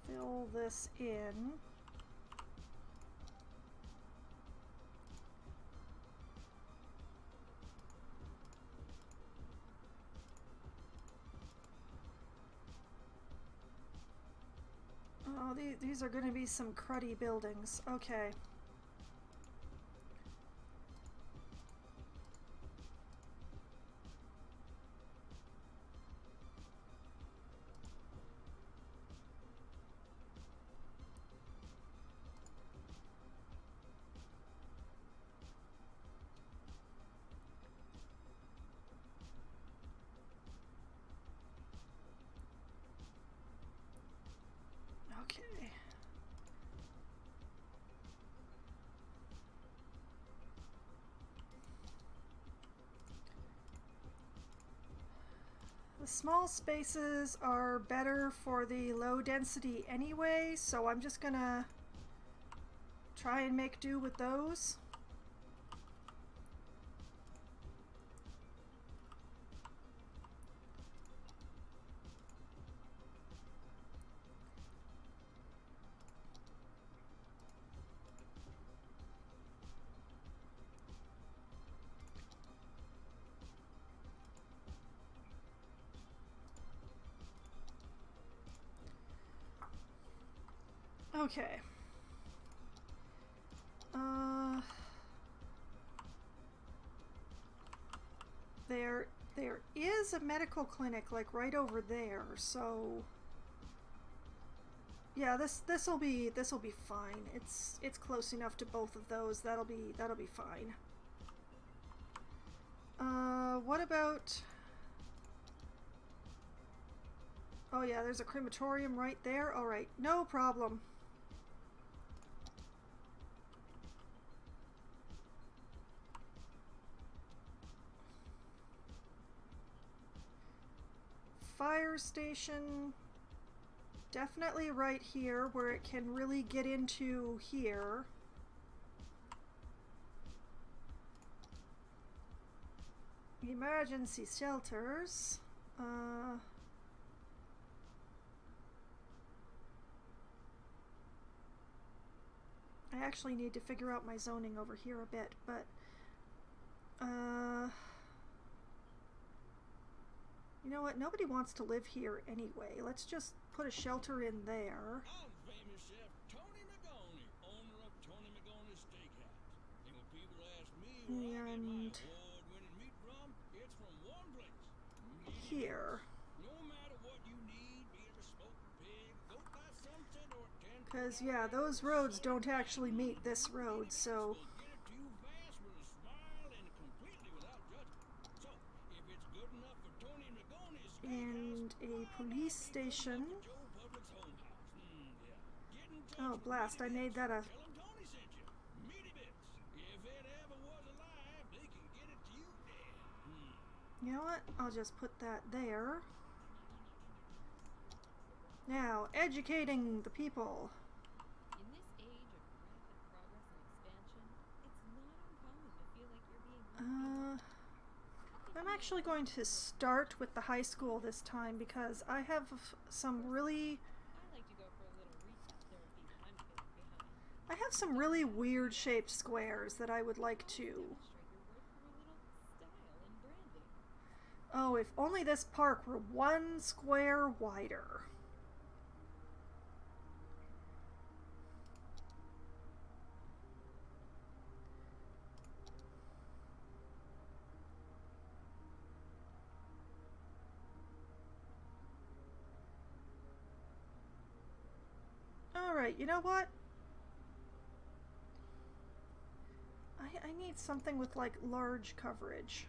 Speaker 1: Fill this in. Oh, these are going to be some cruddy buildings. Okay. Okay. The small spaces are better for the low density anyway, so I'm just gonna try and make do with those. Okay. There is a medical clinic like right over there, so yeah, this'll be fine. It's close enough to both of those. That'll be fine. What about? Oh yeah, there's a crematorium right there. All right, no problem. Fire station, definitely right here where it can really get into here. Emergency shelters. I actually need to figure out my zoning over here a bit, but you know what? Nobody wants to live here anyway. Let's just put a shelter in there.
Speaker 5: I'm famous chef Tony Magoni, owner of Tony Magoni's Steakhouse. And when people ask me where I get my award-winning meat from, it's from one place.
Speaker 1: Here.
Speaker 5: No matter what you need, be it a smoked pig, goat by sunset, or 10.
Speaker 1: Because, yeah, those roads don't actually meet this road, so...
Speaker 5: Get it to you fast with a smile and completely without judgment. So, if it's good enough for Tony Magoni's
Speaker 1: And a police station. Oh, blast, I made that a...
Speaker 5: Tell him Tony sent you. Meaty bits. If it ever was alive, they can get it to you dead.
Speaker 1: You know what? I'll just put that there. Now, educating the people.
Speaker 3: In this age of rapid progress and expansion, it's not uncommon to feel like you're being
Speaker 1: I'm actually going to start with the high school this time because I have some really...
Speaker 3: I like to go for a little retail therapy when I'm feeling behind.
Speaker 1: I have some really weird shaped squares that I would like to...
Speaker 3: Demonstrate your work through a little style and branding.
Speaker 1: Oh, if only this park were one square wider. Alright, you know what? I need something with, like, large coverage.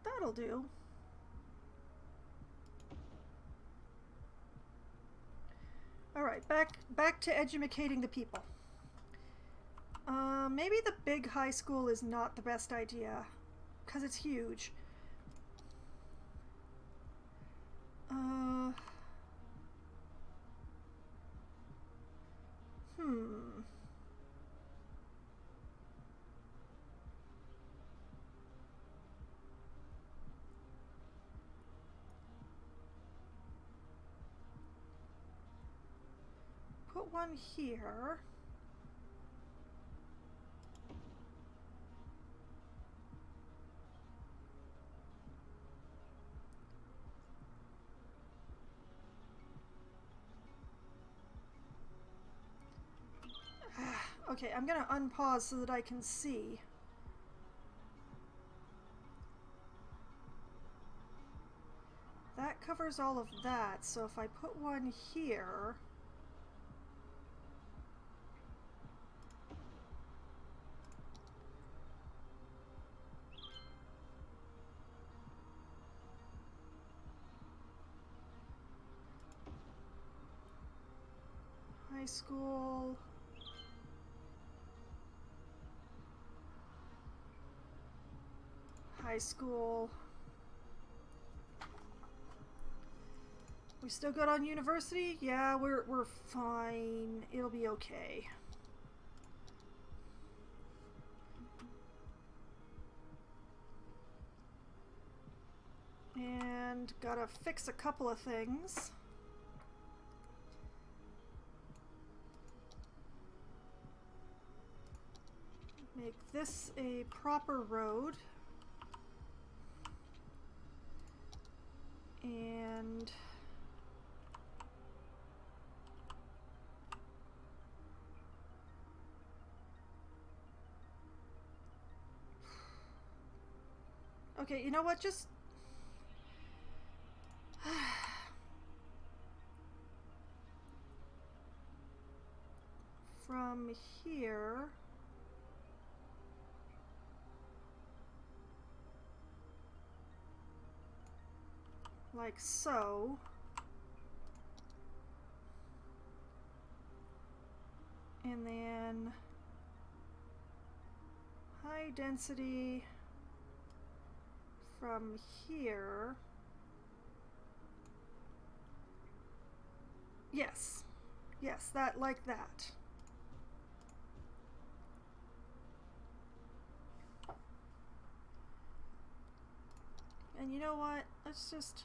Speaker 1: That'll do. Alright, back to educating the people. Maybe the big high school is not the best idea, because it's huge. Put one here. Okay, I'm gonna unpause so that I can see. That covers all of that, so if I put one here... High school... High school... We still good on university? Yeah, we're fine. It'll be okay. And gotta fix a couple of things. Make this a proper road. And okay, you know what? Just from here. Like so. And then high density from here. Yes. Yes, that like that. And you know what? Let's just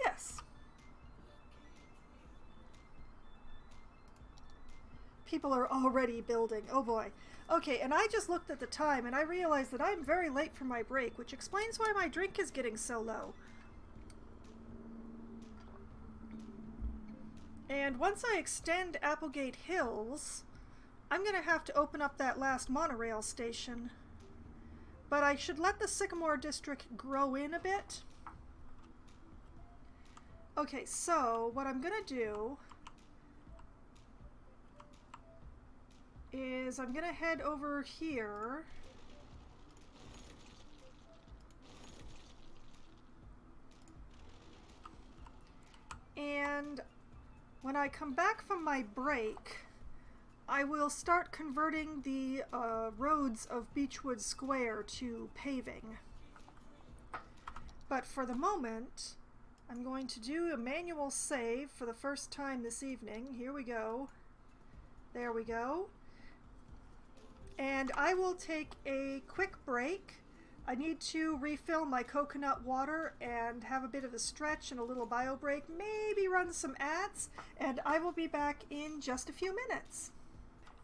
Speaker 1: yes. People are already building. Oh boy. Okay, and I just looked at the time and I realized that I'm very late for my break, which explains why my drink is getting so low. And once I extend Applegate Hills, I'm going to have to open up that last monorail station. But I should let the Sycamore District grow in a bit. Okay, so what I'm going to do is I'm going to head over here. And when I come back from my break, I will start converting the roads of Beechwood Square to paving. But for the moment, I'm going to do a manual save for the first time this evening. Here we go. There we go. And I will take a quick break. I need to refill my coconut water and have a bit of a stretch and a little bio break, maybe run some ads, and I will be back in just a few minutes.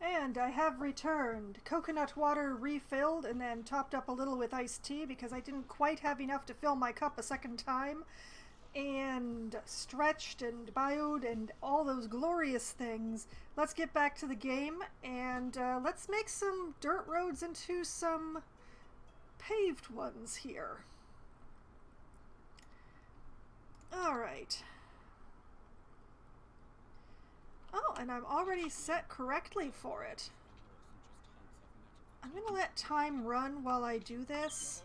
Speaker 1: And I have returned. Coconut water refilled and then topped up a little with iced tea because I didn't quite have enough to fill my cup a second time. And stretched and bioed and all those glorious things. Let's get back to the game and let's make some dirt roads into some paved ones here. Alright. Oh, and I'm already set correctly for it. I'm gonna let time run while I do this.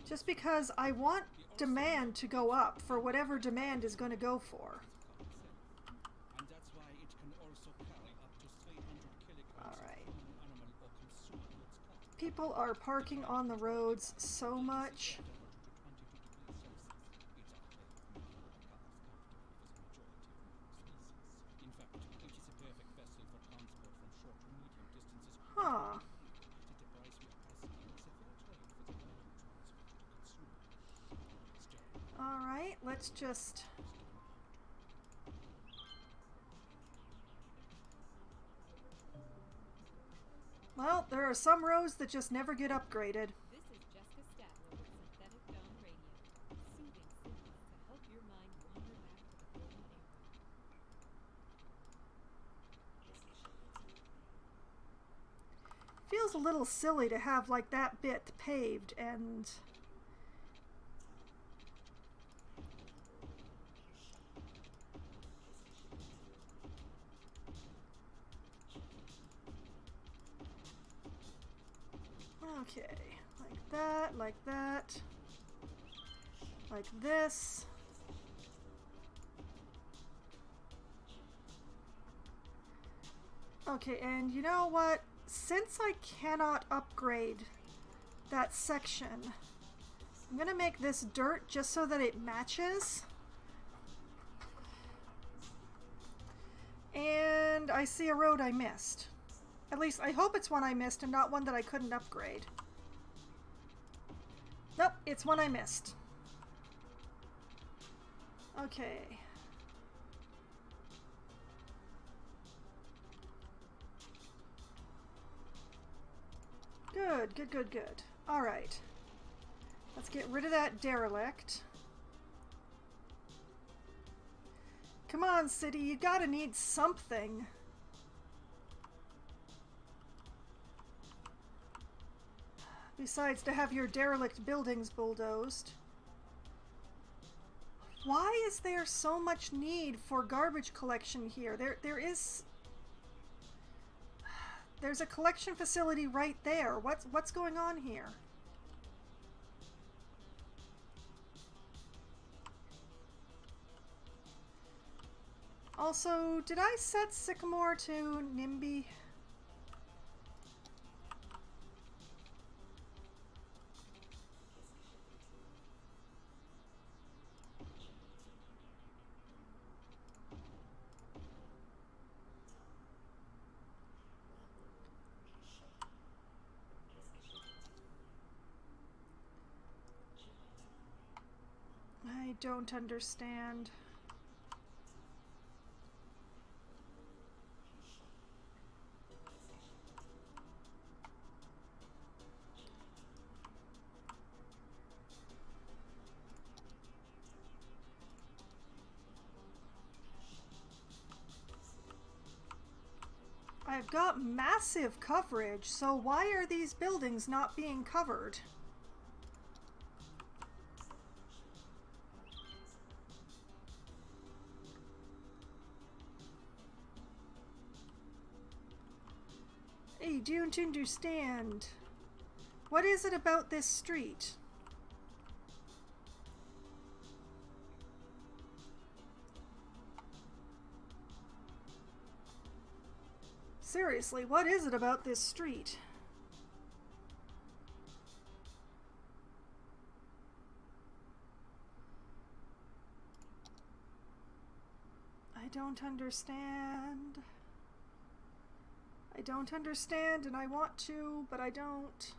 Speaker 1: Just because I want demand to go up for whatever demand is going to go for. Alright. People are parking on the roads so much. Huh. Alright, let's just... Well, there are some roads that just never get upgraded.
Speaker 3: This is Jessica Statler with Synthetic Dawn Radio. Soothing sounds to help your mind wander back to the golden era.
Speaker 1: Feels a little silly to have like that bit paved and... Okay, like that, like this. Okay, and you know what? Since I cannot upgrade that section, I'm gonna make this dirt just so that it matches. And I see a road I missed. At least I hope it's one I missed and not one that I couldn't upgrade. Nope, it's one I missed. Okay. Good, good, good, good. All right. Let's get rid of that derelict. Come on, city, you gotta need something. Besides to have your derelict buildings bulldozed. Why is there so much need for garbage collection here? There's a collection facility right there. What's going on here? Also, did I set Sycamore to NIMBY? I don't understand. I've got massive coverage, so why are these buildings not being covered? I don't understand. What is it about this street? Seriously, what is it about this street? I don't understand. I don't understand, and I want to, but I don't.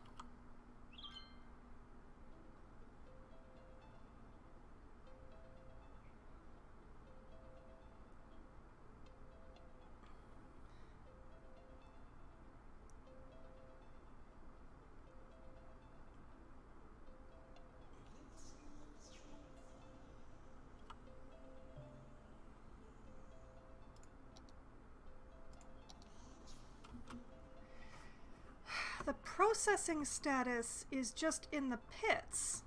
Speaker 1: The processing status is just in the pits.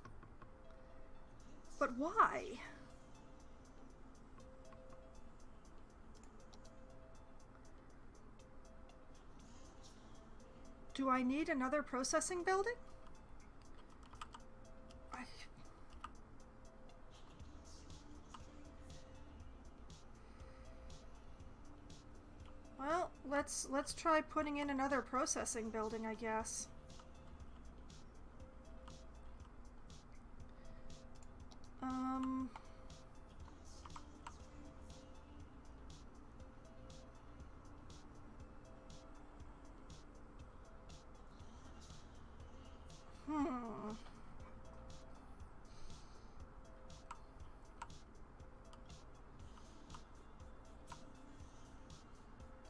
Speaker 1: But why? Do I need another processing building? Well, let's try putting in another processing building, I guess.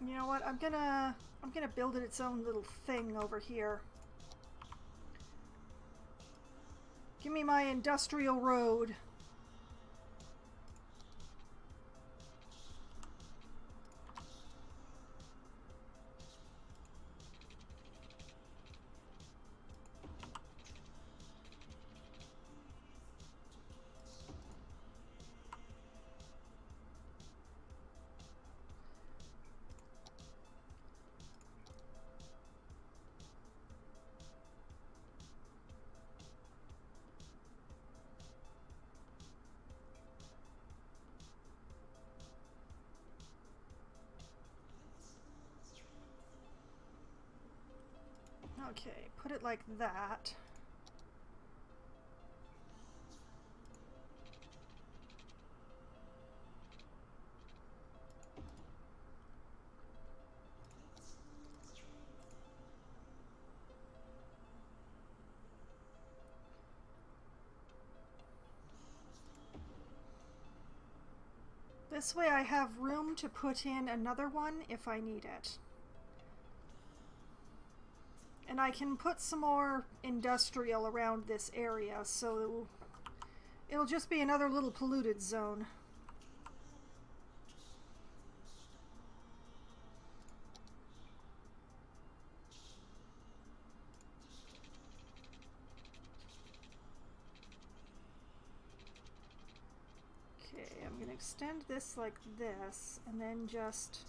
Speaker 1: You know what? I'm gonna build it its own little thing over here. Give me my industrial road. Okay, put it like that. This way I have room to put in another one if I need it. And I can put some more industrial around this area, so it'll just be another little polluted zone. Okay, I'm going to extend this like this, and then just...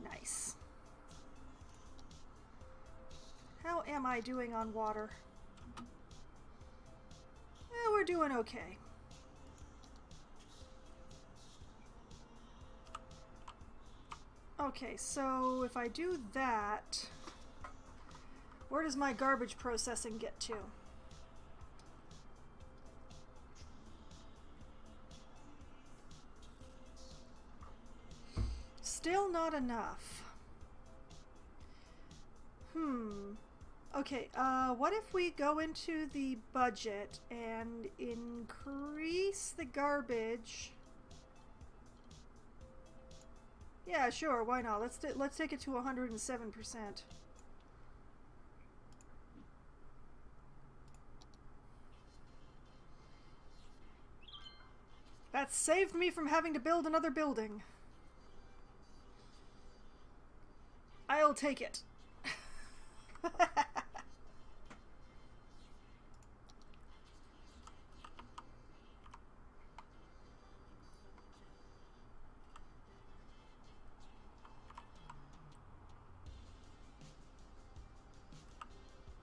Speaker 1: Nice. How am I doing on water? We're doing okay. Okay, so if I do that, where does my garbage processing get to? Still not enough. Okay, what if we go into the budget and increase the garbage? Yeah, sure, why not? Let's take it to 107%. That saved me from having to build another building. I'll take it.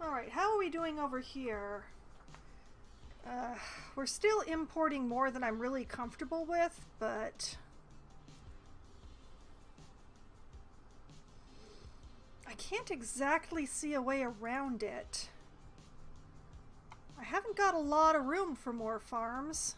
Speaker 1: Alright, how are we doing over here? We're still importing more than I'm really comfortable with, but... I can't exactly see a way around it. I haven't got a lot of room for more farms.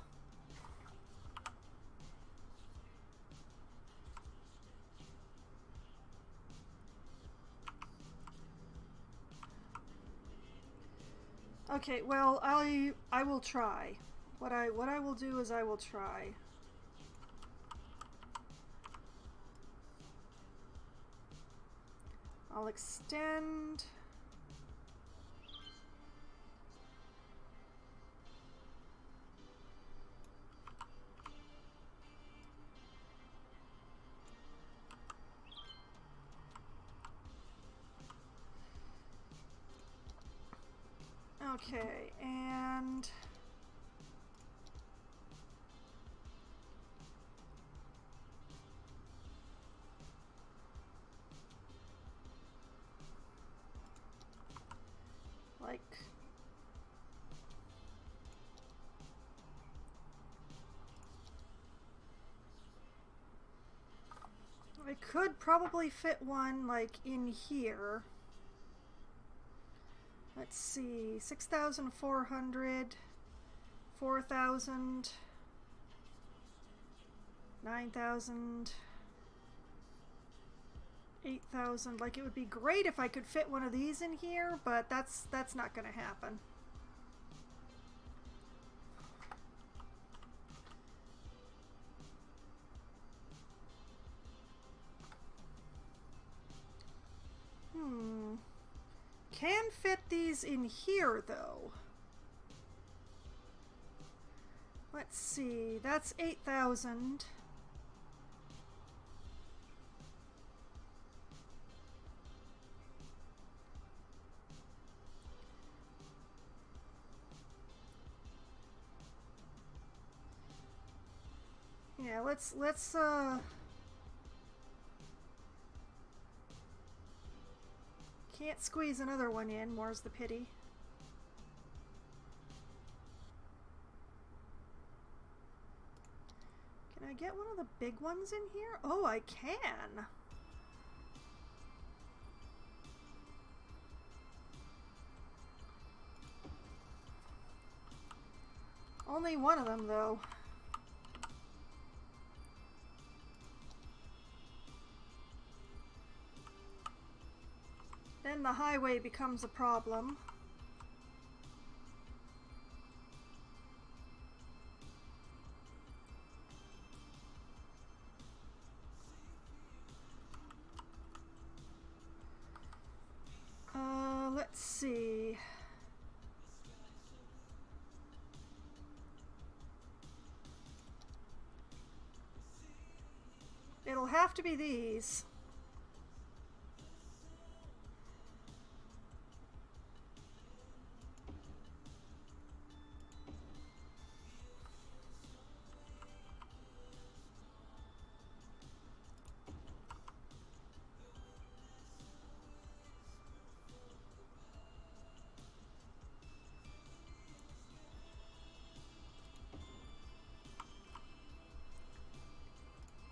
Speaker 1: Okay, well, I will try. What I will do is I will try. I'll extend. Okay, and like I could probably fit one like in here. Let's see, 6,400, 4,000, 9,000, 8,000. Like, it would be great if I could fit one of these in here, but that's not going to happen. Can fit these in here, though. Let's see, that's 8,000. Yeah, let's can't squeeze another one in, more's the pity. Can I get one of the big ones in here? Oh, I can! Only one of them, though. Then the highway becomes a problem. have to be these.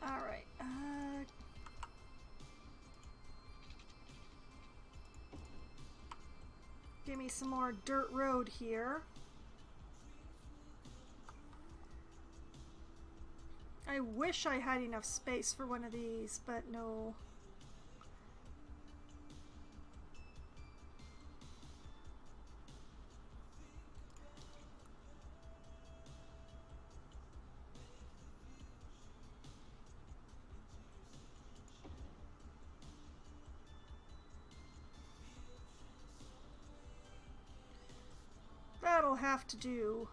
Speaker 1: Alright, give me some more dirt road here. I wish I had enough space for one of these, but no. That'll have to do.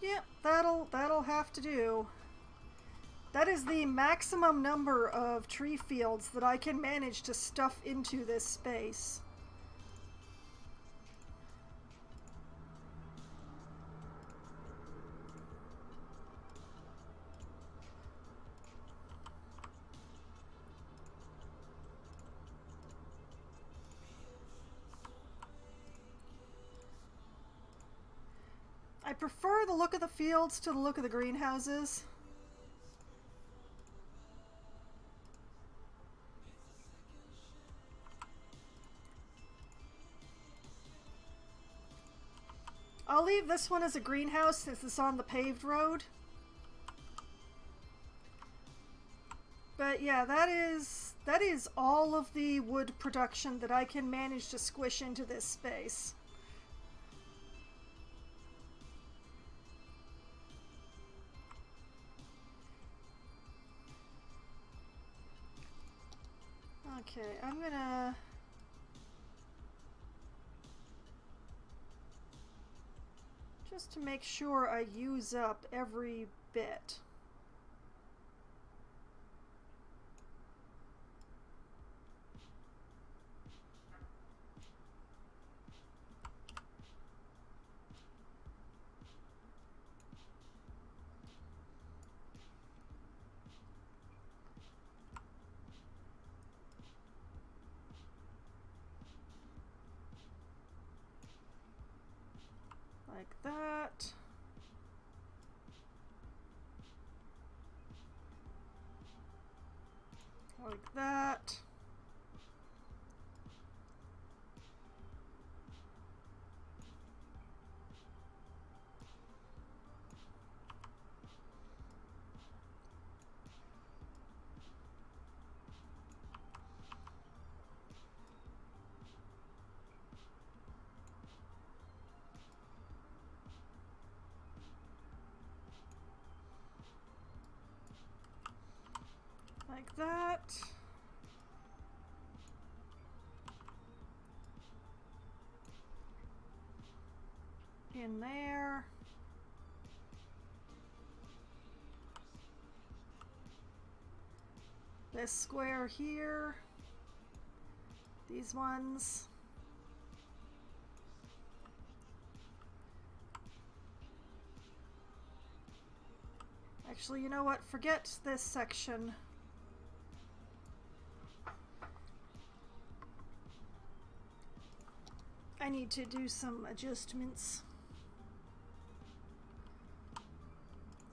Speaker 1: Yep, that'll have to do. That is the maximum number of tree fields that I can manage to stuff into this space. I prefer the look of the fields to the look of the greenhouses. I'll leave this one as a greenhouse since it's on the paved road. But yeah, that is all of the wood production that I can manage to squish into this space. Okay, I'm gonna just to make sure I use up every bit. Like that. Like that. Like that. In there. This square here. These ones. Actually, you know what? Forget this section. I need to do some adjustments.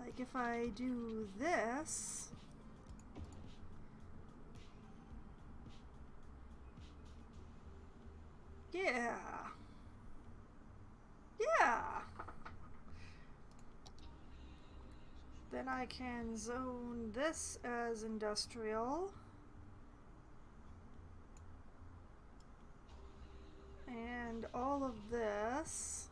Speaker 1: Like if I do this, yeah, then I can zone this as industrial. And all of this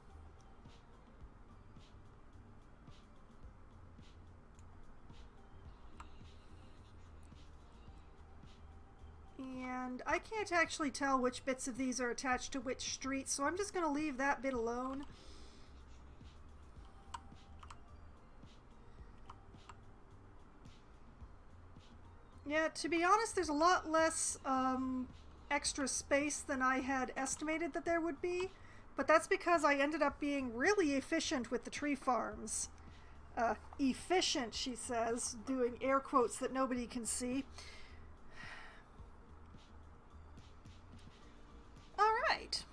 Speaker 1: And I can't actually tell which bits of these are attached to which streets, so I'm just going to leave that bit alone. Yeah, to be honest, there's a lot less extra space than I had estimated that there would be, but that's because I ended up being really efficient with the tree farms. Efficient, she says, doing air quotes that nobody can see. Alright.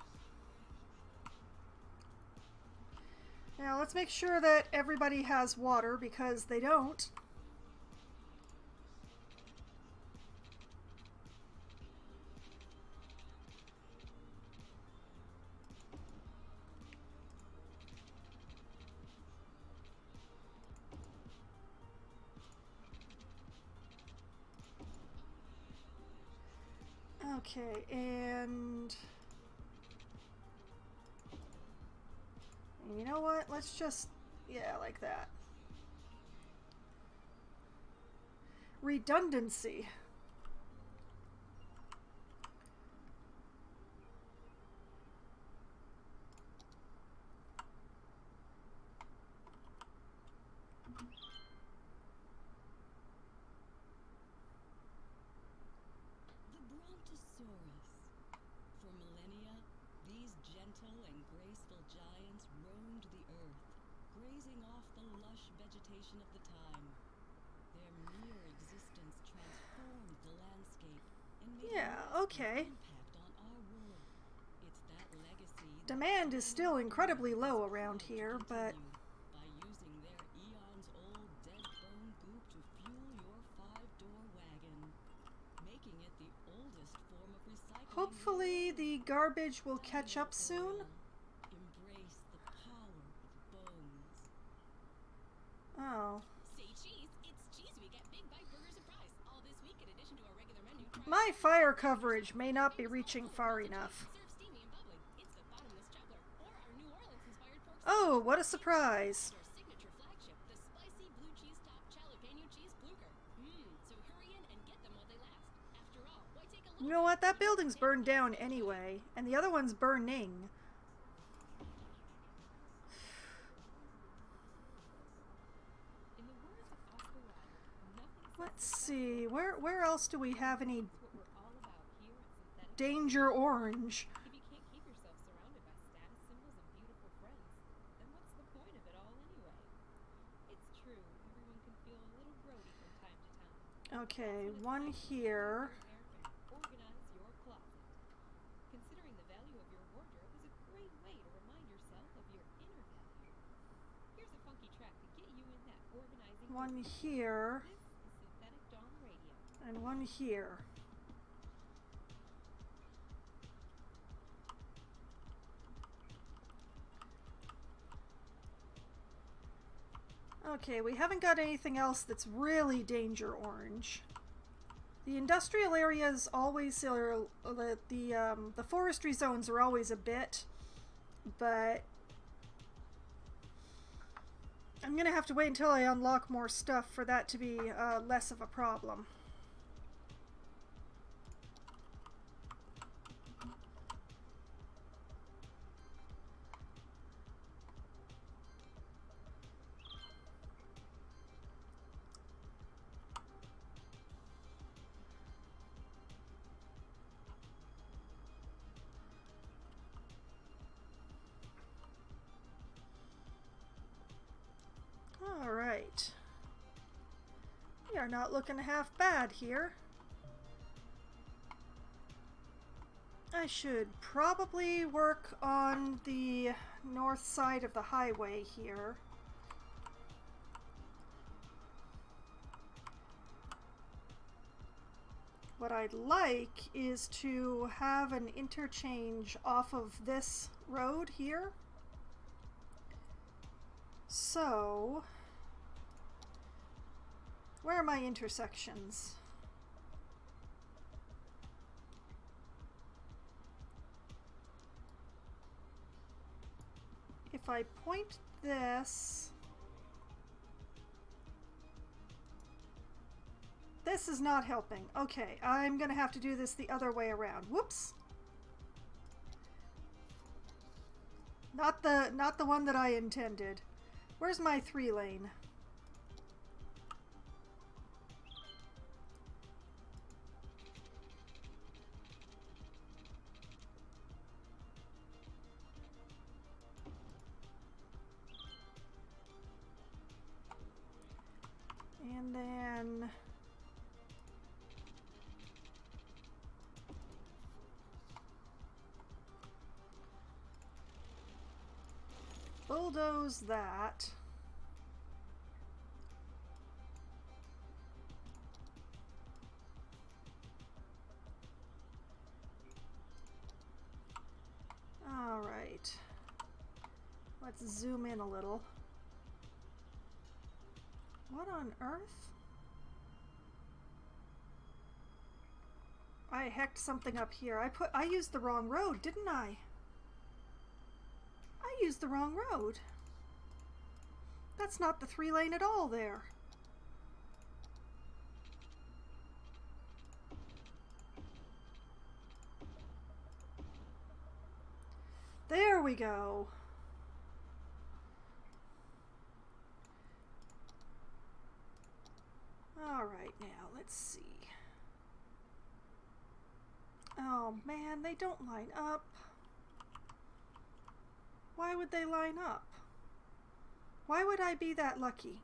Speaker 1: Now let's make sure that everybody has water, because they don't. Okay, and you know what? Let's just, yeah, like that. Redundancy.
Speaker 2: For millennia, these gentle and graceful giants roamed the earth, grazing off the lush vegetation of the time. Their mere existence transformed the landscape and made
Speaker 1: okay.
Speaker 2: an impact on our world. It's that legacy.
Speaker 1: Demand is still incredibly low around here, but
Speaker 2: by using their eons-old dead bone goop to fuel your 5-door wagon, making it the oldest form of recycling.
Speaker 1: hopefully the garbage will catch up soon.
Speaker 2: Embrace the power of bones.
Speaker 1: Oh.
Speaker 4: Say cheese, it's cheese week at Big Bite Burgers and Fries. All this week, in addition to our regular menu.
Speaker 1: My fire coverage may not be reaching far enough.
Speaker 4: Serve steamy and bubbly. It's the bottomless juggler, or our New Orleans-inspired pork.
Speaker 1: Oh, what a surprise.
Speaker 4: Our signature flagship, the spicy blue cheese top jalapeno cheese blucher. So hurry in and get them while they last. After all, why take a little?
Speaker 1: You know what? That building's burned down anyway, and the other one's burning.
Speaker 3: In the words of Oscar Wilde, nothing
Speaker 1: Let's see, where else do we have any
Speaker 3: what we're all about here at Synthetic.
Speaker 1: danger orange?
Speaker 3: If you can't keep yourself surrounded by status symbols and beautiful friends, then what's the point of it all anyway? It's true, everyone can feel a little grody from time to time.
Speaker 1: Okay, one here.
Speaker 3: Organize your closet. Considering the value of your wardrobe is a great way to remind yourself of your inner value. Here's a funky track to get you in that organizing
Speaker 1: One
Speaker 3: mood.
Speaker 1: here,
Speaker 3: This is Synthetic Dawn Radio.
Speaker 1: and one here. Okay, we haven't got anything else that's really danger orange. The industrial areas always are, the forestry zones are always a bit, but I'm gonna have to wait until I unlock more stuff for that to be less of a problem. Alright. We are not looking half bad here. I should probably work on the north side of the highway here. What I'd like is to have an interchange off of this road here. So, where are my intersections? If I point this this is not helping. Okay, I'm gonna have to do this the other way around. Whoops. Not the one that I intended. Where's my 3-lane? And then bulldoze that. All right. Let's zoom in a little. What on earth? I hecked something up here. I used the wrong road, didn't I? I used the wrong road. That's not the 3-lane at all there. There we go. All right, now let's see. Oh man, they don't line up. Why would they line up? Why would I be that lucky?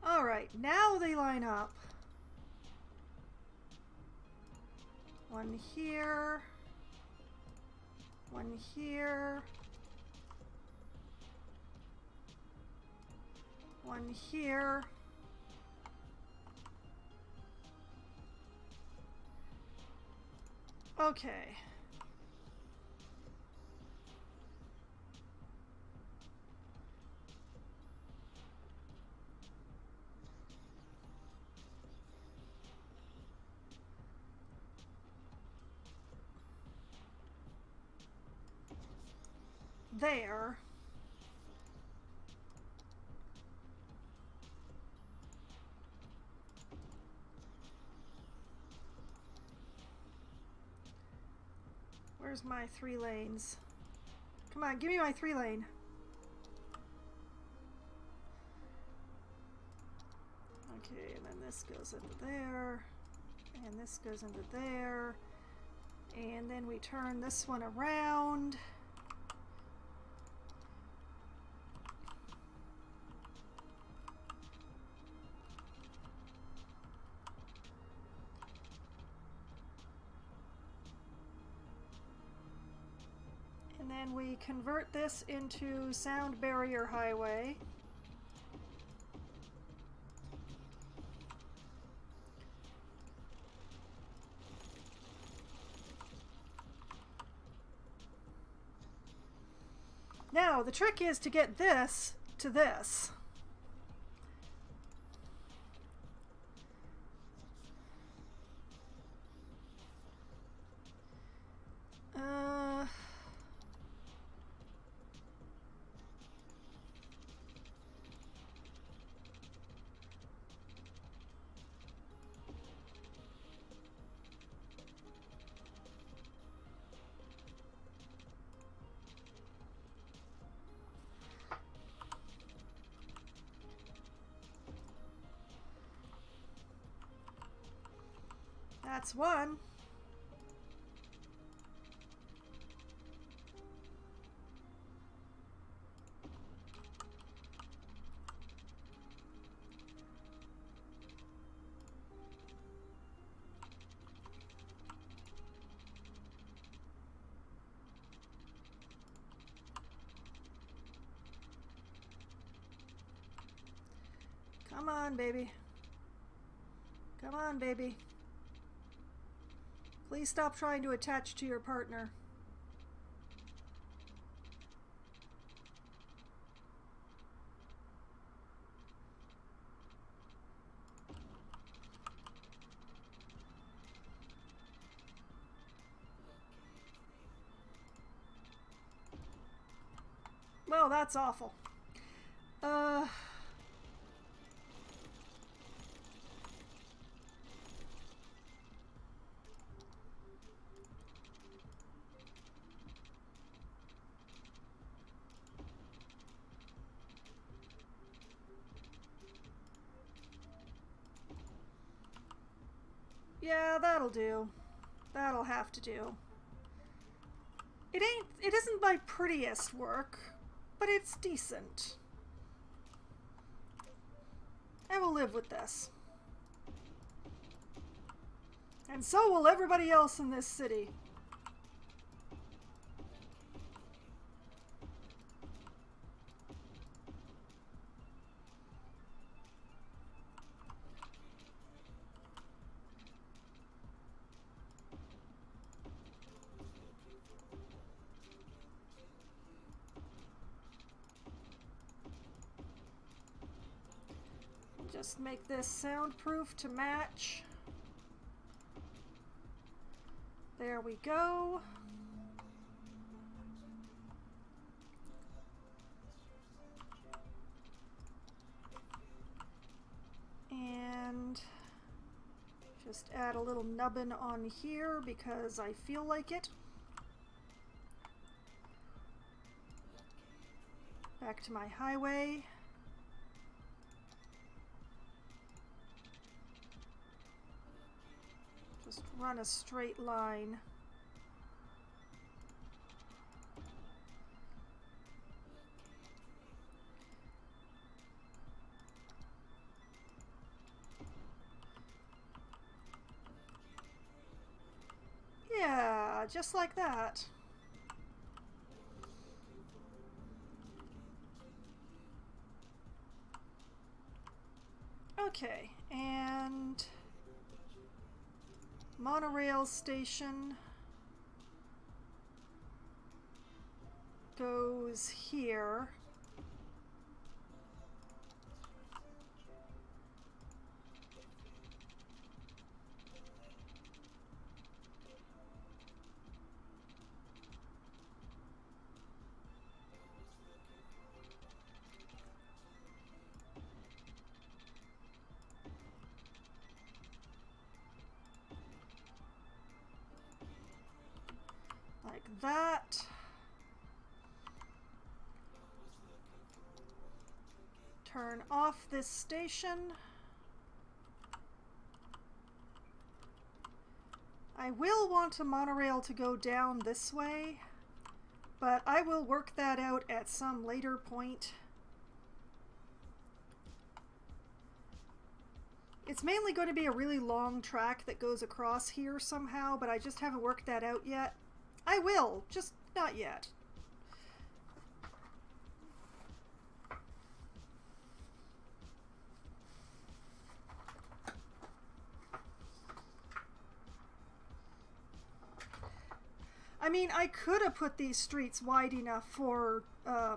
Speaker 1: Alright, now they line up. One here. One here. One here. Okay. There. Where's my 3 lanes? Come on, give me my 3-lane. Okay, and then this goes into there, and this goes into there, and then we turn this one around. And then we convert this into sound barrier highway. Now, the trick is to get this to this. That's one. Come on, baby. Come on, baby. Please stop trying to attach to your partner. Well, that's awful. Yeah, that'll do. That'll have to do. It isn't my prettiest work, but it's decent. I will live with this. And so will everybody else in this city. Just make this soundproof to match. There we go. And just add a little nubbin on here because I feel like it. Back to my highway. Just run a straight line. Yeah, just like that. Okay, and monorail station goes here. Like that. Turn off this station. I will want a monorail to go down this way, but I will work that out at some later point. It's mainly going to be a really long track that goes across here somehow, but I just haven't worked that out yet. I will, just not yet. I mean, I could have put these streets wide enough for a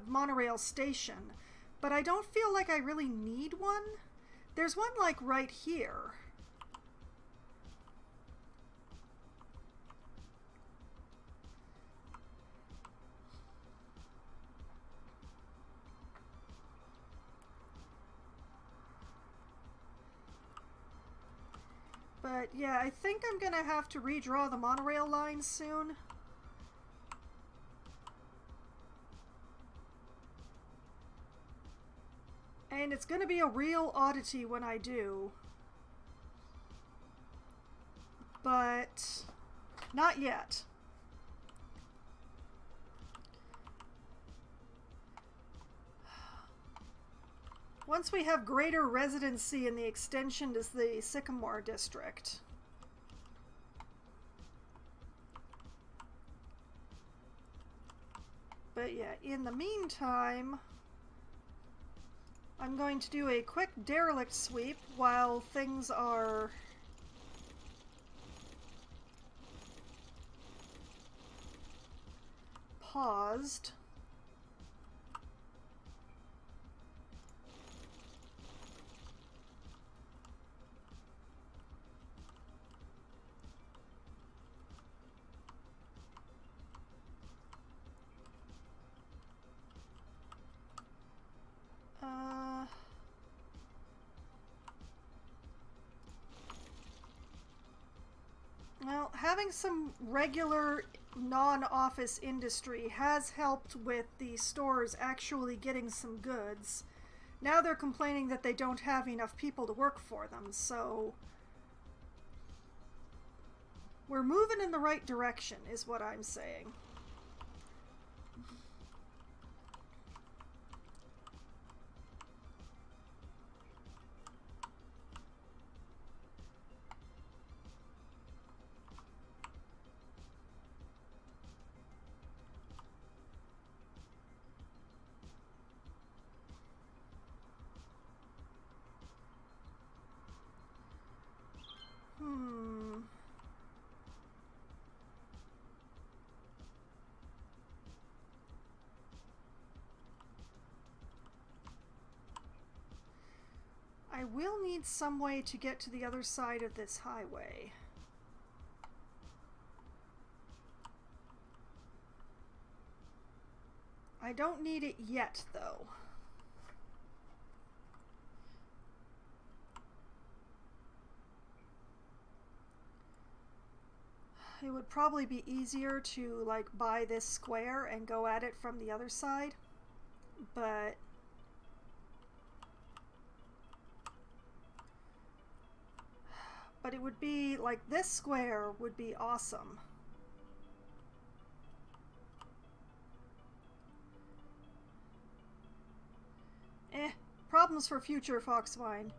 Speaker 1: monorail station, but I don't feel like I really need one. There's one like right here. But yeah, I think I'm gonna have to redraw the monorail lines soon. And it's gonna be a real oddity when I do. But not yet. Once we have greater residency in the extension to the Sycamore district. But yeah, in the meantime, I'm going to do a quick derelict sweep while things are paused. Well, having some regular non-office industry has helped with the stores actually getting some goods. Now they're complaining that they don't have enough people to work for them, so we're moving in the right direction, is what I'm saying. I will need some way to get to the other side of this highway. I don't need it yet, though. It would probably be easier to, like, buy this square and go at it from the other side, but it would be, like, this square would be awesome. Problems for future, Foxwine.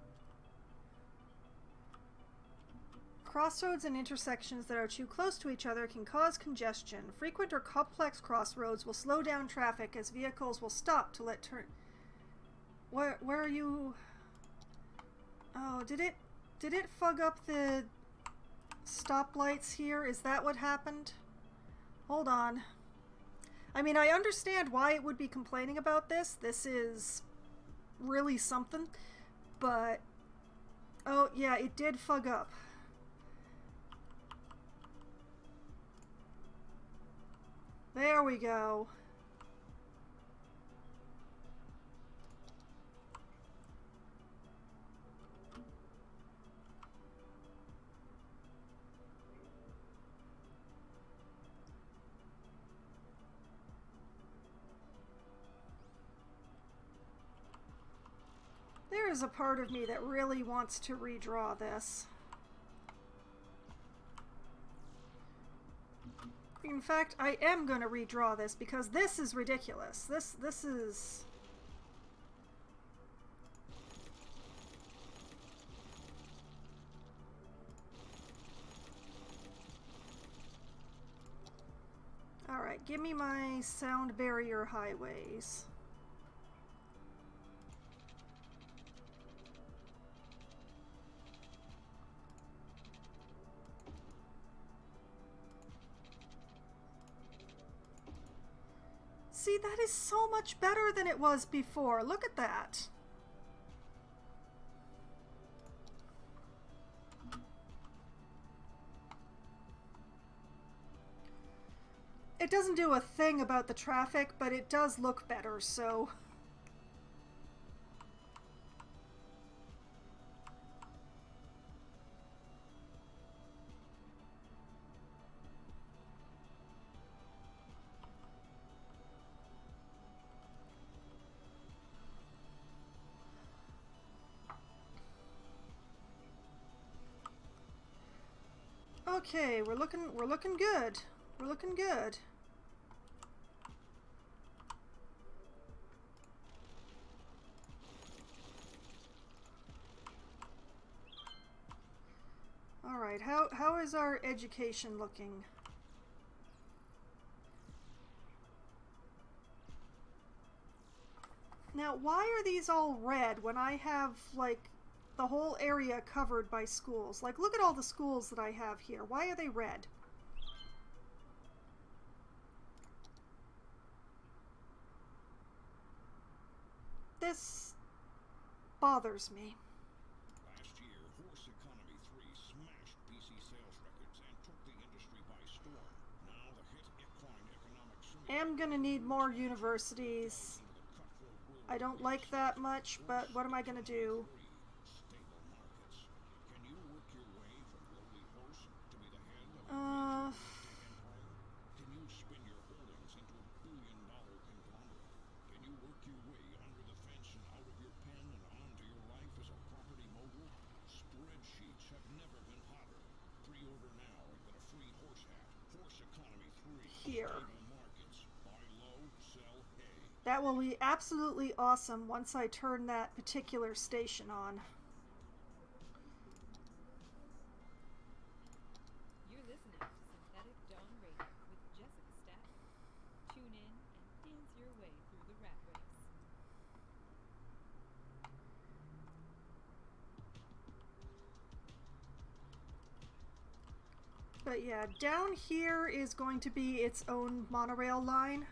Speaker 1: Crossroads and intersections that are too close to each other can cause congestion. Frequent or complex crossroads will slow down traffic as vehicles will stop to let turn... Where are you... Oh, did it fug up the stoplights here? Is that what happened? Hold on. I mean, I understand why it would be complaining about this. This is really something, but... Oh, yeah, it did fug up. There we go. There is a part of me that really wants to redraw this. In fact, I am going to redraw this because this is ridiculous. This is... Alright, give me my sound barrier highways. See, that is so much better than it was before. Look at that. It doesn't do a thing about the traffic, but it does look better, so... Okay, we're looking good. We're looking good. All right, how is our education looking? Now, why are these all red when I have, like, the whole area covered by schools? Like, look at all the schools that I have here. Why are they red? This bothers me.
Speaker 5: Last year, Horse Economy 3 smashed PC sales records and took the industry by storm. Now the hit equine economic simulator
Speaker 1: Am gonna need more universities.
Speaker 5: into the cutthroat world
Speaker 1: I don't like that much, but what am I gonna do?
Speaker 5: stable markets. Can you work your way from lowly horse to be the head of a major real estate empire? Can you spin your holdings into a billion-dollar conglomerate? Can you work your way under the fence and out of your pen and onto your life as a property mogul? Spreadsheets have never been hotter. Pre-order now and get a free horse hat. Horse Economy 3.
Speaker 1: Here.
Speaker 5: Stable markets. Buy low, sell hay.
Speaker 1: That will be absolutely awesome once I turn that particular station on.
Speaker 3: You're listening to Synthetic Dawn Radio with Jessica Stafford. Tune in and dance your way through the rat race.
Speaker 1: But yeah, down here is going to be its own monorail line.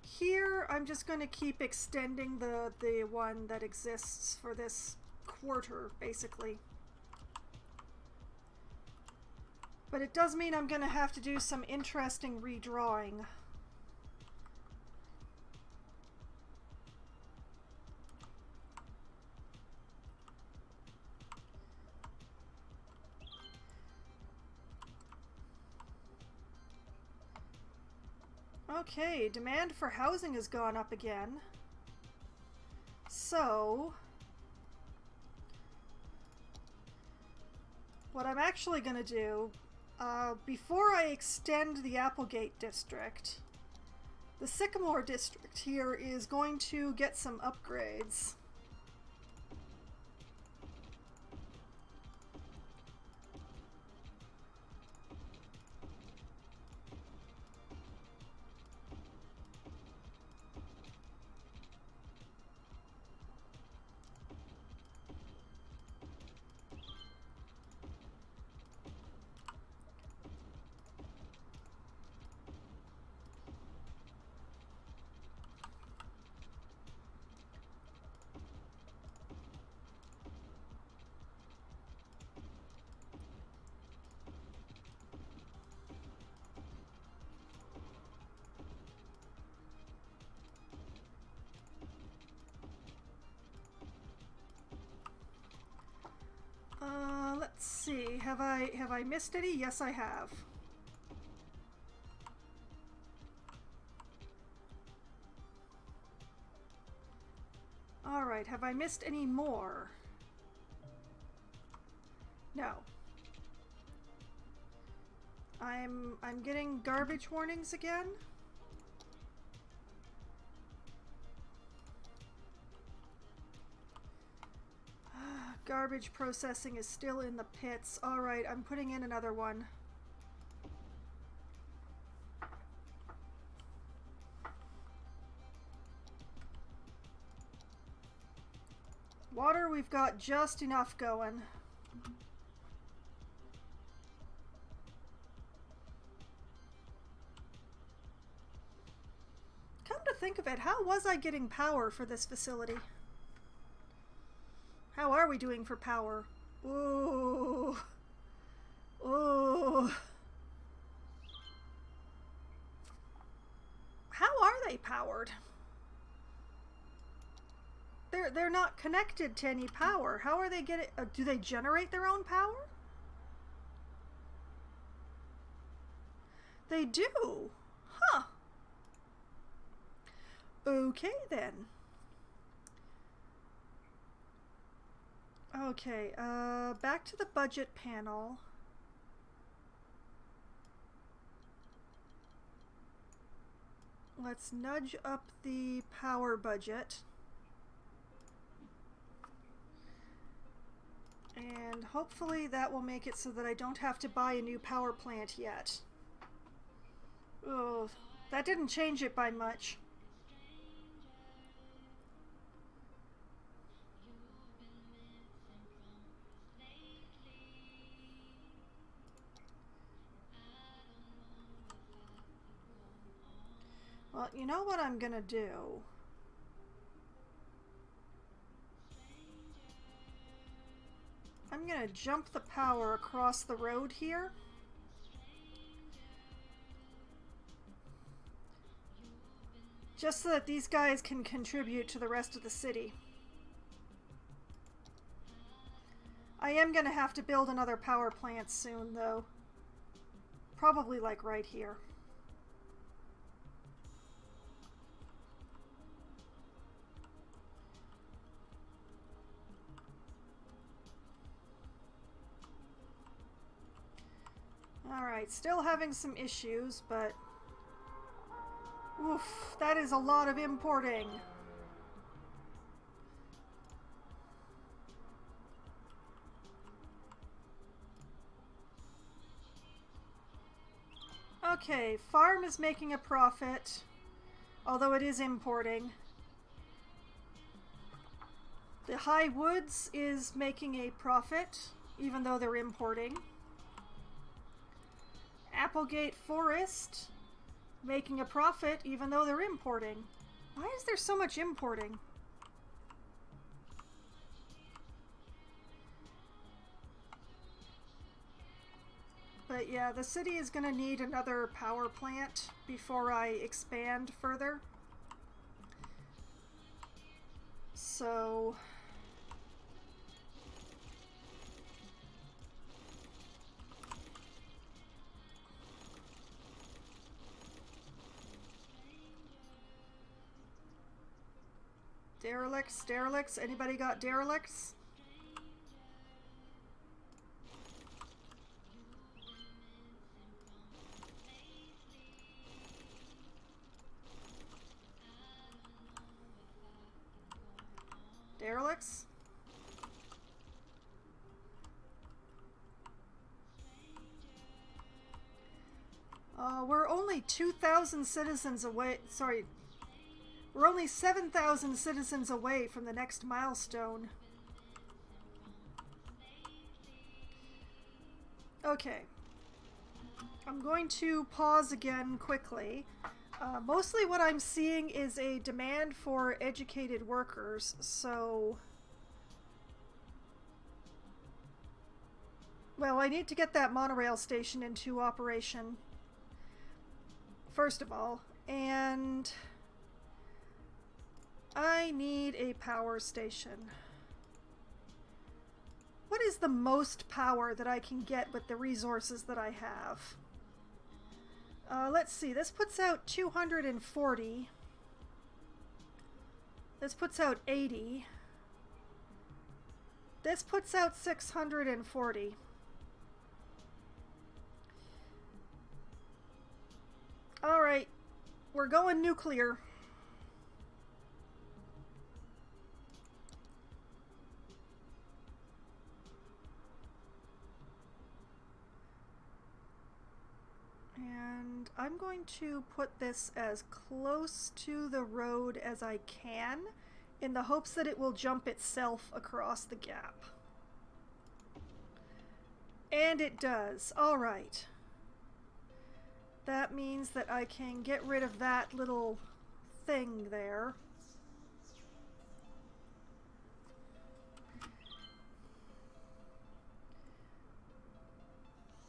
Speaker 1: Here, I'm just going to keep extending the one that exists for this quarter, basically. But it does mean I'm going to have to do some interesting redrawing. Okay, demand for housing has gone up again. So, what I'm actually going to do, before I extend the Applegate district, the Sycamore district here is going to get some upgrades. Let's see. Have I missed any? Yes, I have. All right. Have I missed any more? No. I'm getting garbage warnings again. Garbage processing is still in the pits. Alright, I'm putting in another one. Water, we've got just enough going. Come to think of it, how was I getting power for this facility? How are we doing for power? Ooh. Ooh. How are they powered? They're not connected to any power. How are they getting... do they generate their own power? They do. Huh. Okay, then. Okay, back to the budget panel. Let's nudge up the power budget. And hopefully that will make it so that I don't have to buy a new power plant yet. Oh, that didn't change it by much. Well, you know what I'm gonna do? I'm gonna jump the power across the road here. Just so that these guys can contribute to the rest of the city. I am gonna have to build another power plant soon, though. Probably like right here. Alright, still having some issues, but... oof, that is a lot of importing. Okay, farm is making a profit, although it is importing. The High Woods is making a profit, even though they're importing. Applegate Forest making a profit, even though they're importing. Why is there so much importing? But yeah, the city is going to need another power plant before I expand further. So... derelicts. Anybody got derelicts? Derelicts? We're only 2,000 citizens away. Sorry. We're only 7,000 citizens away from the next milestone. Okay. I'm going to pause again quickly. Mostly what I'm seeing is a demand for educated workers, so... well, I need to get that monorail station into operation, first of all, and I need a power station. What is the most power that I can get with the resources that I have? Let's see, this puts out 240. This puts out 80. This puts out 640. Alright, we're going nuclear. And I'm going to put this as close to the road as I can, in the hopes that it will jump itself across the gap. And it does. Alright. That means that I can get rid of that little thing there.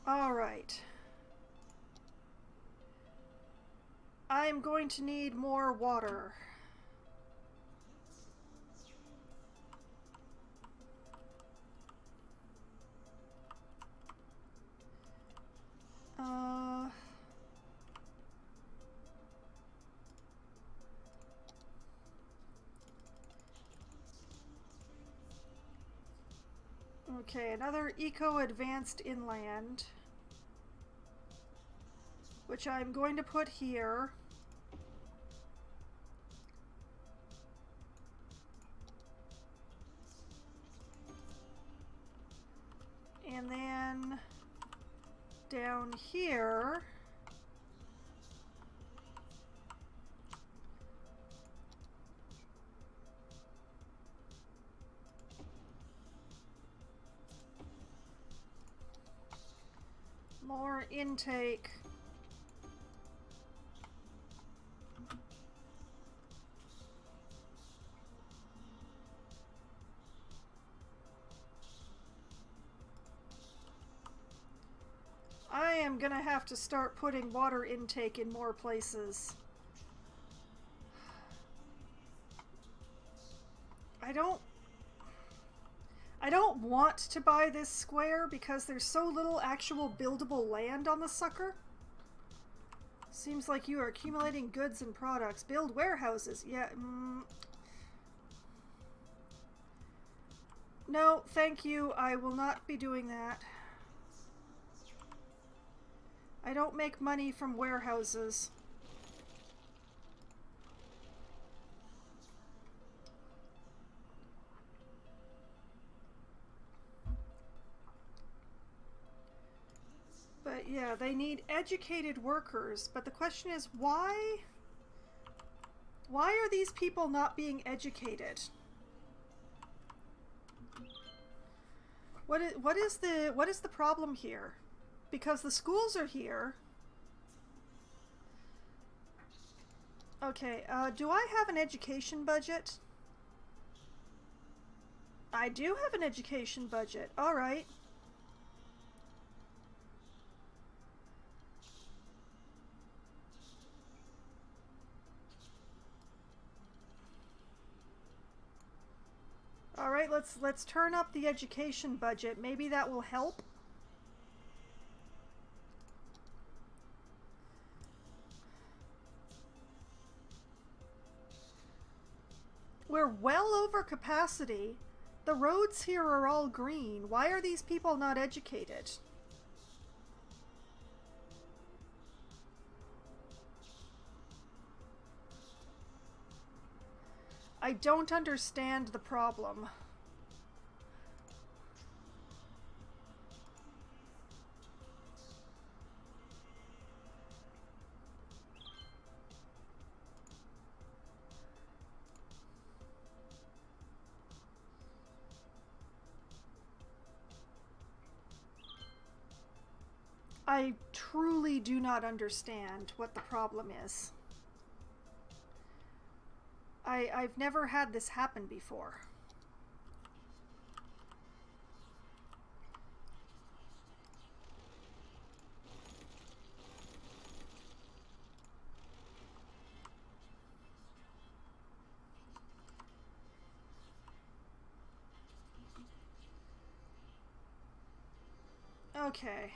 Speaker 1: Alright. I'm going to need more water. Okay, another eco-advanced inland, which I'm going to put here. And then down here, more intake. am gonna have to start putting water intake in more places. I don't want to buy this square because there's so little actual buildable land on the sucker. Seems like you are accumulating goods and products. Build warehouses. Yeah. No, thank you. I will not be doing that. I don't make money from warehouses. But yeah, they need educated workers. But the question is, why? Why are these people not being educated? What is the problem here? Because the schools are here. Okay, do I have an education budget? I do have an education budget. All right. All right, let's turn up the education budget. Maybe that will help. We're well over capacity. The roads here are all green. Why are these people not educated? I don't understand the problem. I truly do not understand what the problem is. I've never had this happen before. Okay.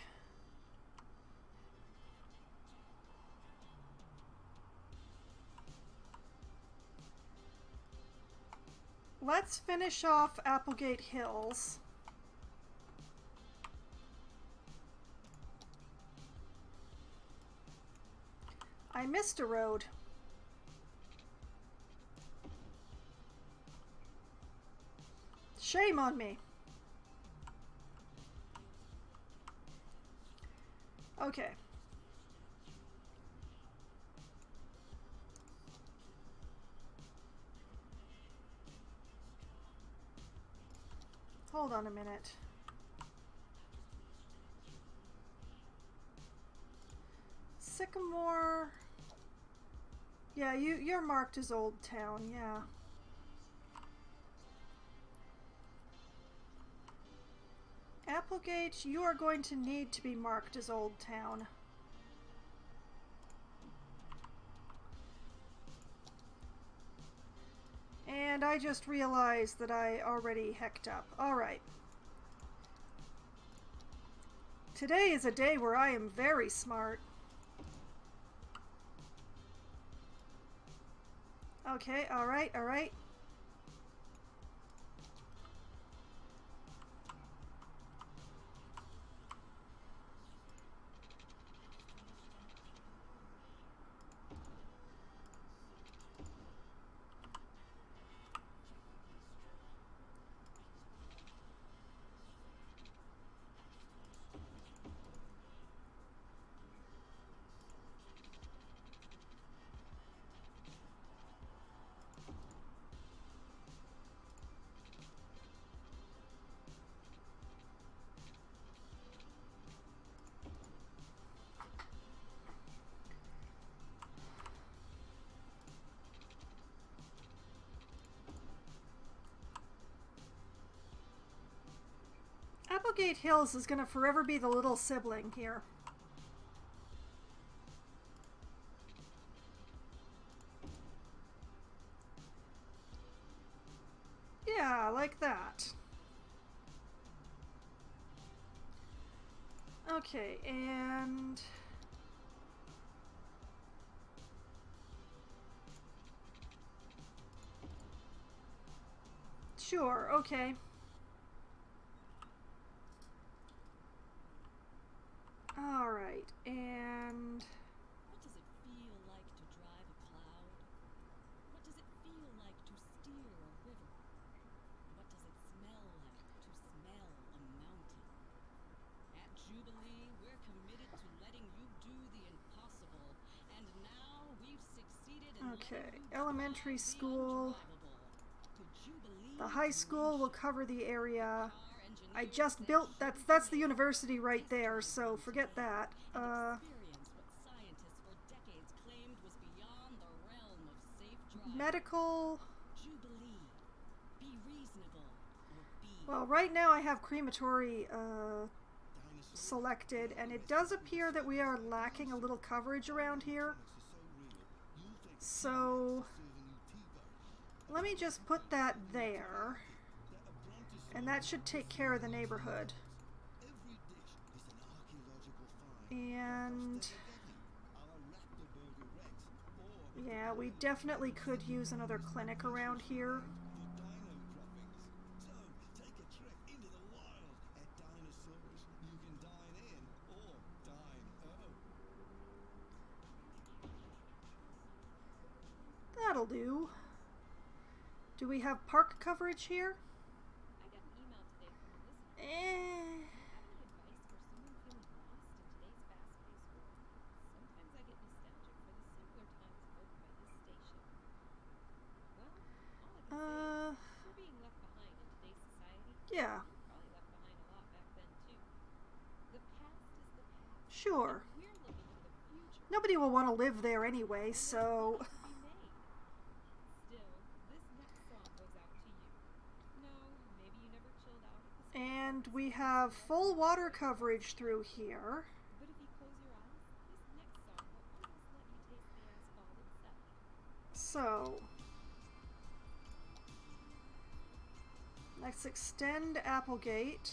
Speaker 1: Let's finish off Applegate Hills. I missed a road. Shame on me. Okay. Hold on a minute. Sycamore. Yeah, you're marked as Old Town, yeah. Applegate, you are going to need to be marked as Old Town. And I just realized that I already hecked up. Alright. Today is a day where I am very smart. Okay, alright, alright. Applegate Hills is going to forever be the little sibling here. like that. Okay, and sure, okay. All right, and
Speaker 2: What does it feel like to drive a cloud? What does it feel like to steer a river? What does it smell like to smell a mountain? At Jubilee, we're committed to letting you do the impossible, and now we've succeeded in
Speaker 1: okay,
Speaker 2: letting you
Speaker 1: elementary
Speaker 2: drive the
Speaker 1: school.
Speaker 2: undrivable. The Jubilee
Speaker 1: The high school will
Speaker 2: Dimension.
Speaker 1: cover the area.
Speaker 2: Car
Speaker 1: I
Speaker 2: engineers
Speaker 1: just
Speaker 2: said
Speaker 1: built,
Speaker 2: show
Speaker 1: that's the
Speaker 2: me.
Speaker 1: university right
Speaker 2: Test
Speaker 1: there,
Speaker 2: drive
Speaker 1: so
Speaker 2: them
Speaker 1: forget
Speaker 2: today
Speaker 1: that.
Speaker 2: and experience what scientists for decades claimed was beyond the realm of safe driving.
Speaker 1: Medical.
Speaker 2: Jubilee. Be reasonable or be.
Speaker 1: Well, right now I have crematory selected, and it does appear that we are lacking a little coverage around here. So let me just put that there, and that should take care of the neighborhood. And yeah, we definitely could use another clinic around here. That'll do. Do we have park coverage here?
Speaker 3: I got an email today from a listener.
Speaker 1: Eh.
Speaker 3: Have any advice for someone feeling lost in today's fast-paced world? Sometimes I get nostalgic for the simpler times evoked by this station. Well, all I can say is, if we're being left behind in today's society,
Speaker 1: Yeah,
Speaker 3: we were probably left behind a lot back then too. The past is the past.
Speaker 1: sure.
Speaker 3: And we're looking to the future.
Speaker 1: Nobody will want to live there anyway, so...
Speaker 3: To be made. Still, this next song goes out to you. No, maybe you never chilled out at the
Speaker 1: And we have full water coverage through here.
Speaker 3: But if you close your eyes, this next song will almost let you taste the asphalt itself.
Speaker 1: So... let's extend Applegate.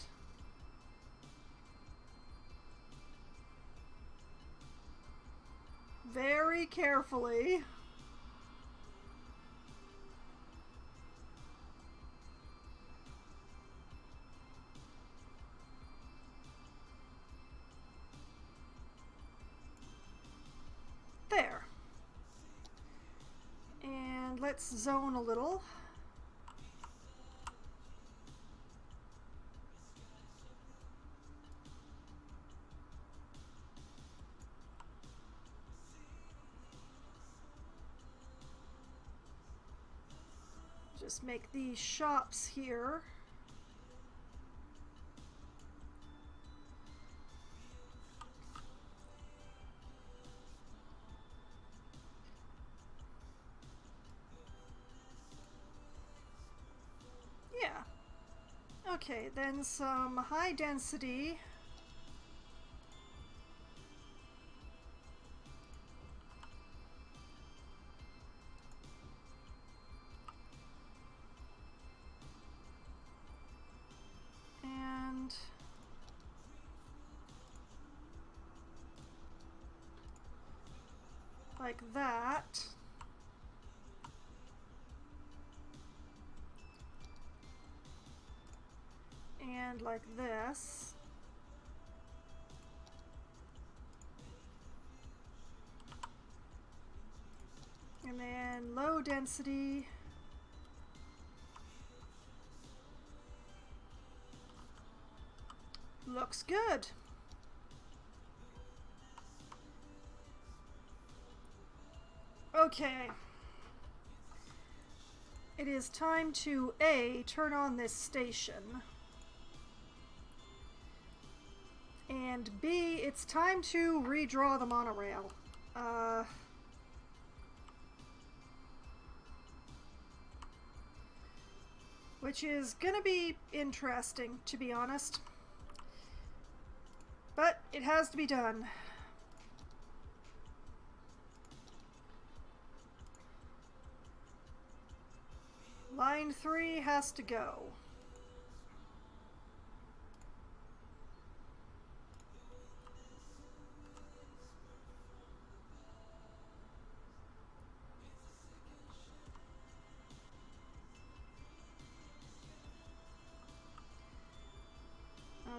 Speaker 1: Very carefully. There. And let's zone a little. Just make these shops here. Yeah. Okay, then some high density. And like that. And like this. And then low density. Looks good. Okay. It is time to A, turn on this station. And B, it's time to redraw the monorail. Which is gonna be interesting, to be honest. But it has to be done. Line 3 has to go.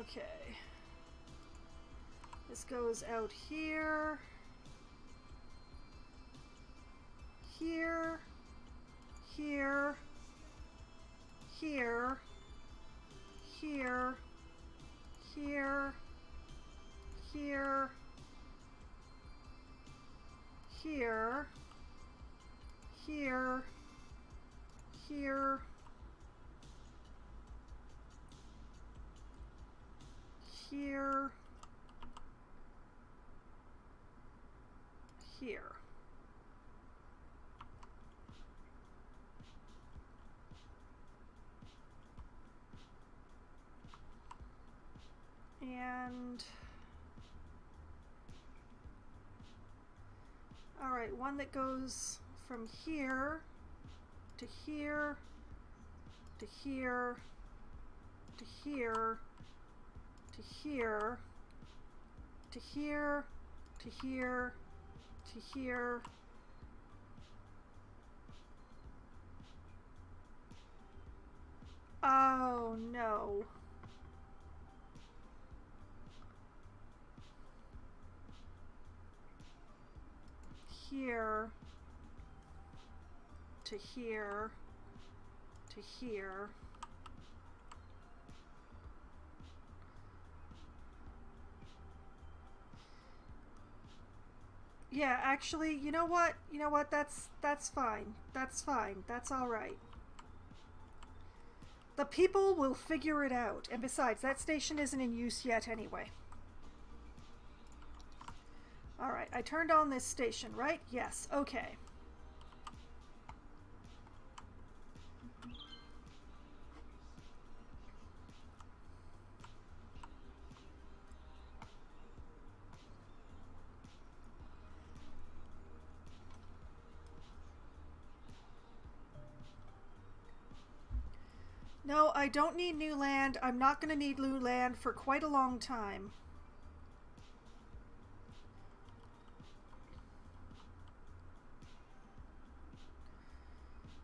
Speaker 1: Okay. This goes out here. Here. Here. Here. Here. Here. Here. Here. Here. Here. Here. Here. And all right, one that goes from here to here to here to here to here to here to here to here. Oh no. Here to here to here. Yeah, actually, you know what? You know what? That's fine. That's fine. That's all right. The people will figure it out. And besides, that station isn't in use yet anyway. All right, I turned on this station, right? Yes. Okay. No, I don't need new land. I'm not going to need new land for quite a long time.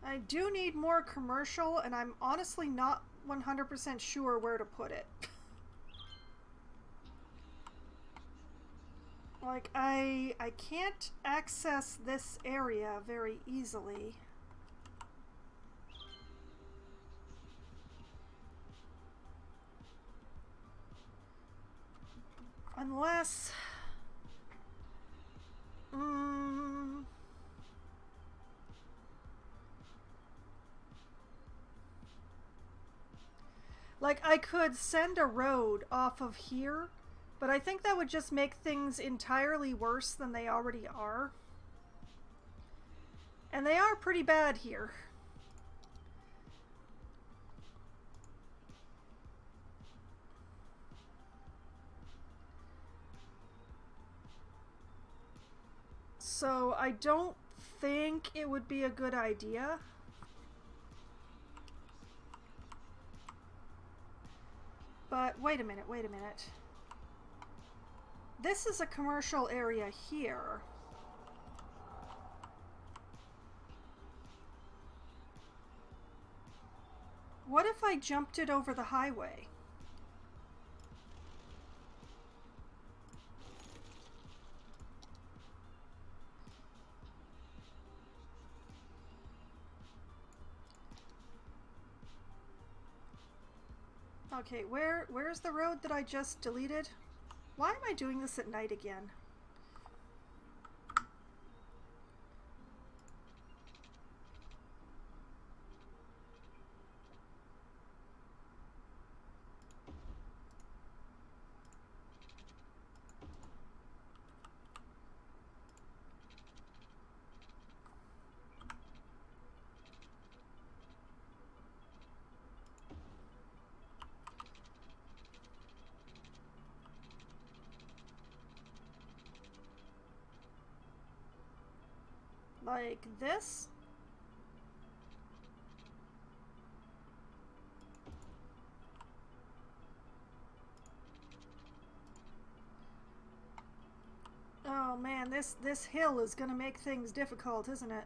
Speaker 1: I do need more commercial, and I'm honestly not 100% sure where to put it. Like, I can't access this area very easily. Unless... like, I could send a road off of here, but I think that would just make things entirely worse than they already are. And they are pretty bad here. So I don't think it would be a good idea. But wait a minute, wait a minute. This is a commercial area here. What if I jumped it over the highway? Okay, where's the road that I just deleted? Why am I doing this at night again? Like this? Oh man, this hill is gonna make things difficult, isn't it?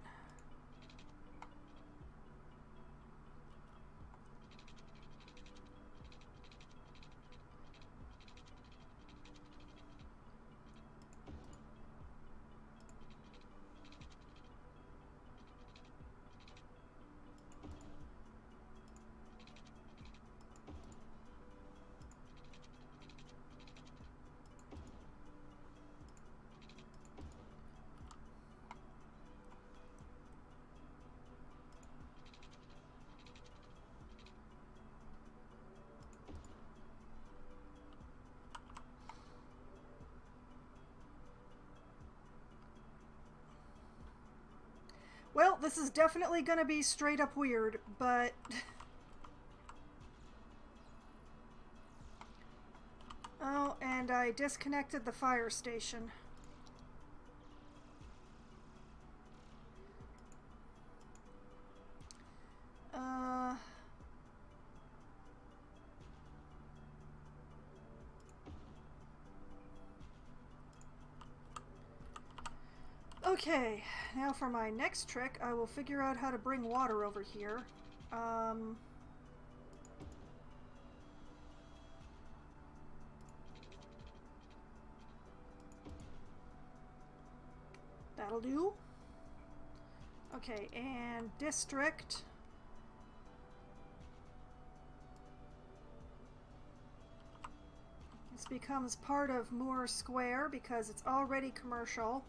Speaker 1: this is definitely gonna be straight up weird, but... Oh, and I disconnected the fire station. Okay, now for my next trick, I will figure out how to bring water over here. That'll do. Okay, and district. This becomes part of Moore Square because it's already commercial.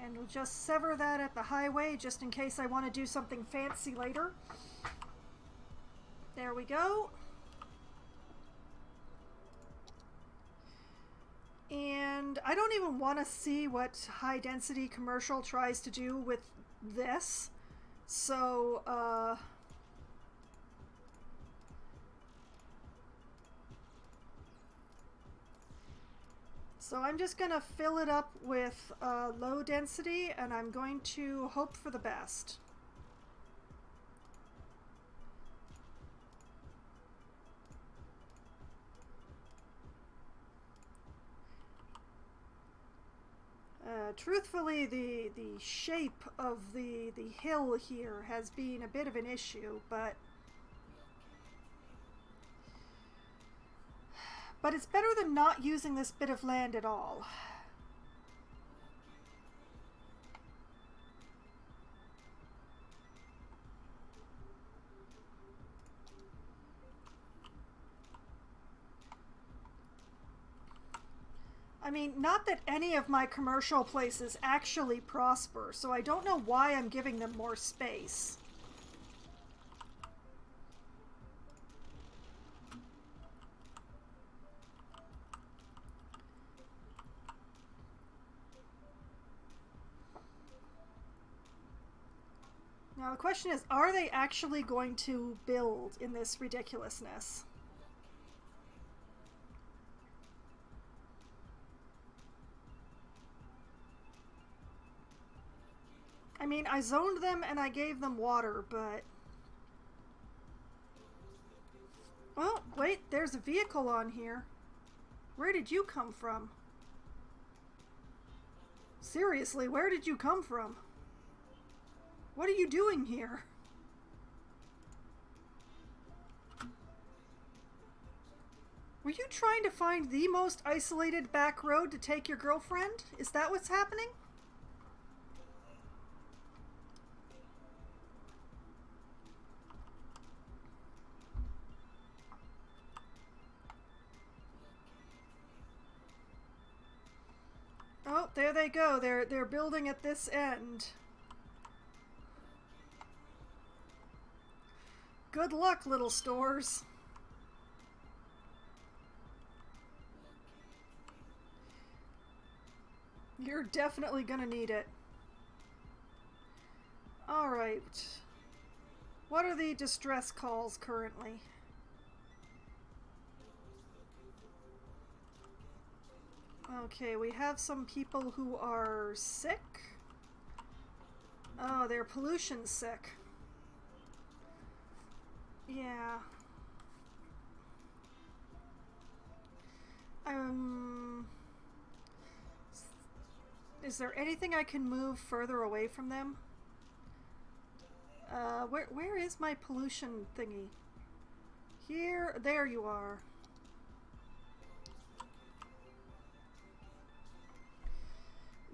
Speaker 1: And we'll just sever that at the highway just in case I want to do something fancy later. There we go. And I don't even want to see what high density commercial tries to do with this. So, I'm just going to fill it up with low density, and I'm going to hope for the best. Truthfully, the shape of the hill here has been a bit of an issue, but it's better than not using this bit of land at all. I mean, not that any of my commercial places actually prosper, so I don't know why I'm giving them more space. Now the question is, are they actually going to build in this ridiculousness? I mean, I zoned them and I gave them water, but... Oh, wait, there's a vehicle on here. Where did you come from? Seriously, where did you come from? What are you doing here? Were you trying to find the most isolated back road to take your girlfriend? Is that what's happening? Oh, there they go. They're building at this end. Good luck, little stores. You're definitely gonna need it. Alright. What are the distress calls currently? Okay, we have some people who are sick. Oh, they're pollution sick. Yeah. Is there anything I can move further away from them? Where is my pollution thingy? Here, there you are.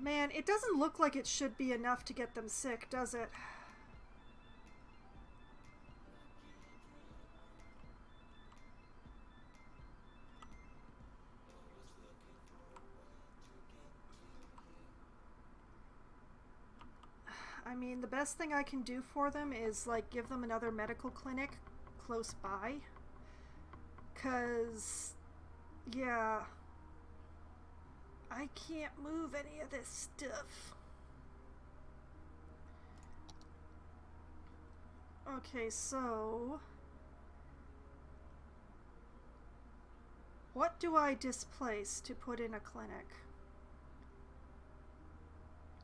Speaker 1: Man, it doesn't look like it should be enough to get them sick, does it? mean, the best thing I can do for them is, like, give them another medical clinic close by. 'Cause, yeah, I can't move any of this stuff. Okay, so what do I displace to put in a clinic?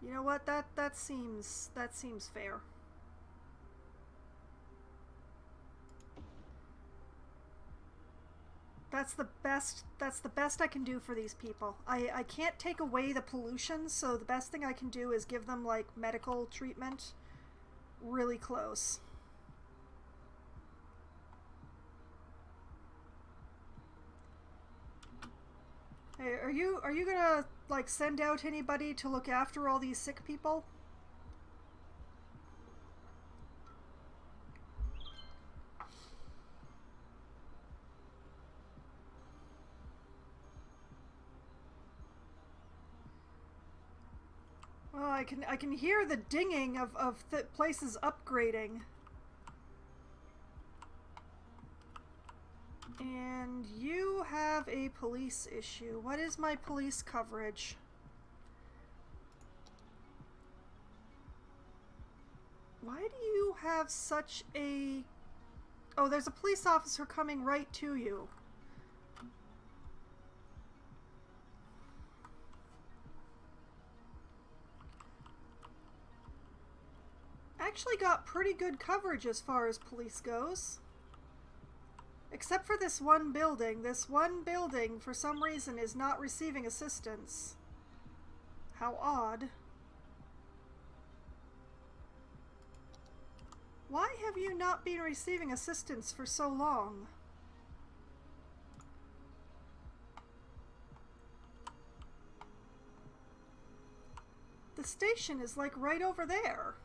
Speaker 1: You know what? That seems fair. That's the best I can do for these people. I can't take away the pollution, so the best thing I can do is give them, like, medical treatment really close. Hey, are you gonna, like, send out anybody to look after all these sick people? Well, I can hear the dinging of places upgrading. And you have a police issue. What is my police coverage? Why do you have such a... Oh, there's a police officer coming right to you. Actually got pretty good coverage as far as police goes. Except for this one building. This one building, for some reason, is not receiving assistance. How odd. Why have you not been receiving assistance for so long? The station is, like, right over there.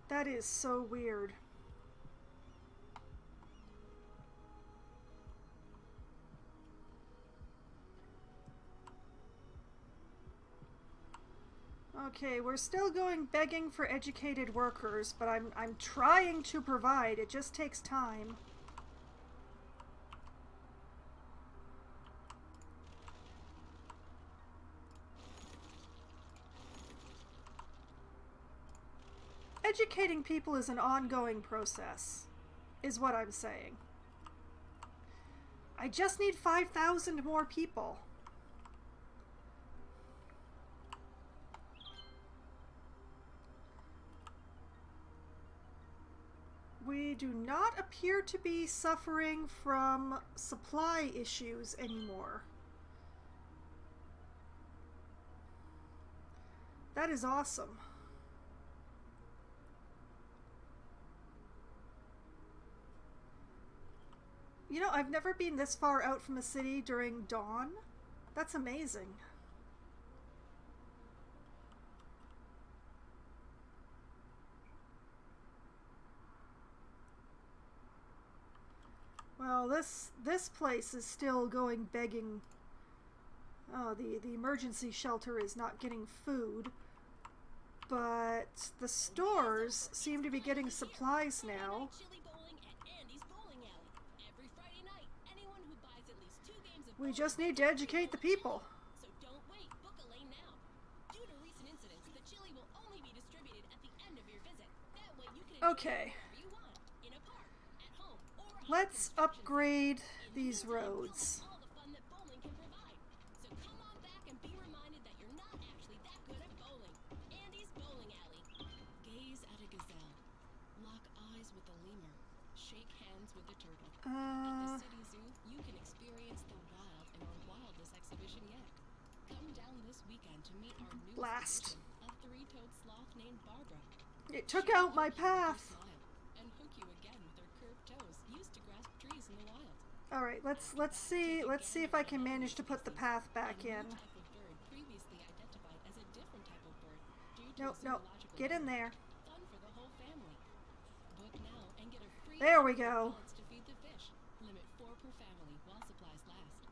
Speaker 1: That is so weird. Okay, we're still going begging for educated workers, but I'm trying to provide. It just takes time. Educating people is an ongoing process, is what I'm saying. I just need 5,000 more people. We do not appear to be suffering from supply issues anymore. That is awesome. You know, I've never been this far out from a city during dawn. That's amazing. Well, this place is still going begging. Oh, the emergency shelter is not getting food. But the stores seem to be getting supplies now. We just need to educate the people.
Speaker 4: So don't wait, book a lane now. Due to recent incidents, the chili will only be distributed at the end of your visit. That way you can enjoy
Speaker 1: Okay.
Speaker 4: wherever you want, in a park, at home, or on
Speaker 1: Let's
Speaker 4: construction
Speaker 1: upgrade
Speaker 4: site.
Speaker 1: these
Speaker 4: In the meantime,
Speaker 1: roads.
Speaker 4: enjoy all the fun that bowling can provide. So come on back and be reminded that you're not actually that good at bowling. Andy's Bowling Alley. Gaze at a gazelle. Lock eyes with the lemur. Shake hands with the turtle. At the city zoo, you can experience the wild in our wildest exhibition yet. Come down this weekend to meet our newest
Speaker 1: Blast.
Speaker 4: addition, a three-toed sloth named Barbara.
Speaker 1: It took
Speaker 4: She'll
Speaker 1: out my
Speaker 4: hook you with her
Speaker 1: path.
Speaker 4: smile and hook you again with her curved toes, used to grasp trees in the wild.
Speaker 1: All right, let's see if I can manage to put the path back
Speaker 4: A
Speaker 1: in.
Speaker 4: new type of bird previously identified as a different type of bird due to
Speaker 1: Nope,
Speaker 4: a
Speaker 1: nope.
Speaker 4: zoological
Speaker 1: Get in
Speaker 4: reason.
Speaker 1: there.
Speaker 4: Fun for the whole family. Book now and get a free
Speaker 1: There we
Speaker 4: handful of
Speaker 1: go.
Speaker 4: pellets to feed the fish. Limit 4 per family while supplies last.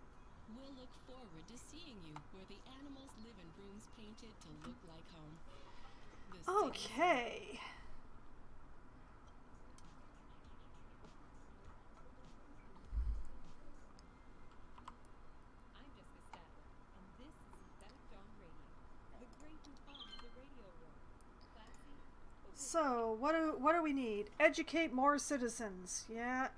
Speaker 4: We'll look forward to seeing you where the animals live in rooms painted to look like home. The city's
Speaker 1: Okay.
Speaker 3: I'm Jessica Stadler, and this is Synthetic Dawn Radio, the great new home of the radio world. Classy, but with
Speaker 1: So, what do we need? Educate more citizens. Yeah.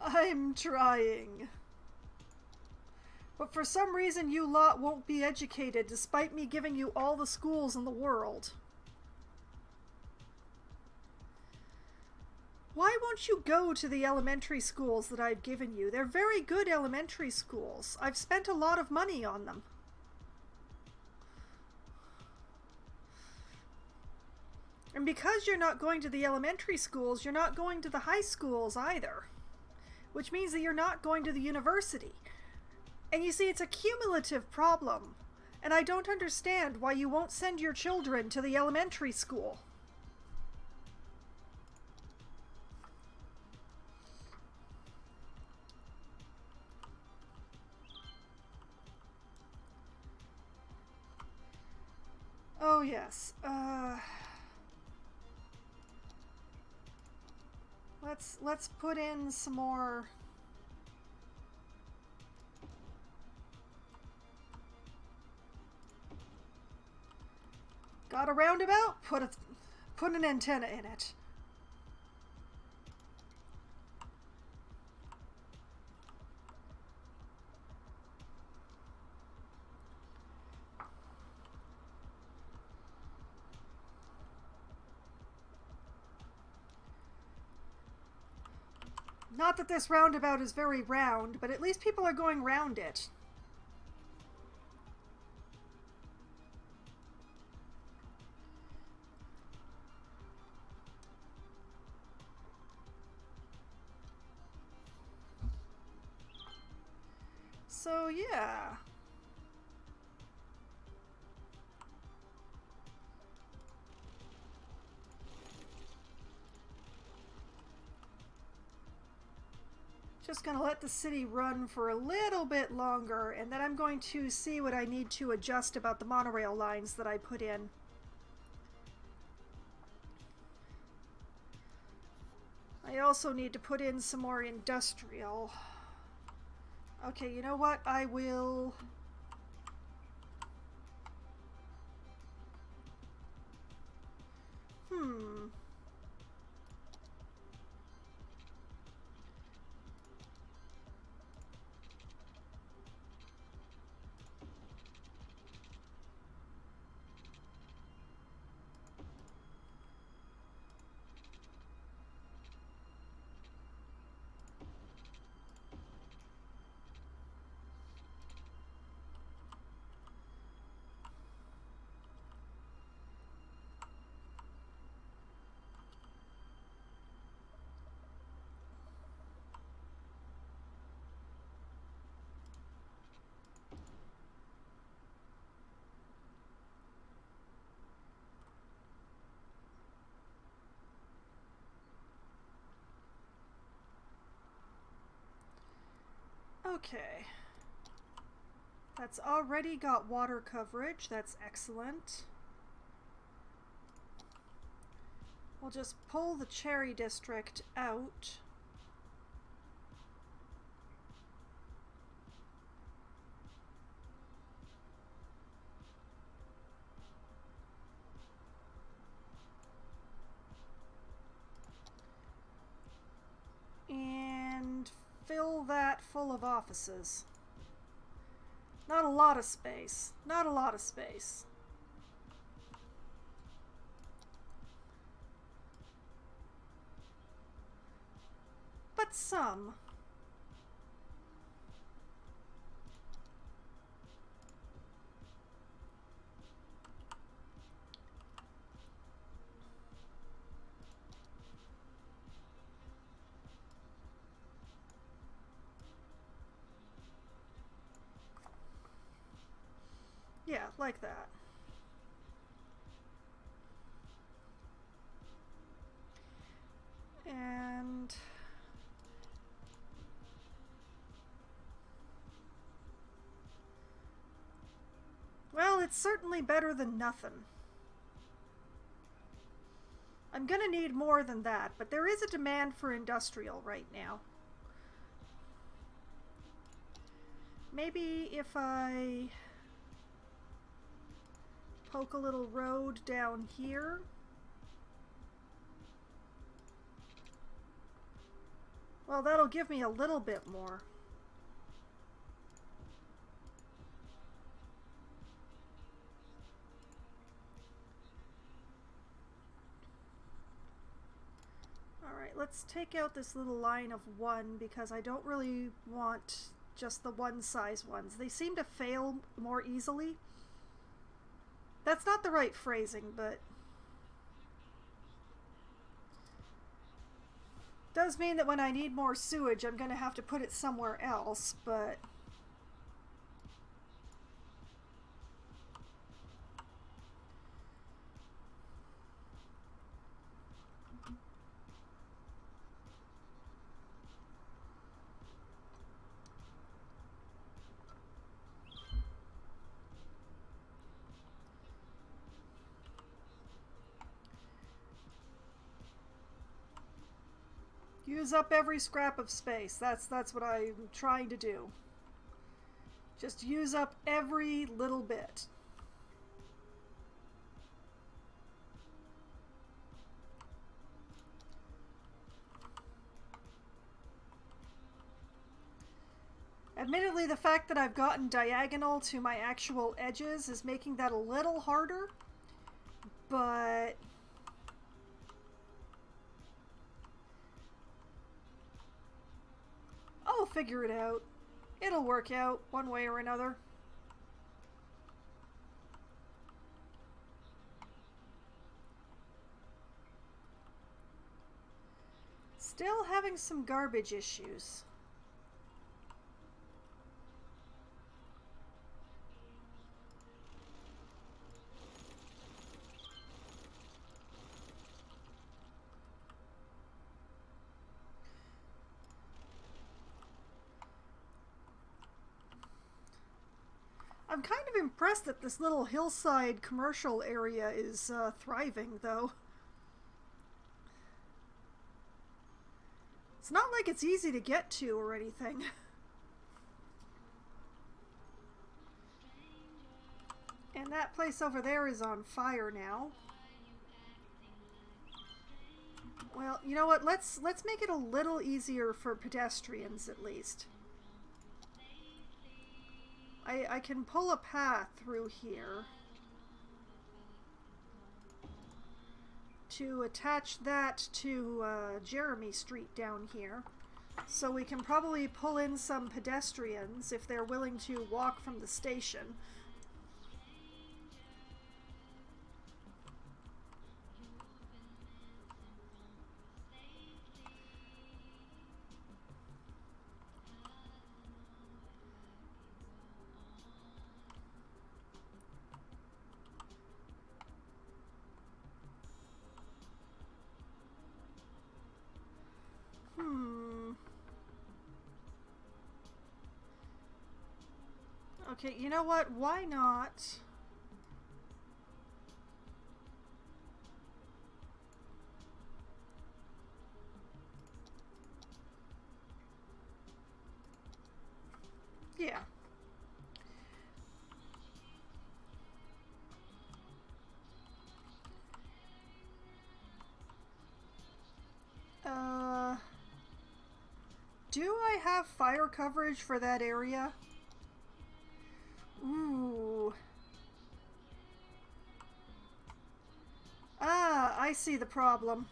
Speaker 1: I'm trying. But for some reason you lot won't be educated despite me giving you all the schools in the world. Why won't you go to the elementary schools that I've given you? They're very good elementary schools. I've spent a lot of money on them. And because you're not going to the elementary schools, you're not going to the high schools either. Which means that you're not going to the university. And you see, it's a cumulative problem. And I don't understand why you won't send your children to the elementary school. Oh, yes. Let's put in some more. Got a roundabout? Put an antenna in it. Not that this roundabout is very round, but at least people are going round it. So, yeah. Just gonna let the city run for a little bit longer, and then I'm going to see what I need to adjust about the monorail lines that I put in. I also need to put in some more industrial. Okay, you know what? I will... Okay. That's already got water coverage. That's excellent. We'll just pull the Cherry District out. And fill that full of offices. Not a lot of space. Not a lot of space. But some. Yeah, like that. it's certainly better than nothing. I'm gonna need more than that, but there is a demand for industrial right now. Maybe if I poke a little road down here. Well, that'll give me a little bit more. Alright, let's take out this little line of one because I don't really want just the one size ones. They seem to fail more easily. That's not the right phrasing, but does mean that when I need more sewage, I'm going to have to put it somewhere else, but use up every scrap of space. That's what I'm trying to do. Just use up every little bit. Admittedly, the fact that I've gotten diagonal to my actual edges is making that a little harder, but I'll figure it out. It'll work out one way or another. Still having some garbage issues. I'm kind of impressed that this little hillside commercial area is thriving, though. It's not like it's easy to get to or anything. And that place over there is on fire now. Well, you know what? Let's make it a little easier for pedestrians, at least. I can pull a path through here to attach that to Jeremy Street down here. So we can probably pull in some pedestrians if they're willing to walk from the station. Okay, you know what? Why not? Yeah. Do I have fire coverage for that area? Ooh. Ah, I see the problem.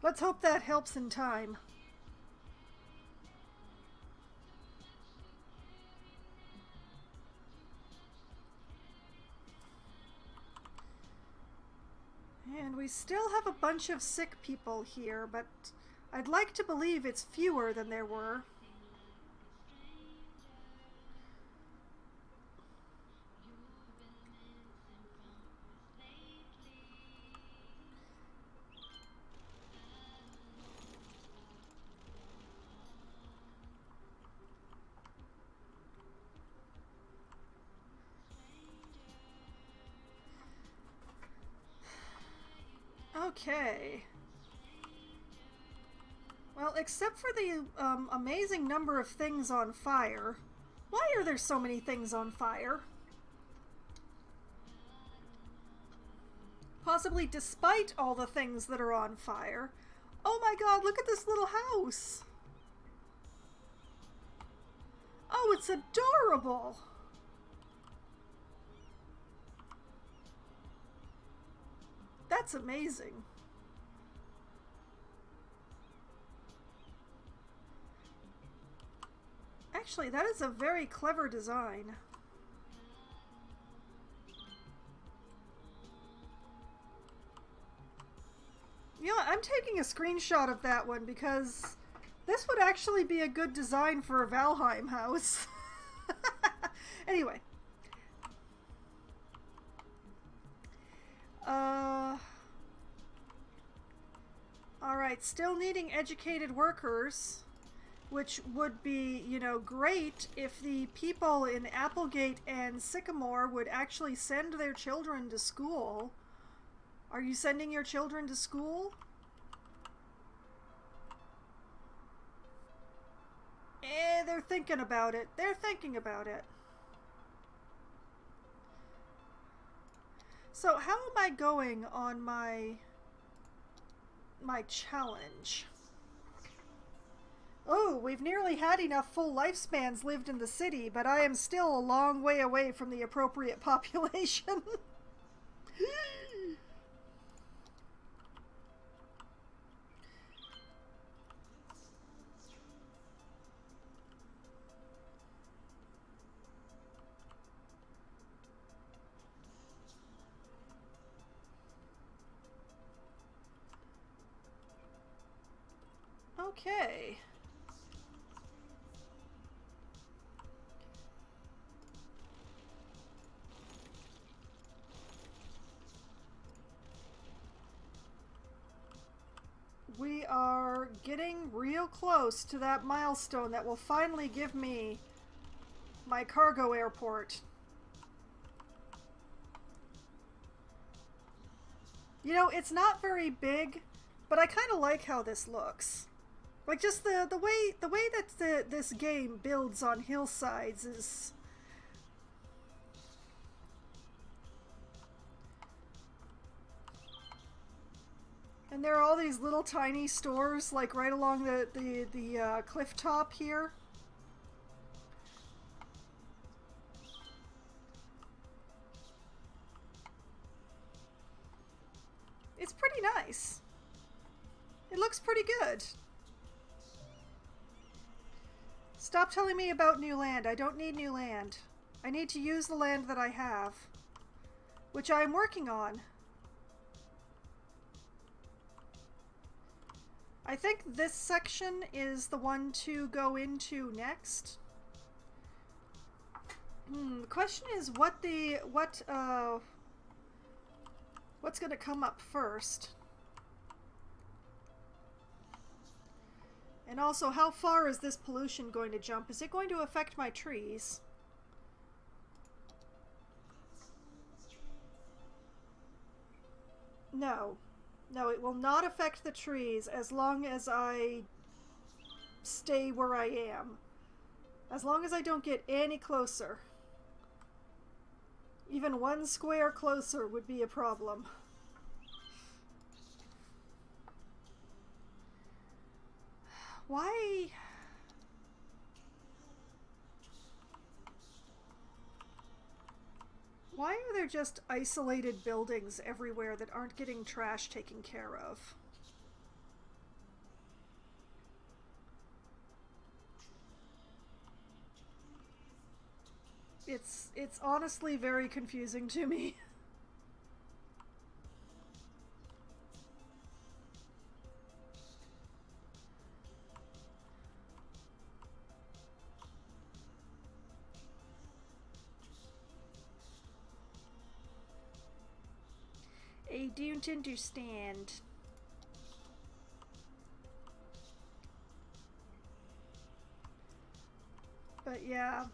Speaker 1: Let's hope that helps in time. And we still have a bunch of sick people here, but I'd like to believe it's fewer than there were. Okay. Well, except for the amazing number of things on fire. Why are there so many things on fire? Possibly despite all the things that are on fire. Oh my god, look at this little house! Oh, it's adorable! That's amazing. Actually, that is a very clever design. You know what, I'm taking a screenshot of that one because this would actually be a good design for a Valheim house. Anyway. Alright, still needing educated workers, which would be, you know, great if the people in Applegate and Sycamore would actually send their children to school. Are you sending your children to school? They're thinking about it. They're thinking about it. So how am I going on my challenge? Oh, we've nearly had enough full lifespans lived in the city, but I am still a long way away from the appropriate population. Okay. We are getting real close to that milestone that will finally give me my cargo airport. You know, it's not very big, but I kind of like how this looks. Like, just the way that this game builds on hillsides is... And there are all these little tiny stores, like, right along the cliff top here. It's pretty nice. It looks pretty good. Stop telling me about new land. I don't need new land. I need to use the land that I have, which I am working on. I think this section is the one to go into next. The question is what's going to come up first? And also, how far is this pollution going to jump? Is it going to affect my trees? No. No, it will not affect the trees as long as I stay where I am. As long as I don't get any closer. Even 1 square closer would be a problem. Why? Why are there just isolated buildings everywhere that aren't getting trash taken care of? It's honestly very confusing to me. I don't understand. But yeah,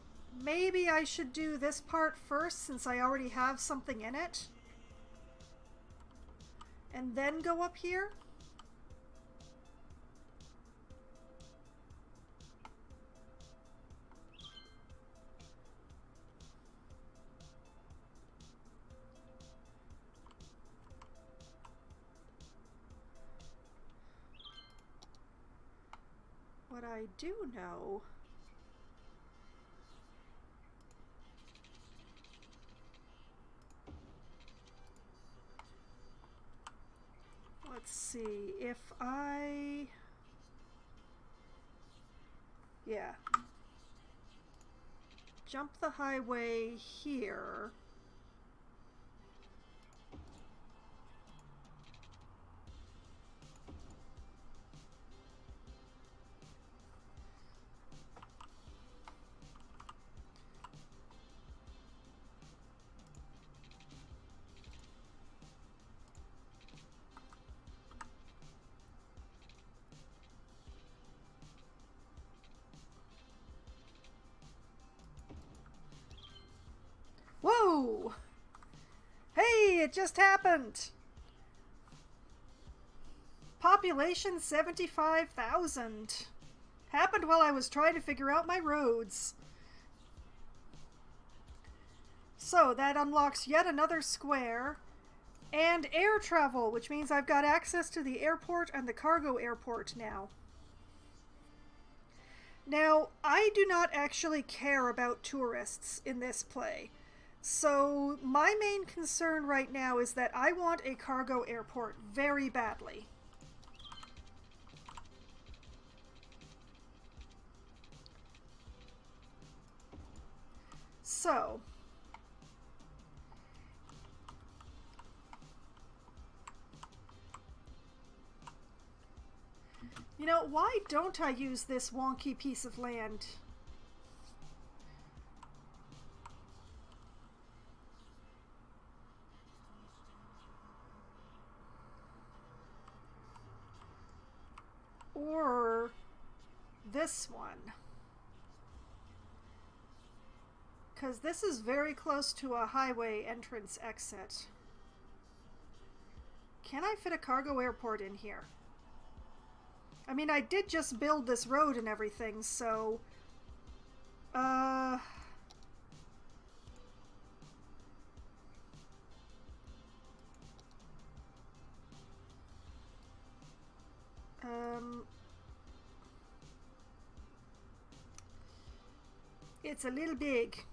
Speaker 1: maybe I should do this part first since I already have something in it. And then go up here? What I do know... Let's see, if I... Yeah. Jump the highway here. Whoa! Hey, it just happened! Population 75,000. Happened while I was trying to figure out my roads. So that unlocks yet another square and air travel, which means I've got access to the airport and the cargo airport now. Now, I do not actually care about tourists in this play. So my main concern right now is that I want a cargo airport very badly. So, you know, why don't I use this wonky piece of land? Or this one. Because this is very close to a highway entrance exit. Can I fit a cargo airport in here? I mean, I did just build this road and everything, so... It's a little big.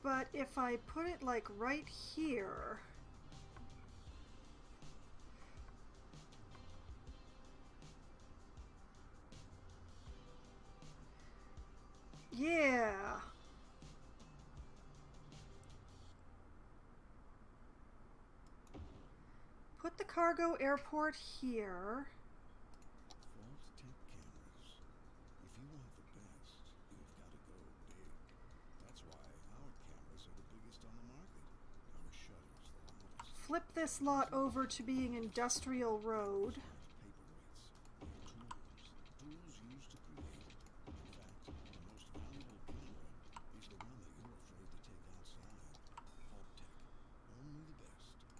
Speaker 1: But if I put it like right here... Yeah. Put the cargo airport here.
Speaker 5: False tip cameras. If you want the best, you've got to go big. That's why our cameras are the biggest on the market. Our shutters the loudest.
Speaker 1: Flip this lot over to being industrial road.
Speaker 5: Tools used to create. In fact, the most valuable camera is the one that you're afraid to take outside. Pulp Tech. Only the best.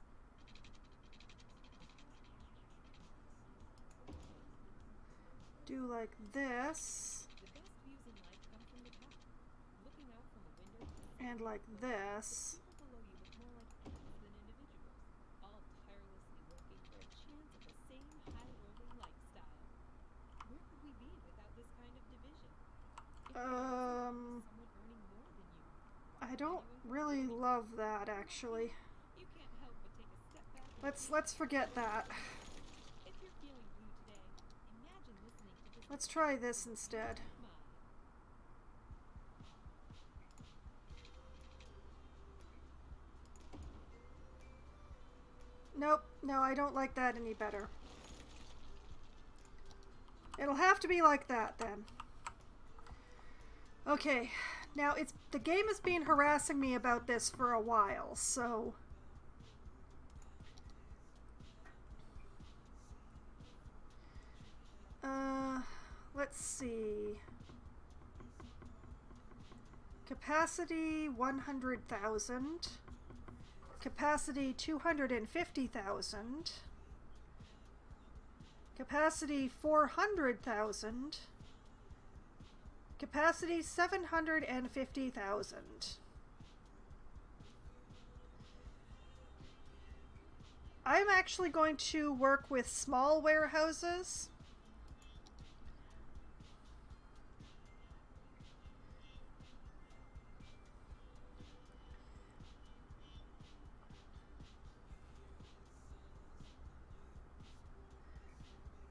Speaker 1: Do like this.
Speaker 3: The best views in life come from the top. Looking out from a window,
Speaker 1: And like this.
Speaker 3: people below you look more like ants than individuals, all tirelessly working for a chance at the same high-rolling lifestyle. Where could we be without this kind of division? If there wasn't someone earning more than you,
Speaker 1: I don't really love that, actually.
Speaker 3: you can't help but take a step back.
Speaker 1: Let's forget that.
Speaker 3: If you're feeling blue today, imagine listening to this
Speaker 1: Let's try this instead.
Speaker 3: mind.
Speaker 1: Nope, no, I don't like that any better. It'll have to be like that then. Okay, now the game has been harassing me about this for a while, so... Capacity 100,000. Capacity 250,000. Capacity 400,000. Capacity 750,000. I'm actually going to work with small warehouses.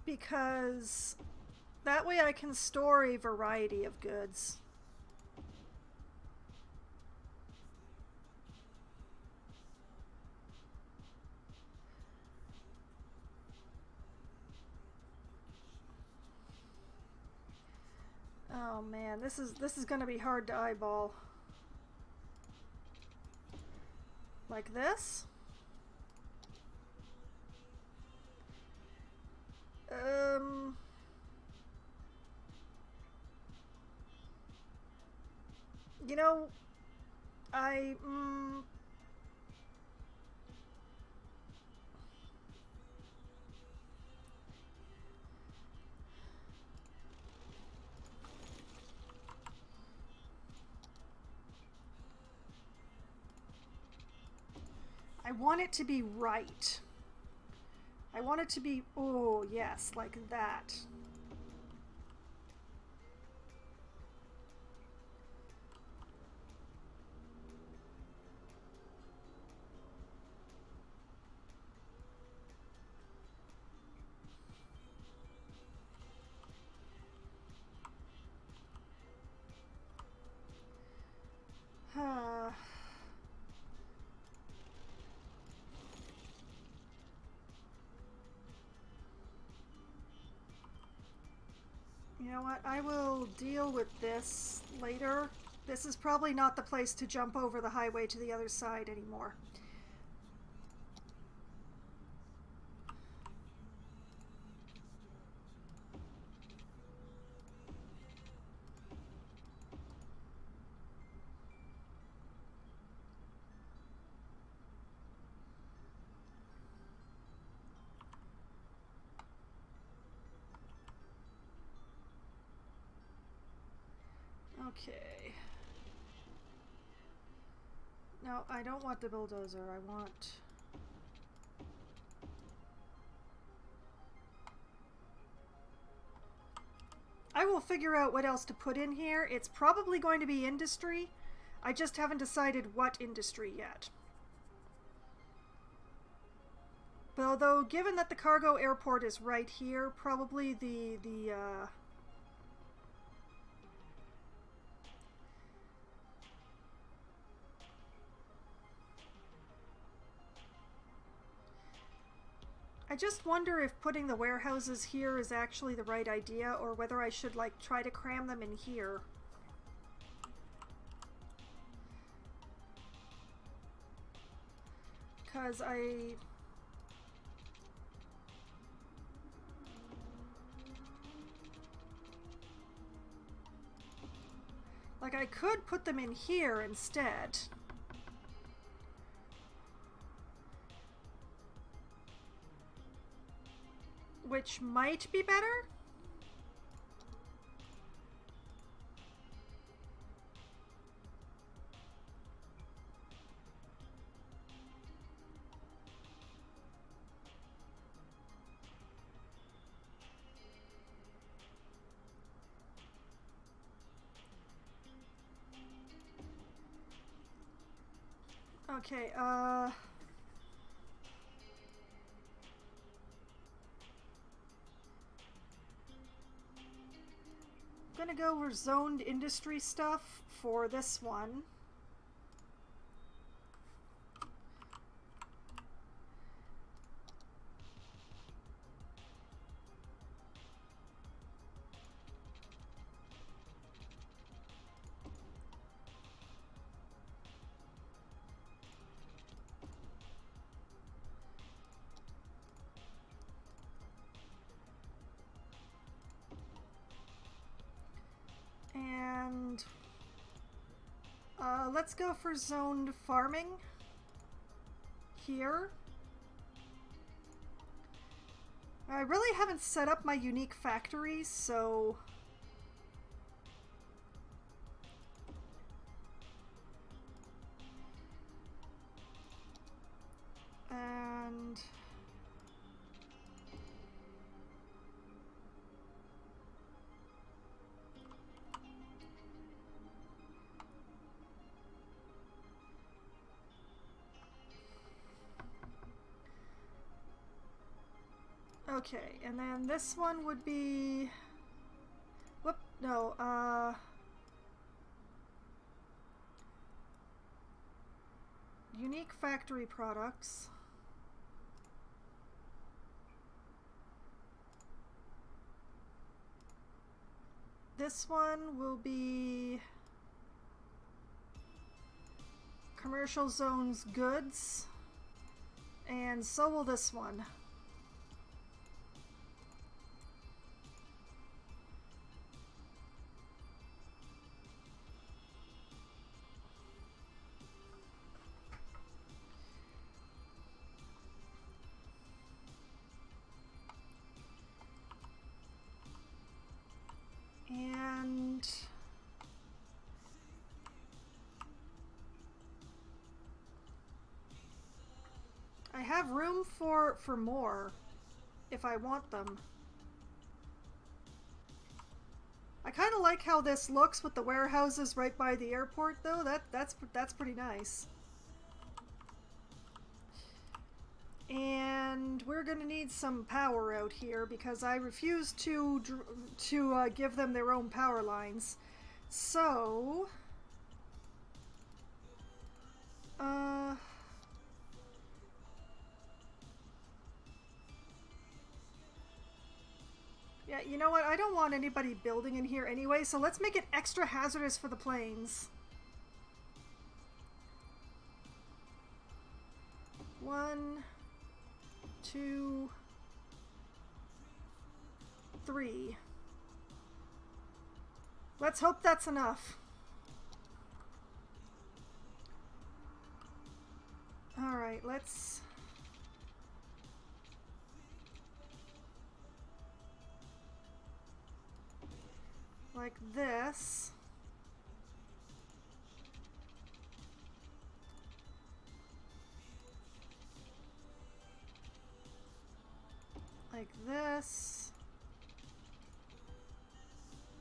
Speaker 1: Because that way I can store a variety of goods. Oh man, this is going to be hard to eyeball. Like this? You know, I want it to be right. I want it to be, oh yes, like that. You know what? I will deal with this later. This is probably not the place to jump over the highway to the other side anymore. Okay. No, I don't want the bulldozer. I want... I will figure out what else to put in here. It's probably going to be industry. I just haven't decided what industry yet. But although, given that the cargo airport is right here, probably I just wonder if putting the warehouses here is actually the right idea, or whether I should, like, try to cram them in here. Because like, I could put them in here instead. Which might be better? Okay, I'm gonna go with zoned industry stuff for this one. And let's go for zoned farming here. I really haven't set up my unique factories, so... And... Okay, and then this one would be... Whoop, no, unique factory products. This one will be commercial zones goods, and so will this one. And I have room for more if I want them. I kind of like how this looks with the warehouses right by the airport, though. That's pretty nice. And we're gonna need some power out here because I refuse to give them their own power lines. So, yeah, you know what? I don't want anybody building in here anyway, so let's make it extra hazardous for the planes. 1, 2, 3. Let's hope that's enough. Alright, let's... like this. Like this.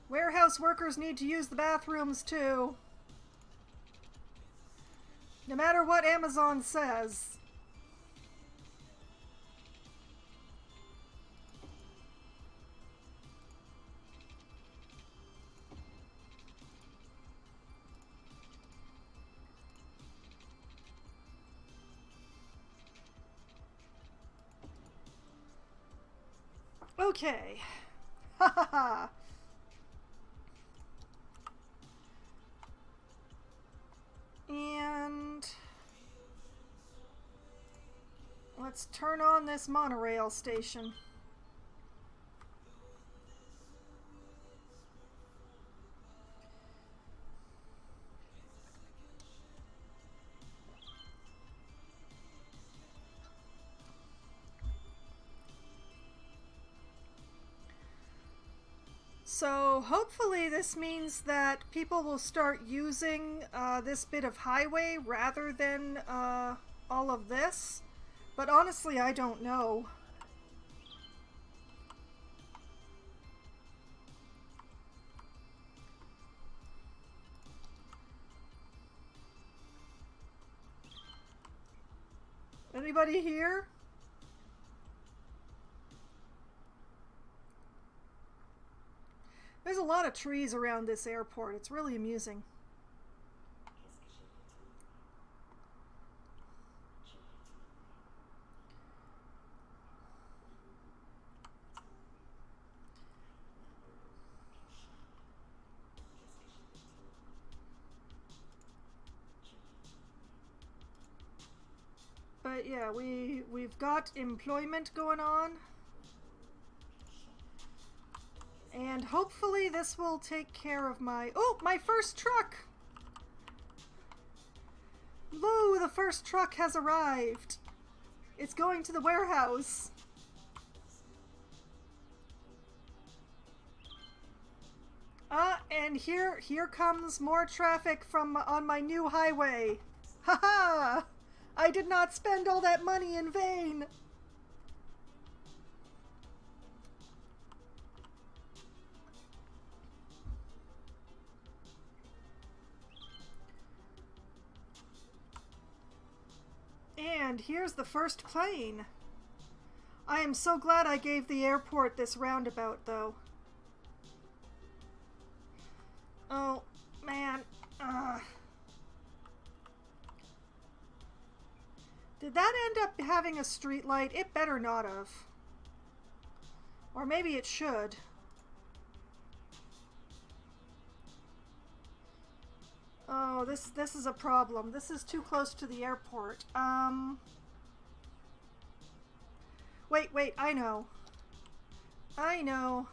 Speaker 1: Warehouse workers need to use the bathrooms too. No matter what Amazon says. Okay. Ha ha ha. And let's turn on this monorail station. So hopefully this means that people will start using this bit of highway rather than all of this. But honestly, I don't know. Anybody here? There's a lot of trees around this airport. It's really amusing. But yeah, we've got employment going on. And hopefully this will take care of my... Oh, my first truck! Woo! The first truck has arrived. It's going to the warehouse. And here comes more traffic from on my new highway. Haha! I did not spend all that money in vain. And here's the first plane. I am so glad I gave the airport this roundabout, though. Oh, man. Did that end up having a street light? It better not have. Or maybe it should. Oh, this is a problem. This is too close to the airport. Wait, I know. I know.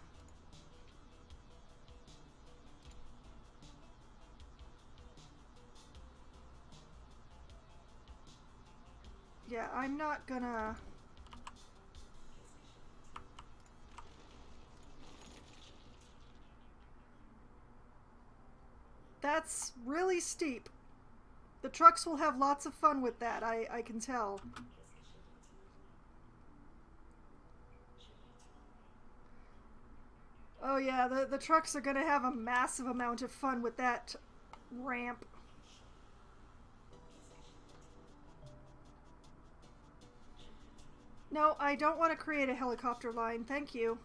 Speaker 1: Yeah, I'm not gonna... That's really steep. The trucks will have lots of fun with that, I can tell. Oh yeah, the trucks are gonna have a massive amount of fun with that ramp. No, I don't want to create a helicopter line, thank you.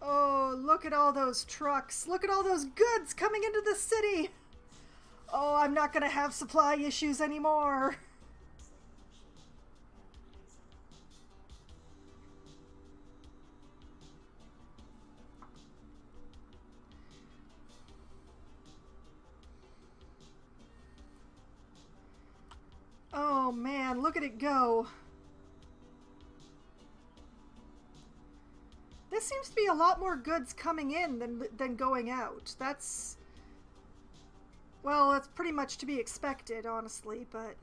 Speaker 1: Oh, look at all those trucks. Look at all those goods coming into the city. Oh, I'm not gonna have supply issues anymore. Oh man, look at it go. This seems to be a lot more goods coming in than going out. That's... well, that's pretty much to be expected, honestly, but...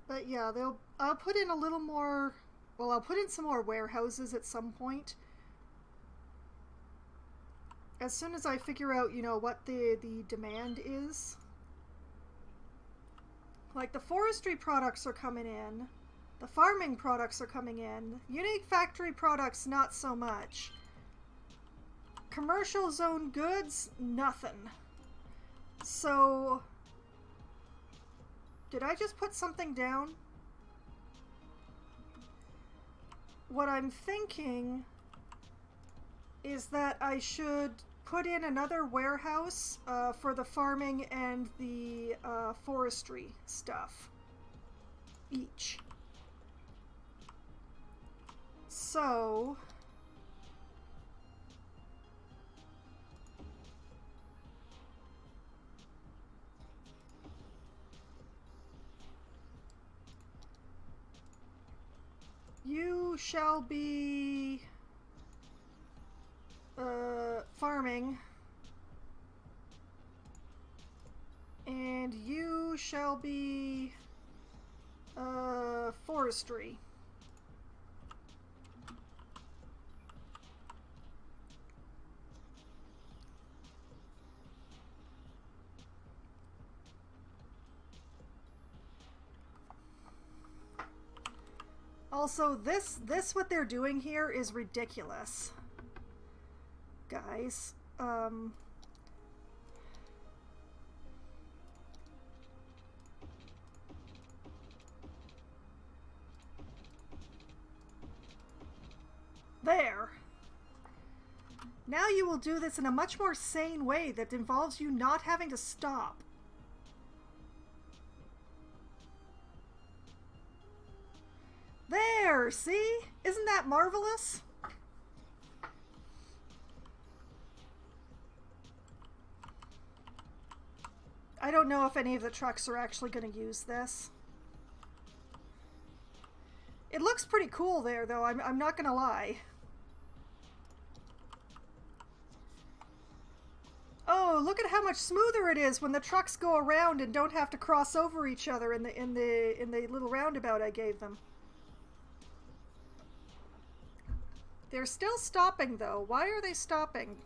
Speaker 1: but yeah, I'll put in a little more... well, I'll put in some more warehouses at some point. As soon as I figure out, you know, what the demand is. Like, the forestry products are coming in. The farming products are coming in. Unique factory products, not so much. Commercial zone goods, nothing. So... did I just put something down? What I'm thinking is that I should put in another warehouse for the farming and the forestry stuff each. So you shall be farming, and you shall be forestry. Also, this what they're doing here is ridiculous. Guys, there. Now you will do this in a much more sane way that involves you not having to stop. There, see? Isn't that marvelous? I don't know if any of the trucks are actually going to use this. It looks pretty cool there, though. I'm not going to lie. Oh, look at how much smoother it is when the trucks go around and don't have to cross over each other in the little roundabout I gave them. They're still stopping, though. Why are they stopping?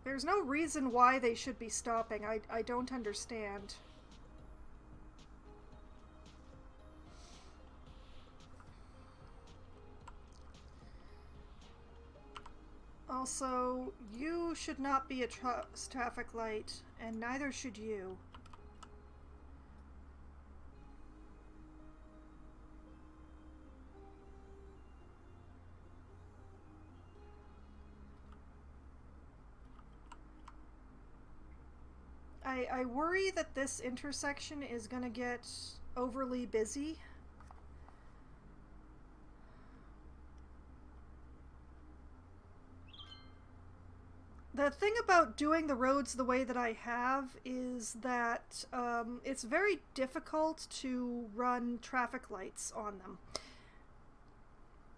Speaker 1: There's no reason why they should be stopping. I don't understand. Also, you should not be a traffic light, and neither should you. I worry that this intersection is going to get overly busy. The thing about doing the roads the way that I have is that it's very difficult to run traffic lights on them.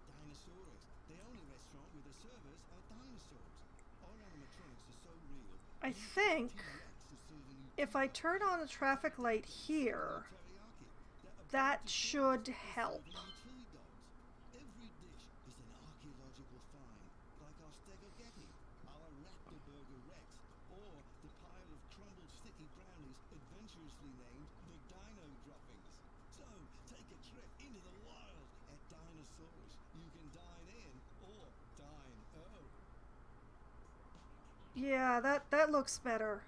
Speaker 6: Dinosaurs. The only restaurant with the servers are dinosaurs. Our animatronics are so real.
Speaker 1: I think if I turn on a traffic light here, that should help.
Speaker 6: Every dish is an archaeological find, like our Stegogetti, our Raptor Burger Rex, or the pile of crumbled sticky brownies adventurously named the Dino Droppings. So, take a trip into the wild at Dinosaurs. You can dine in or dine oh.
Speaker 1: Yeah, that looks better.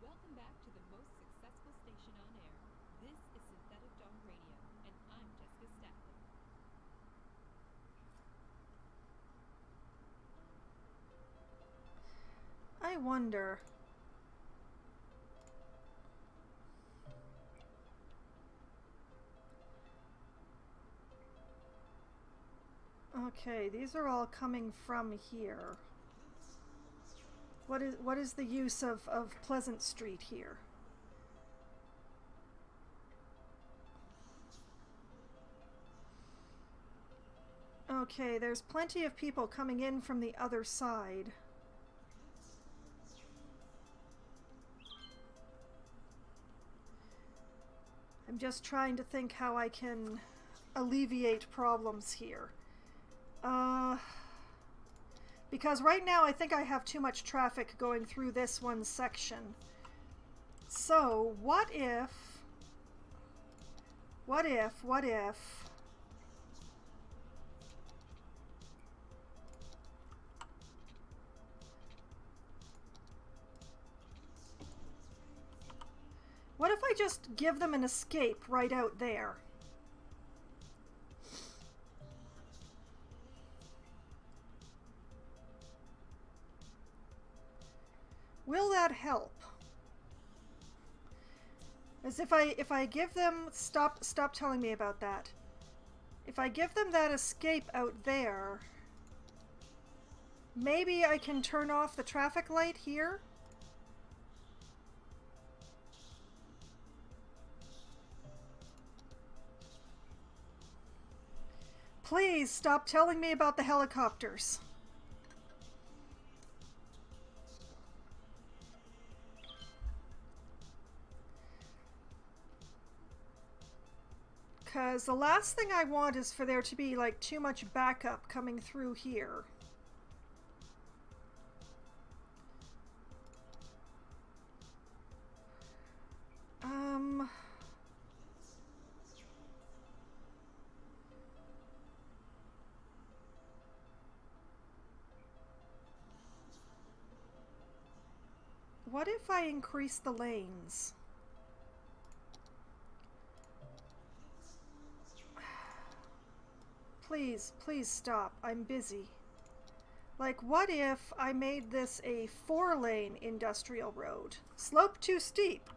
Speaker 3: Welcome back to the most successful station on air. This is Synthetic Dawn Radio, and I'm Jessica Stafford.
Speaker 1: I wonder. Okay, these are all coming from here. What is the use of Pleasant Street here? Okay, there's plenty of people coming in from the other side. I'm just trying to think how I can alleviate problems here. Because right now I think I have too much traffic going through this one section. So, what if... What if... What if I just give them an escape right out there? Will that help? As if I give them... Stop telling me about that. If I give them that escape out there, maybe I can turn off the traffic light here? Please stop telling me about the helicopters. Because the last thing I want is for there to be like too much backup coming through here. What if I increase the lanes? Please, please stop. I'm busy. Like, what if I made this a 4-lane industrial road? Slope too steep.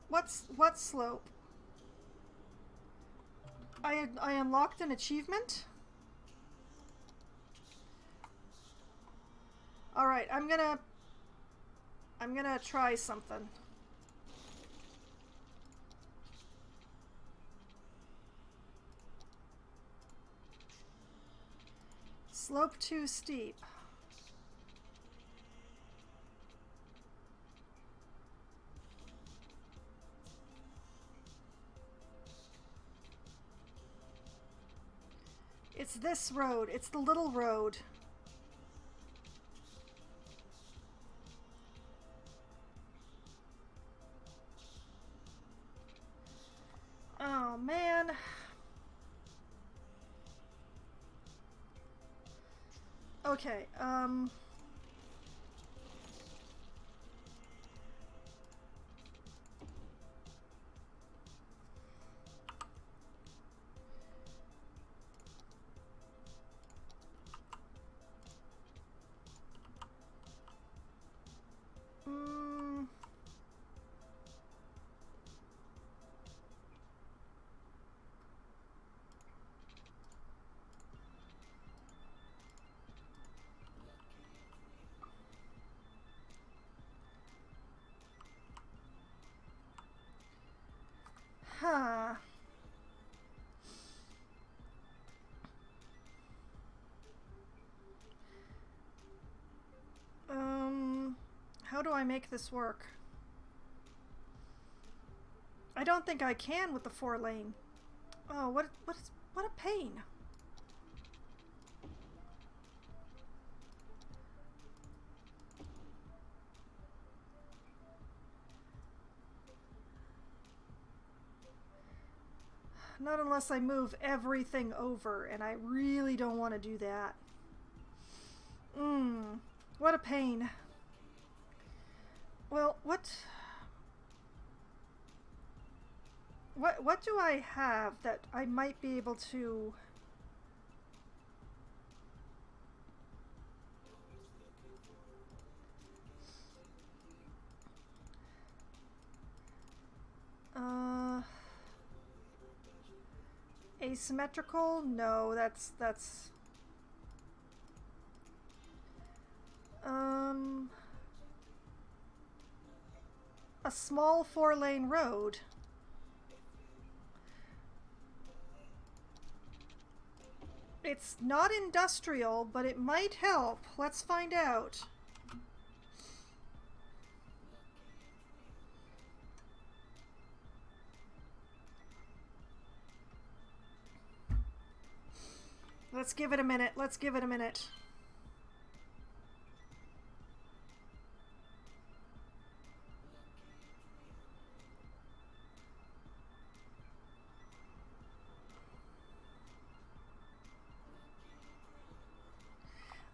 Speaker 1: What slope? I unlocked an achievement? Alright, I'm gonna try something. Slope too steep. It's this road. It's the little road. Oh, man. Okay, mm, huh. How do I make this work? I don't think I can with the 4-lane. Oh, what a pain. Not unless I move everything over, and I really don't want to do that. What a pain. Well, what do I have that I might be able to... Asymmetrical? No, that's a small 4-lane road. It's not industrial, but it might help. Let's find out. Let's give it a minute. Let's give it a minute.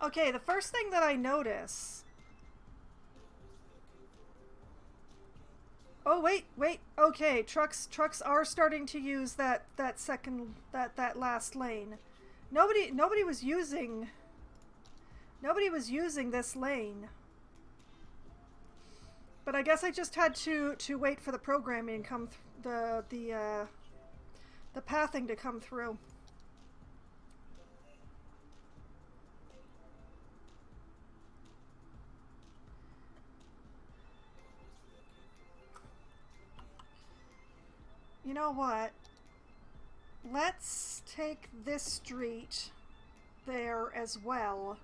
Speaker 1: Okay, the first thing that I notice... Oh, wait. Okay, trucks are starting to use that last lane. Nobody was using this lane. But I guess I just had to wait for the programming come the pathing to come through. You know what? Let's take this street there as well.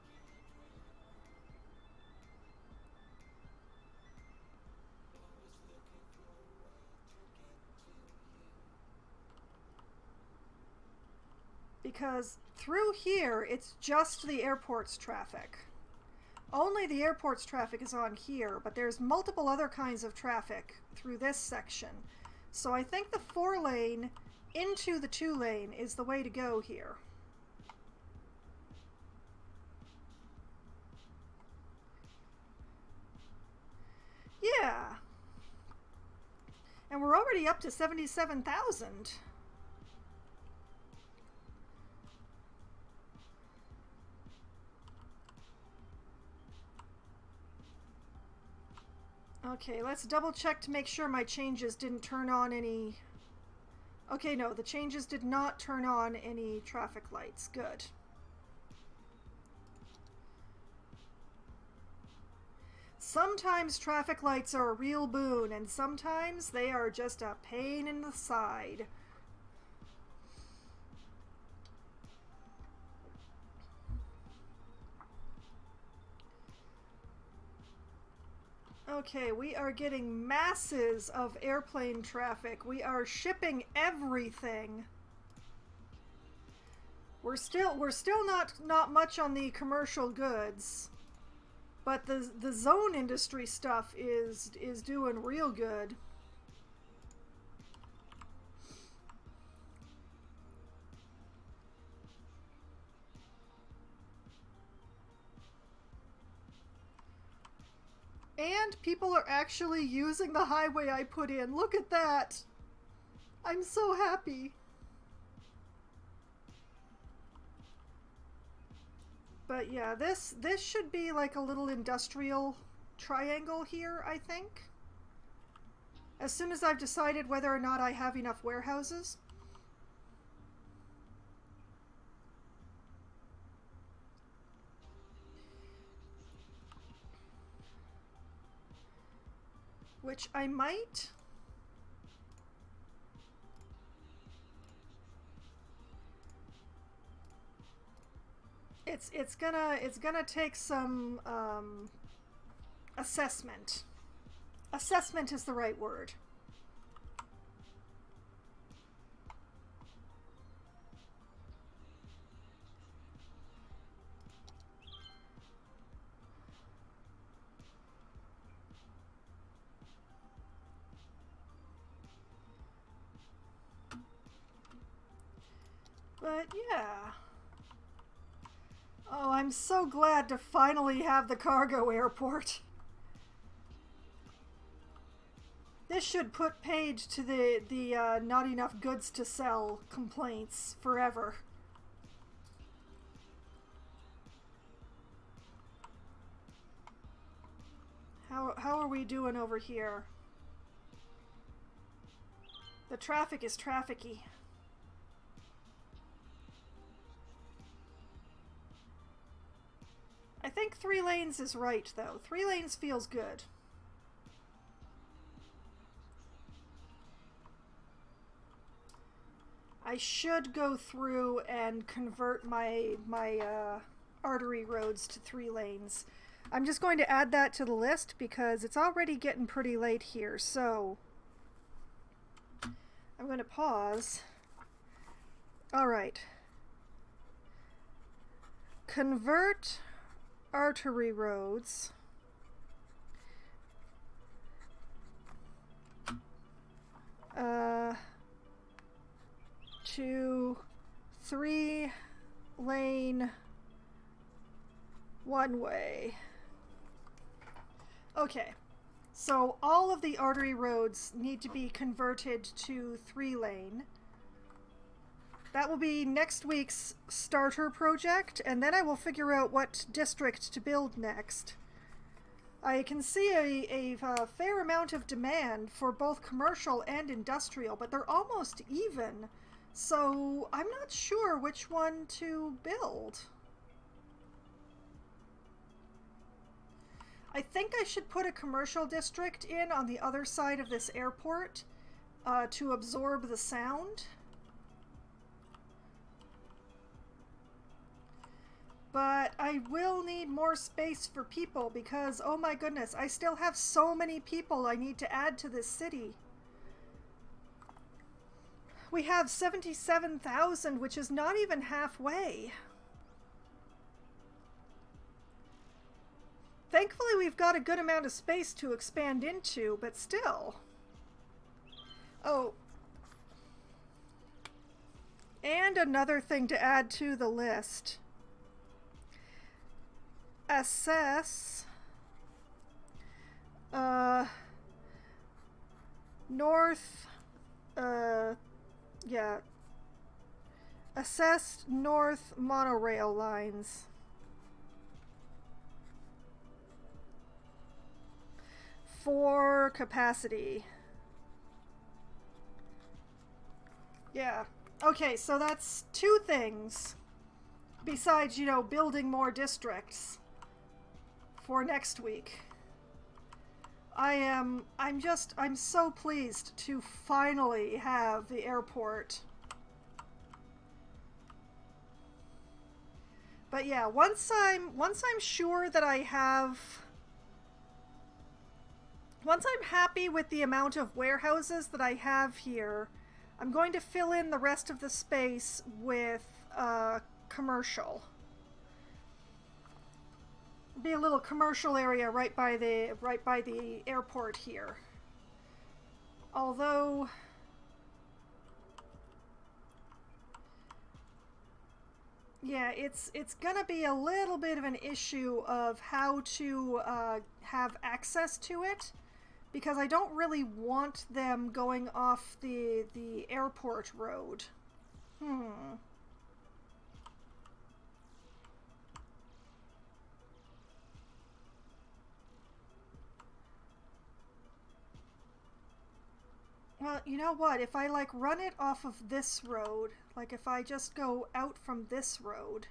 Speaker 1: Because through here, it's just the airport's traffic. Only the airport's traffic is on here, but there's multiple other kinds of traffic through this section. So I think the 4-lane into the 2-lane is the way to go here. Yeah. And we're already up to 77,000. Okay, let's double check to make sure my changes didn't turn on any... Okay, no, the changes did not turn on any traffic lights. Good. Sometimes traffic lights are a real boon, and sometimes they are just a pain in the side. Okay, we are getting masses of airplane traffic. We are shipping everything. We're still not much on the commercial goods, but the zone industry stuff is doing real good. And people are actually using the highway I put in. Look at that. I'm so happy. But yeah, this should be like a little industrial triangle here, I think. As soon as I've decided whether or not I have enough warehouses. Which I might. It's gonna take some assessment. Assessment is the right word. But yeah. Oh, I'm so glad to finally have the cargo airport. This should put paid to the not enough goods to sell complaints forever. How are we doing over here? The traffic is trafficky. I think 3 lanes is right, though. 3 lanes feels good. I should go through and convert my artery roads to 3 lanes. I'm just going to add that to the list because it's already getting pretty late here, so I'm going to pause. Alright. Convert artery roads to 3-lane one-way. Okay, so all of the artery roads need to be converted to 3-lane. That will be next week's starter project, and then I will figure out what district to build next. I can see a fair amount of demand for both commercial and industrial, but they're almost even, so I'm not sure which one to build. I think I should put a commercial district in on the other side of this airport to absorb the sound. But I will need more space for people because, oh my goodness, I still have so many people I need to add to this city. We have 77,000, which is not even halfway. Thankfully, we've got a good amount of space to expand into, but still. Oh. And another thing to add to the list. Assess north assess north monorail lines. 4 capacity. Yeah. Okay, so that's 2 things. Besides, you know, building more districts for next week. I'm so pleased to finally have the airport. But yeah, once I'm sure that I have, once I'm happy with the amount of warehouses that I have here, I'm going to fill in the rest of the space with commercial. Be a little commercial area right by the airport here. Although yeah, it's gonna be a little bit of an issue of how to have access to it, because I don't really want them going off the airport road. Well, you know what? If I like run it off of this road, like if I just go out from this road,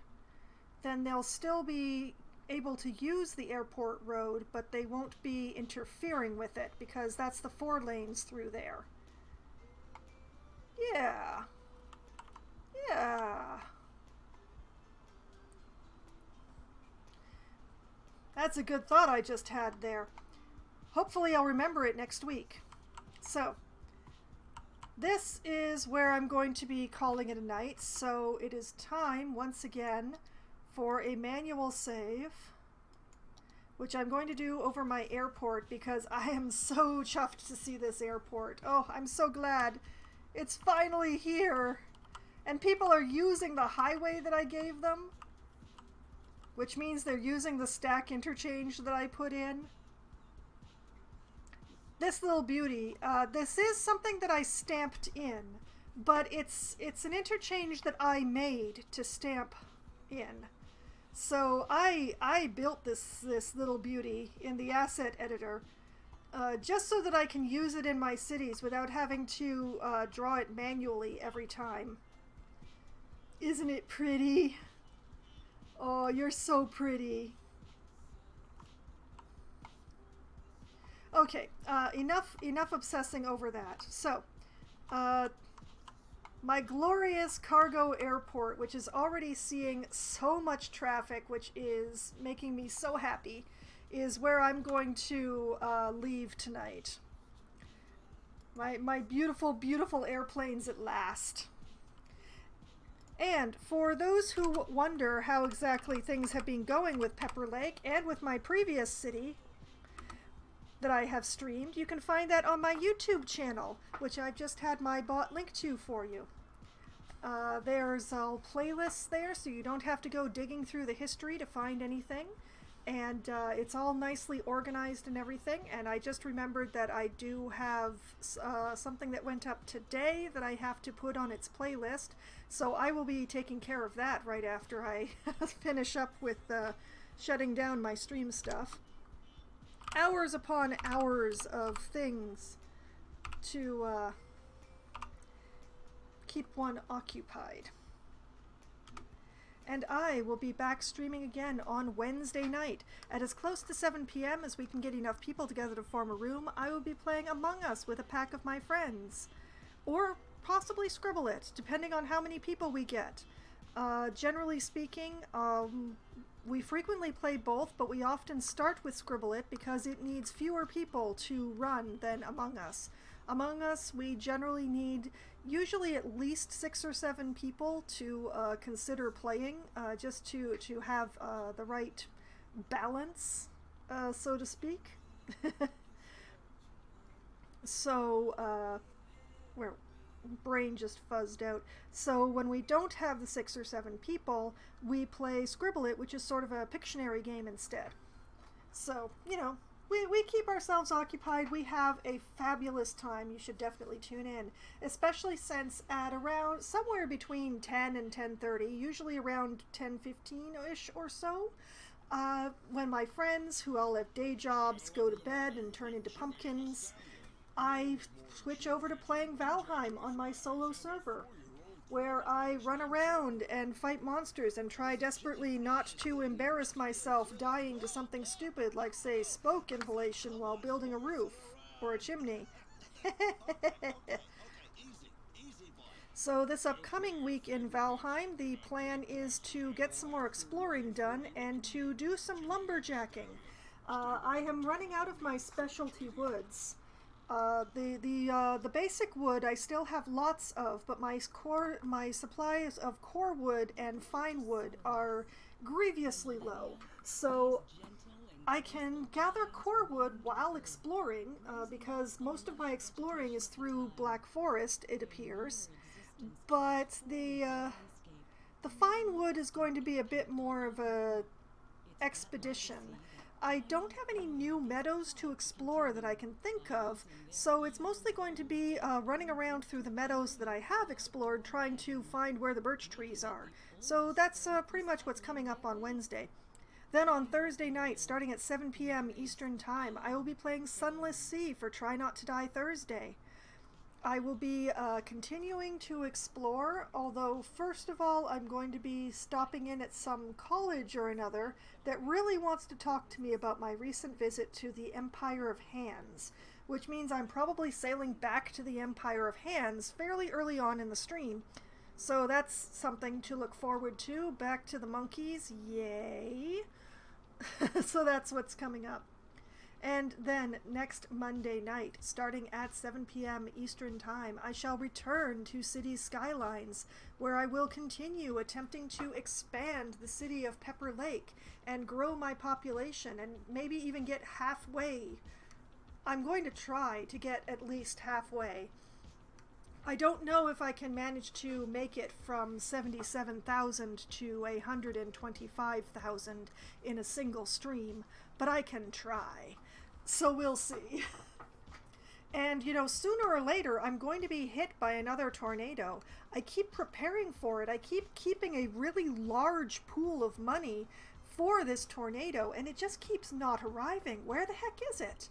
Speaker 1: then they'll still be able to use the airport road, but they won't be interfering with it because that's the 4 lanes through there. Yeah. Yeah. That's a good thought I just had there. Hopefully I'll remember it next week. So, this is where I'm going to be calling it a night, so it is time, once again, for a manual save, which I'm going to do over my airport because I am so chuffed to see this airport. Oh, I'm so glad it's finally here. And people are using the highway that I gave them, which means they're using the stack interchange that I put in. This little beauty, this is something that I stamped in, but it's an interchange that I made to stamp in. So I built this little beauty in the asset editor, just so that I can use it in my cities without having to draw it manually every time. Isn't it pretty? Oh, you're so pretty. Okay, enough obsessing over that. So, my glorious cargo airport, which is already seeing so much traffic, which is making me so happy, is where I'm going to leave tonight. My beautiful, beautiful airplanes at last. And for those who wonder how exactly things have been going with Pepper Lake and with my previous city that I have streamed, you can find that on my YouTube channel, which I've just had my bot link to for you. There's playlists there, so you don't have to go digging through the history to find anything. And it's all nicely organized and everything. And I just remembered that I do have something that went up today that I have to put on its playlist. So I will be taking care of that right after I finish up with shutting down my stream stuff. Hours upon hours of things to keep one occupied. And I will be back streaming again on Wednesday night. At as close to 7 p.m. as we can get enough people together to form a room, I will be playing Among Us with a pack of my friends. Or possibly Scribble It, depending on how many people we get. Generally speaking, we frequently play both, but we often start with Scribble It because it needs fewer people to run than Among Us. Among Us, we generally need usually at least 6 or 7 people to consider playing, just to have the right balance, so to speak. So, where brain just fuzzed out. So when we don't have the 6 or 7 people, we play Scribble It, which is sort of a Pictionary game instead. So, you know, we keep ourselves occupied. We have a fabulous time. You should definitely tune in, especially since at around somewhere between 10 and 10:30, usually around 10:15-ish or so, When my friends, who all have day jobs, go to bed and turn into pumpkins, I switch over to playing Valheim on my solo server, where I run around and fight monsters and try desperately not to embarrass myself dying to something stupid like, say, smoke inhalation while building a roof or a chimney. So this upcoming week in Valheim, the plan is to get some more exploring done and to do some lumberjacking. I am running out of my specialty woods. The basic wood I still have lots of, but my supplies of core wood and fine wood are grievously low. So I can gather core wood while exploring, because most of my exploring is through Black Forest, it appears. But the fine wood is going to be a bit more of a expedition. I don't have any new meadows to explore that I can think of, so it's mostly going to be running around through the meadows that I have explored, trying to find where the birch trees are. So that's pretty much what's coming up on Wednesday. Then on Thursday night, starting at 7 p.m. Eastern Time, I will be playing Sunless Sea for Try Not to Die Thursday. I will be continuing to explore, although first of all I'm going to be stopping in at some college or another that really wants to talk to me about my recent visit to the Empire of Hands, which means I'm probably sailing back to the Empire of Hands fairly early on in the stream. So that's something to look forward to. Back to the monkeys, yay! So that's what's coming up. And then next Monday night, starting at 7 p.m. Eastern Time, I shall return to Cities Skylines, where I will continue attempting to expand the city of Pepper Lake and grow my population and maybe even get halfway. I'm going to try to get at least halfway. I don't know if I can manage to make it from 77,000 to 125,000 in a single stream, but I can try. So we'll see. And, you know, sooner or later, I'm going to be hit by another tornado. I keep preparing for it. I keep keeping a really large pool of money for this tornado, and it just keeps not arriving. Where the heck is it?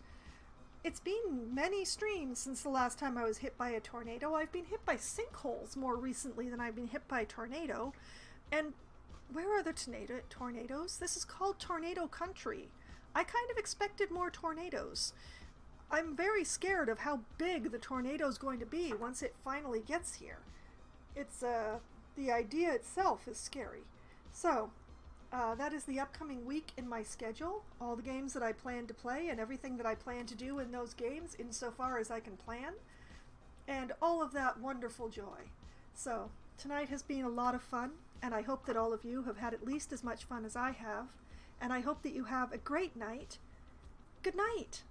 Speaker 1: It's been many streams since the last time I was hit by a tornado. I've been hit by sinkholes more recently than I've been hit by a tornado. And where are the tornadoes? This is called Tornado Country. I kind of expected more tornadoes. I'm very scared of how big the tornado's going to be once it finally gets here. It's, the idea itself is scary. So, that is the upcoming week in my schedule. All the games that I plan to play and everything that I plan to do in those games insofar as I can plan. And all of that wonderful joy. So, tonight has been a lot of fun, and I hope that all of you have had at least as much fun as I have. And I hope that you have a great night. Good night!